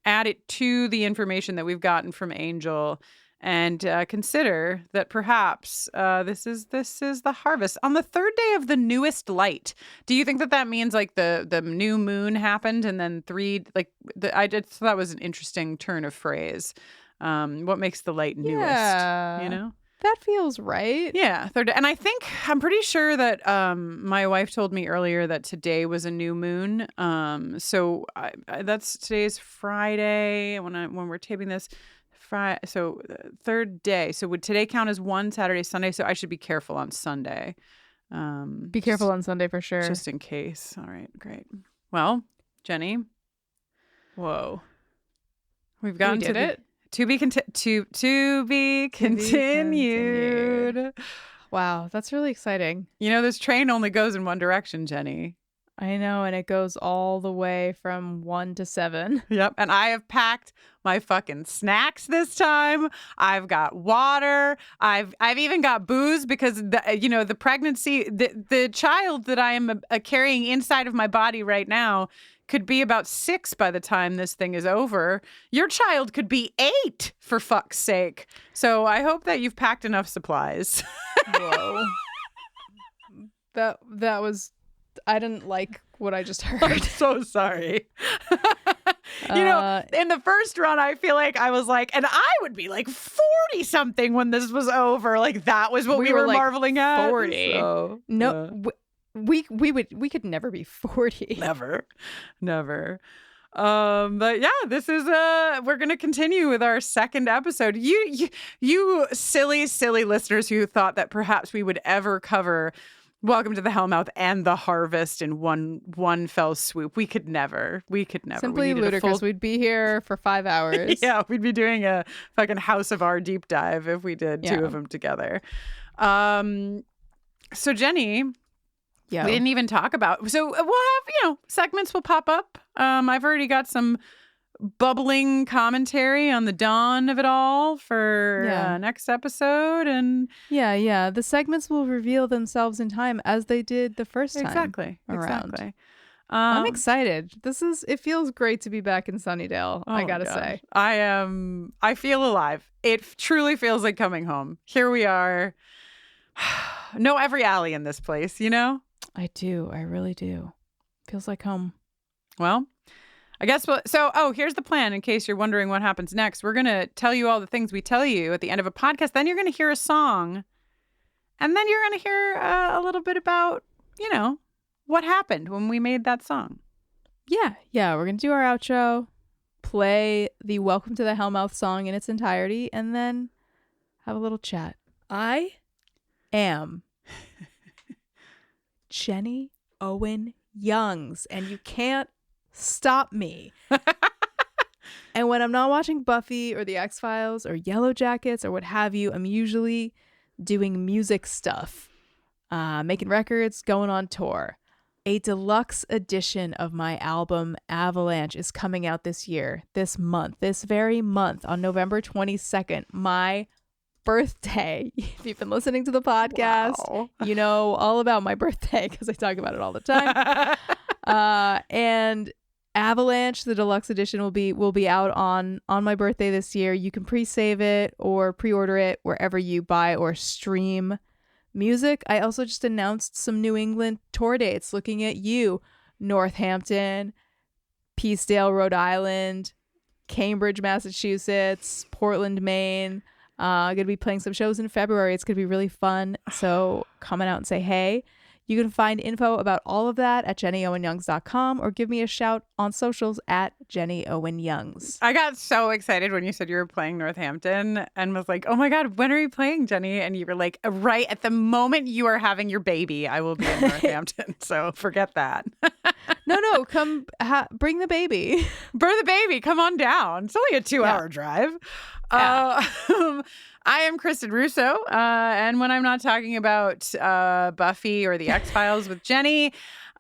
Speaker 6: add it to the information that we've gotten from Angel, and consider that perhaps this is the harvest on the third day of the newest light. Do you think that means like the new moon happened and then I just thought that was an interesting turn of phrase. What makes the light newest?
Speaker 5: Yeah.
Speaker 6: You know,
Speaker 5: that feels right.
Speaker 6: Yeah, third day. And I'm pretty sure that my wife told me earlier that today was a new moon. So today's Friday when we're taping this. So third day. So would today count as one, Saturday, Sunday? So I should be careful on Sunday.
Speaker 5: Be careful on Sunday for sure.
Speaker 6: Just in case. All right, great. Well, Jenny.
Speaker 5: Whoa.
Speaker 6: We've gotten to be continued.
Speaker 5: Wow, that's really exciting.
Speaker 6: You know, this train only goes in one direction, Jenny.
Speaker 5: I know, and it goes all the way from 1 to 7.
Speaker 6: Yep, and I have packed my fucking snacks this time. I've got water. I've even got booze because the pregnancy, the child that I am carrying inside of my body right now could be about 6 by the time this thing is over. Your child could be 8, for fuck's sake. So I hope that you've packed enough supplies.
Speaker 5: Whoa. That was. I didn't like what I just heard.
Speaker 6: I'm so sorry. In the first run, I feel like I was like, and I would be like 40 something when this was over. Like that was what we were like marveling at.
Speaker 5: 40.
Speaker 6: So,
Speaker 5: no, we could never be 40.
Speaker 6: Never. But yeah, this is we're gonna continue with our second episode. You silly listeners who thought that perhaps we would ever cover Welcome to the Hellmouth and the Harvest in one fell swoop. We could never.
Speaker 5: Simply ludicrous. We'd be here for 5 hours.
Speaker 6: Yeah, we'd be doing a fucking House of R deep dive if we did two of them together. So Jenny, we didn't even talk about. So we'll have segments will pop up. I've already got some bubbling commentary on the dawn of it all for next episode, and
Speaker 5: the segments will reveal themselves in time as they did the first time.
Speaker 6: Exactly.
Speaker 5: I'm excited. It feels great to be back in Sunnydale. I gotta say,
Speaker 6: I feel alive. It truly feels like coming home. Here we are. Know every alley in this place, you know?
Speaker 5: I do. I really do. Feels like home.
Speaker 6: Well, I guess here's the plan in case you're wondering what happens next. We're going to tell you all the things we tell you at the end of a podcast. Then you're going to hear a song. And then you're going to hear a little bit about, what happened when we made that song.
Speaker 5: Yeah. We're going to do our outro, play the Welcome to the Hellmouth song in its entirety, and then have a little chat. I am Jenny Owen Youngs, and you can't stop me. And when I'm not watching Buffy or the X-Files or Yellow Jackets or what have you, I'm usually doing music stuff, making records, going on tour. A deluxe edition of my album Avalanche is coming out this very month on November 22nd, my birthday. If you've been listening to the podcast, you know all about my birthday because I talk about it all the time. And Avalanche, the deluxe edition, will be out on my birthday this year. You can pre-save it or pre-order it wherever you buy or stream music. I also just announced some New England tour dates. Looking at you, Northampton, Peacedale, Rhode Island, Cambridge, Massachusetts, Portland, Maine. I'm going to be playing some shows in February. It's going to be really fun. So comment out and say hey. You can find info about all of that at jennyowenyoungs.com or give me a shout on socials at jennyowenyoungs.
Speaker 6: I got so excited when you said you were playing Northampton and was like, oh my God, when are you playing, Jenny? And you were like, right at the moment you are having your baby, I will be in Northampton. So forget that.
Speaker 5: No, come bring the baby.
Speaker 6: Bring the baby. Come on down. It's only a 2-hour drive. I am Kristin Russo, and when I'm not talking about Buffy or the X-Files with Jenny,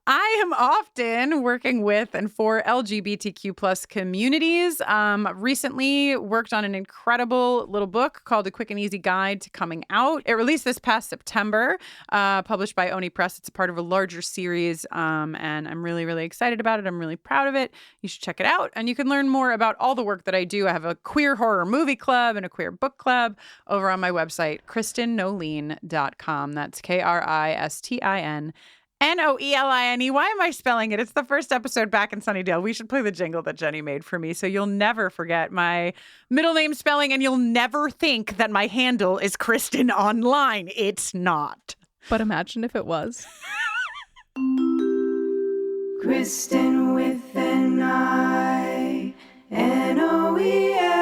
Speaker 6: I am often working with and for LGBTQ plus communities. Recently worked on an incredible little book called A Quick and Easy Guide to Coming Out. It released this past September, published by Oni Press. It's a part of a larger series, and I'm really, really excited about it. I'm really proud of it. You should check it out, and you can learn more about all the work that I do. I have a queer horror movie club and a queer book club over on my website, KristinNoeline.com. That's KristinNoeline. Why am I spelling it? It's the first episode back in Sunnydale. We should play the jingle that Jenny made for me so you'll never forget my middle name spelling and you'll never think that my handle is Kristin online. It's not.
Speaker 5: But imagine if it was.
Speaker 9: Kristin with an I, Noeline.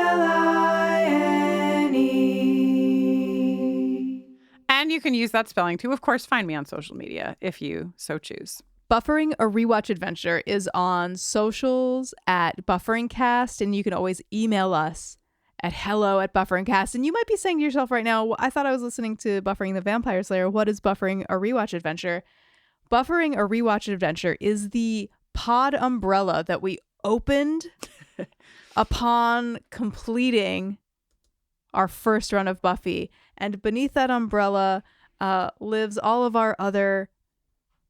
Speaker 6: And you can use that spelling to, of course, find me on social media if you so choose.
Speaker 5: Buffering a Rewatch Adventure is on socials at BufferingCast, and you can always email us at hello@BufferingCast. And you might be saying to yourself right now, I thought I was listening to Buffering the Vampire Slayer. What is Buffering a Rewatch Adventure? Buffering a Rewatch Adventure is the pod umbrella that we opened upon completing our first run of Buffy. And beneath that umbrella lives all of our other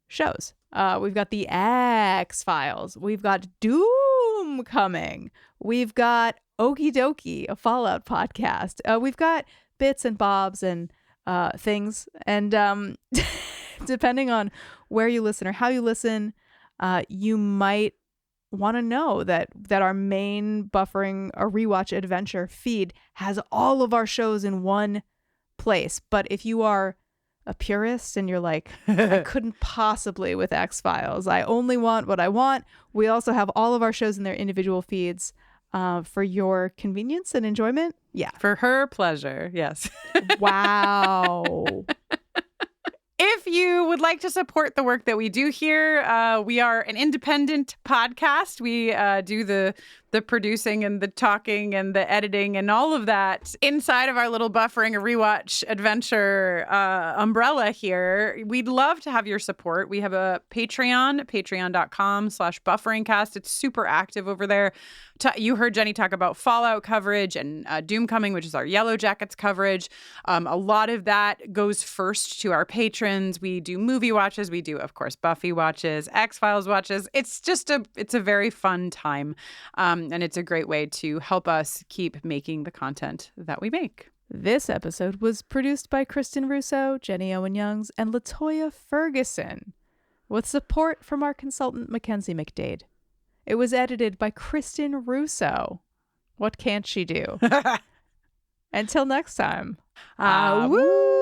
Speaker 5: shows. We've got the X-Files. We've got Doom coming. We've got Okie Dokie, a Fallout podcast. We've got bits and bobs and things. And depending on where you listen or how you listen, you might want to know that our main Buffering a Rewatch Adventure feed has all of our shows in one place. But if you are a purist and you're like, I couldn't possibly with X-Files, I only want what I want, we also have all of our shows in their individual feeds for your convenience and enjoyment. Yeah.
Speaker 6: For her pleasure. Yes.
Speaker 5: Wow.
Speaker 6: If you would like to support the work that we do here, we are an independent podcast. We do the producing and the talking and the editing and all of that inside of our little Buffering a Rewatch Adventure umbrella here. We'd love to have your support. We have a Patreon, patreon.com/bufferingcast. It's super active over there. You heard Jenny talk about Fallout coverage and Doom coming, which is our Yellow Jackets coverage. A lot of that goes first to our patrons. We do movie watches. We do, of course, Buffy watches, X-Files watches. It's a very fun time. And it's a great way to help us keep making the content that we make.
Speaker 5: This episode was produced by Kristin Russo, Jenny Owen Youngs, and LaToya Ferguson, with support from our consultant, Mackenzie McDade. It was edited by Kristin Russo. What can't she do? Until next time.
Speaker 6: Woo!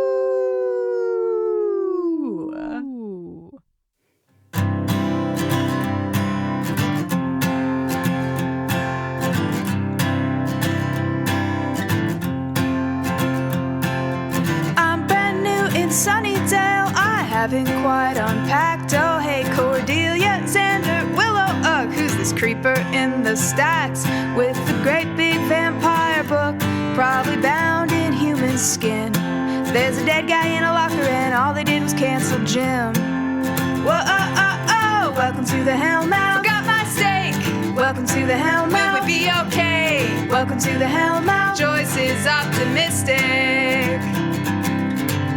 Speaker 9: Sunnydale, I haven't quite unpacked. Oh, hey, Cordelia, Xander, Willow, ugh, who's this creeper in the stacks with the great big vampire book, probably bound in human skin? There's a dead guy in a locker and all they did was cancel gym. Whoa, welcome to the Hellmouth. Forgot my steak. Welcome to the Hellmouth. Will we be okay? Welcome to the Hellmouth. Joyce is optimistic.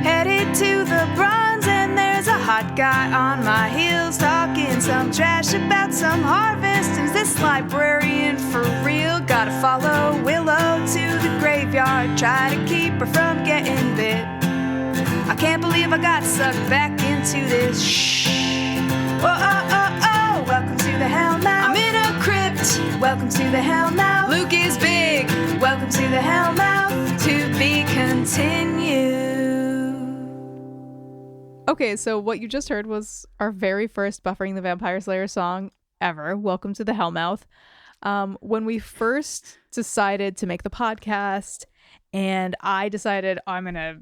Speaker 9: Headed to the bronze and there's a hot guy on my heels talking some trash about some harvest. Is this librarian for real? Gotta follow Willow to the graveyard, try to keep her from getting bit. I can't believe I got sucked back into this. Shh. Whoa, welcome to the Hellmouth. I'm in a crypt. Welcome to the Hellmouth. Luke is big. Welcome to the Hellmouth. To be continued.
Speaker 5: Okay, so what you just heard was our very first Buffering the Vampire Slayer song ever, Welcome to the Hellmouth. When we first decided to make the podcast and I decided I'm going to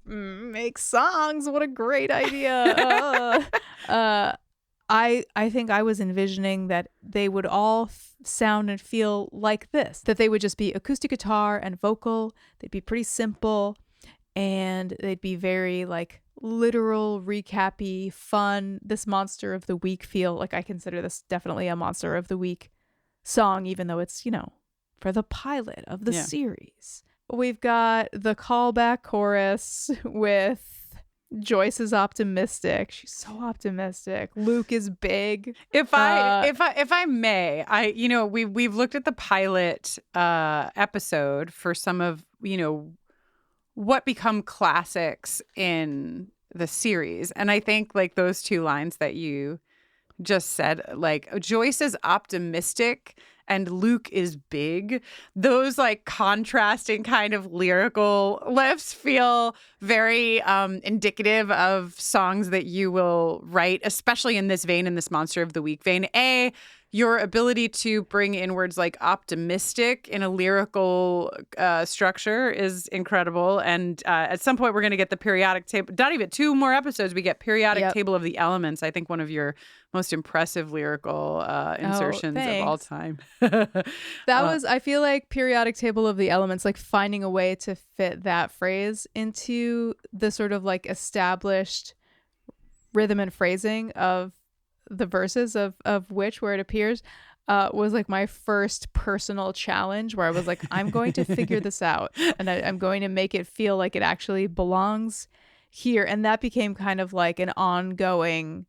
Speaker 5: make songs, what a great idea. I think I was envisioning that they would all sound and feel like this, that they would just be acoustic guitar and vocal. They'd be pretty simple, and they'd be very like literal, recappy, fun, this monster of the week feel. Like, I consider this definitely a monster of the week song, even though it's, for the pilot of the series. We've got the callback chorus with Joyce is optimistic. She's so optimistic. Luke is big.
Speaker 6: If I may, we've looked at the pilot episode for some of, what become classics in the series. And I think like those two lines that you just said, like Joyce is optimistic and Luke is big. Those like contrasting kind of lyrical lifts feel very indicative of songs that you will write, especially in this vein, in this Monster of the Week vein. Your ability to bring in words like optimistic in a lyrical structure is incredible. And at some point, we're going to get the periodic table. Not even 2 more episodes, we get periodic table of the elements. I think one of your most impressive lyrical insertions of all time.
Speaker 5: That was, I feel like periodic table of the elements, like finding a way to fit that phrase into the sort of like established rhythm and phrasing of the verses of where it appears was like my first personal challenge, where I was like, I'm going to figure this out, and I'm going to make it feel like it actually belongs here. And that became kind of like an ongoing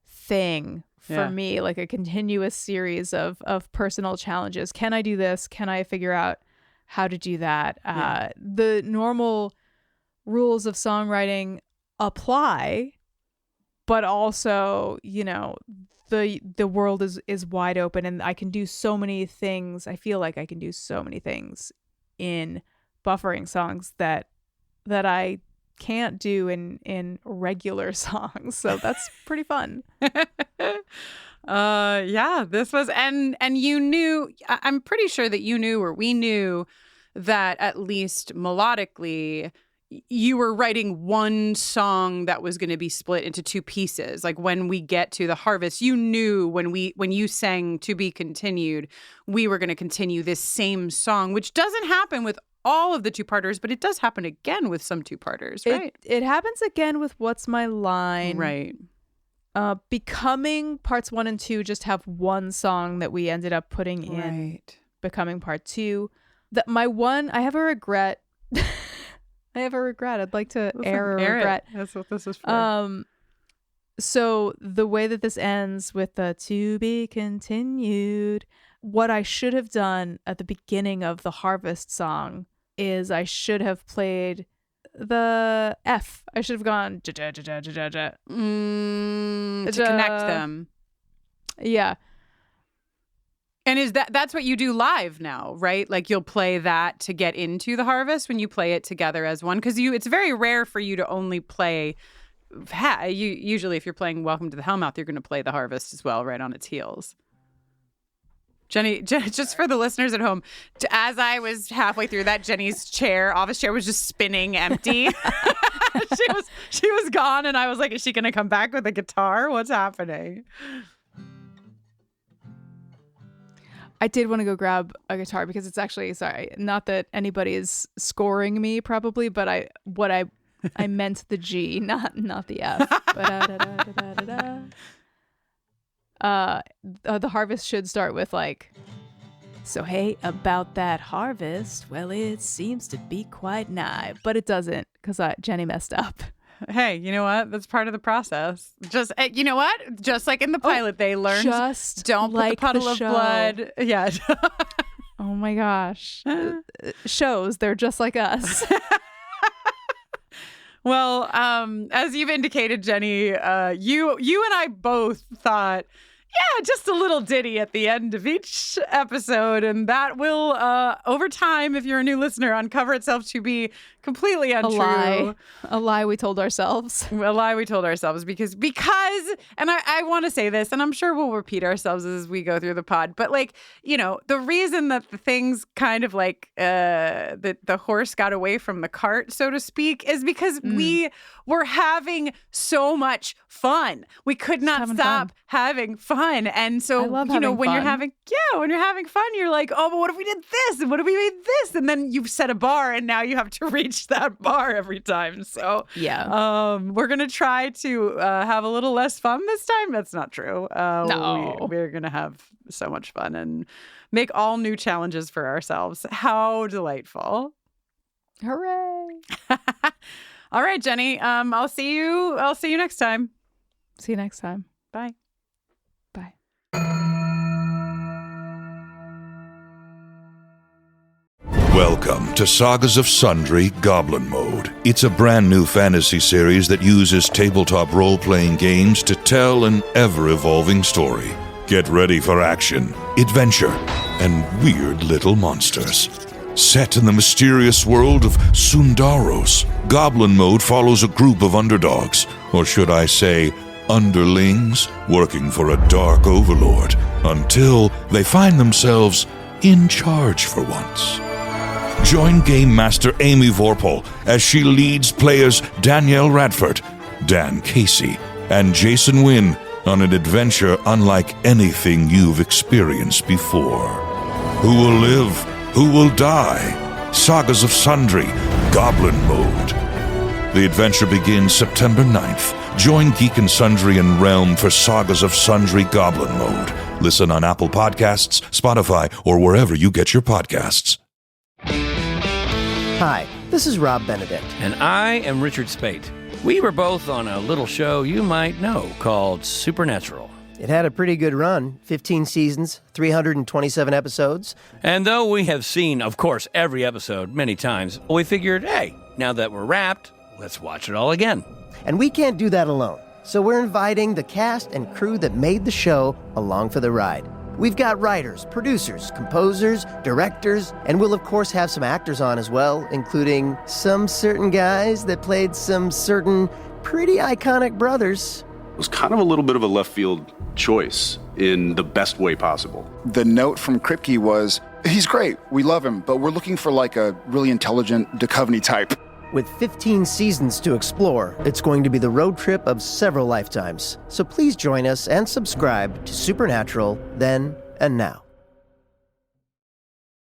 Speaker 5: thing for me, like a continuous series of personal challenges. Can I do this? Can I figure out how to do that? The normal rules of songwriting apply, but also, the world is wide open, and I can do so many things. I feel like I can do so many things in buffering songs that I can't do in regular songs. So that's pretty fun.
Speaker 6: This was, and you knew, I'm pretty sure that you knew, or we knew, that at least melodically you were writing one song that was going to be split into 2 pieces. Like when we get to the harvest, you knew when you sang To Be Continued, we were going to continue this same song, which doesn't happen with all of the 2-parters, but it does happen again with some 2-parters, right?
Speaker 5: It happens again with What's My Line.
Speaker 6: Right.
Speaker 5: Becoming parts 1 and 2 just have one song that we ended up putting in Becoming Part 2. I have a regret. I'd like to air a regret.
Speaker 6: That's what this is for.
Speaker 5: So the way that this ends with the To Be Continued, what I should have done at the beginning of the Harvest song is I should have played the F. I should have gone to
Speaker 6: connect them.
Speaker 5: Yeah.
Speaker 6: And that's what you do live now, right? Like you'll play that to get into the harvest when you play it together as one, because it's very rare for you to only play. Usually, if you're playing Welcome to the Hellmouth, you're going to play the harvest as well, right on its heels. Jenny, just for the listeners at home, as I was halfway through that, Jenny's office chair was just spinning empty. She was gone, and I was like, is she going to come back with a guitar? What's happening?
Speaker 5: I did want to go grab a guitar because it's actually, sorry, not that anybody is scoring me probably, but I meant the G, not the F. The harvest should start with like, so hey, about that harvest, well, it seems to be quite nigh, but it doesn't because Jenny messed up.
Speaker 6: Hey, you know what? That's part of the process. Just, you know what? Just like in the pilot, they learned, don't put the puddle of blood. Yeah.
Speaker 5: Oh my gosh. Shows, they're just like us.
Speaker 6: Well, as you've indicated, Jenny, you and I both thought, yeah, just a little ditty at the end of each episode. And that will, over time, if you're a new listener, uncover itself to be completely untrue.
Speaker 5: A lie we told ourselves.
Speaker 6: A lie we told ourselves because, and I want to say this, and I'm sure we'll repeat ourselves as we go through the pod, but like, you know, the reason that the things kind of like, the horse got away from the cart, so to speak, is because we were having so much fun. We could not stop having fun. And so, you know, when you're having fun, you're like, oh, but what if we did this? And what if we made this? And then you've set a bar and now you have to reach that bar every time. So we're going to try to have a little less fun this time. That's not true.
Speaker 5: No.
Speaker 6: We're going to have so much fun and make all new challenges for ourselves. How delightful.
Speaker 5: Hooray.
Speaker 6: All right, Jenny. I'll see you next time.
Speaker 5: See you next time.
Speaker 6: Bye.
Speaker 5: Bye.
Speaker 16: Welcome to Sagas of Sundry Goblin Mode. It's a brand new fantasy series that uses tabletop role-playing games to tell an ever-evolving story. Get ready for action, adventure, and weird little monsters. Set in the mysterious world of Sundaros, Goblin Mode follows a group of underdogs, or should I say, underlings, working for a dark overlord, until they find themselves in charge for once. Join Game Master Amy Vorpal as she leads players Danielle Radford, Dan Casey, and Jason Wynn on an adventure unlike anything you've experienced before. Who will live? Who will die? Sagas of Sundry, Goblin Mode. The adventure begins September 9th. Join Geek and Sundry and Realm for Sagas of Sundry Goblin Mode. Listen on Apple Podcasts, Spotify, or wherever you get your podcasts.
Speaker 17: Hi, this is Rob Benedict.
Speaker 18: And I am Richard Spate. We were both on a little show you might know called Supernatural.
Speaker 17: It had a pretty good run, 15 seasons, 327 episodes.
Speaker 18: And though we have seen, of course, every episode many times, we figured, hey, now that we're wrapped, let's watch it all again.
Speaker 17: And we can't do that alone, so we're inviting the cast and crew that made the show along for the ride. We've got writers, producers, composers, directors, and we'll of course have some actors on as well, including some certain guys that played some certain pretty iconic brothers.
Speaker 19: It was kind of a little bit of a left field choice in the best way possible.
Speaker 20: The note from Kripke was, he's great, we love him, but we're looking for like a really intelligent Duchovny type.
Speaker 17: With 15 seasons to explore, it's going to be the road trip of several lifetimes. So please join us and subscribe to Supernatural then and now.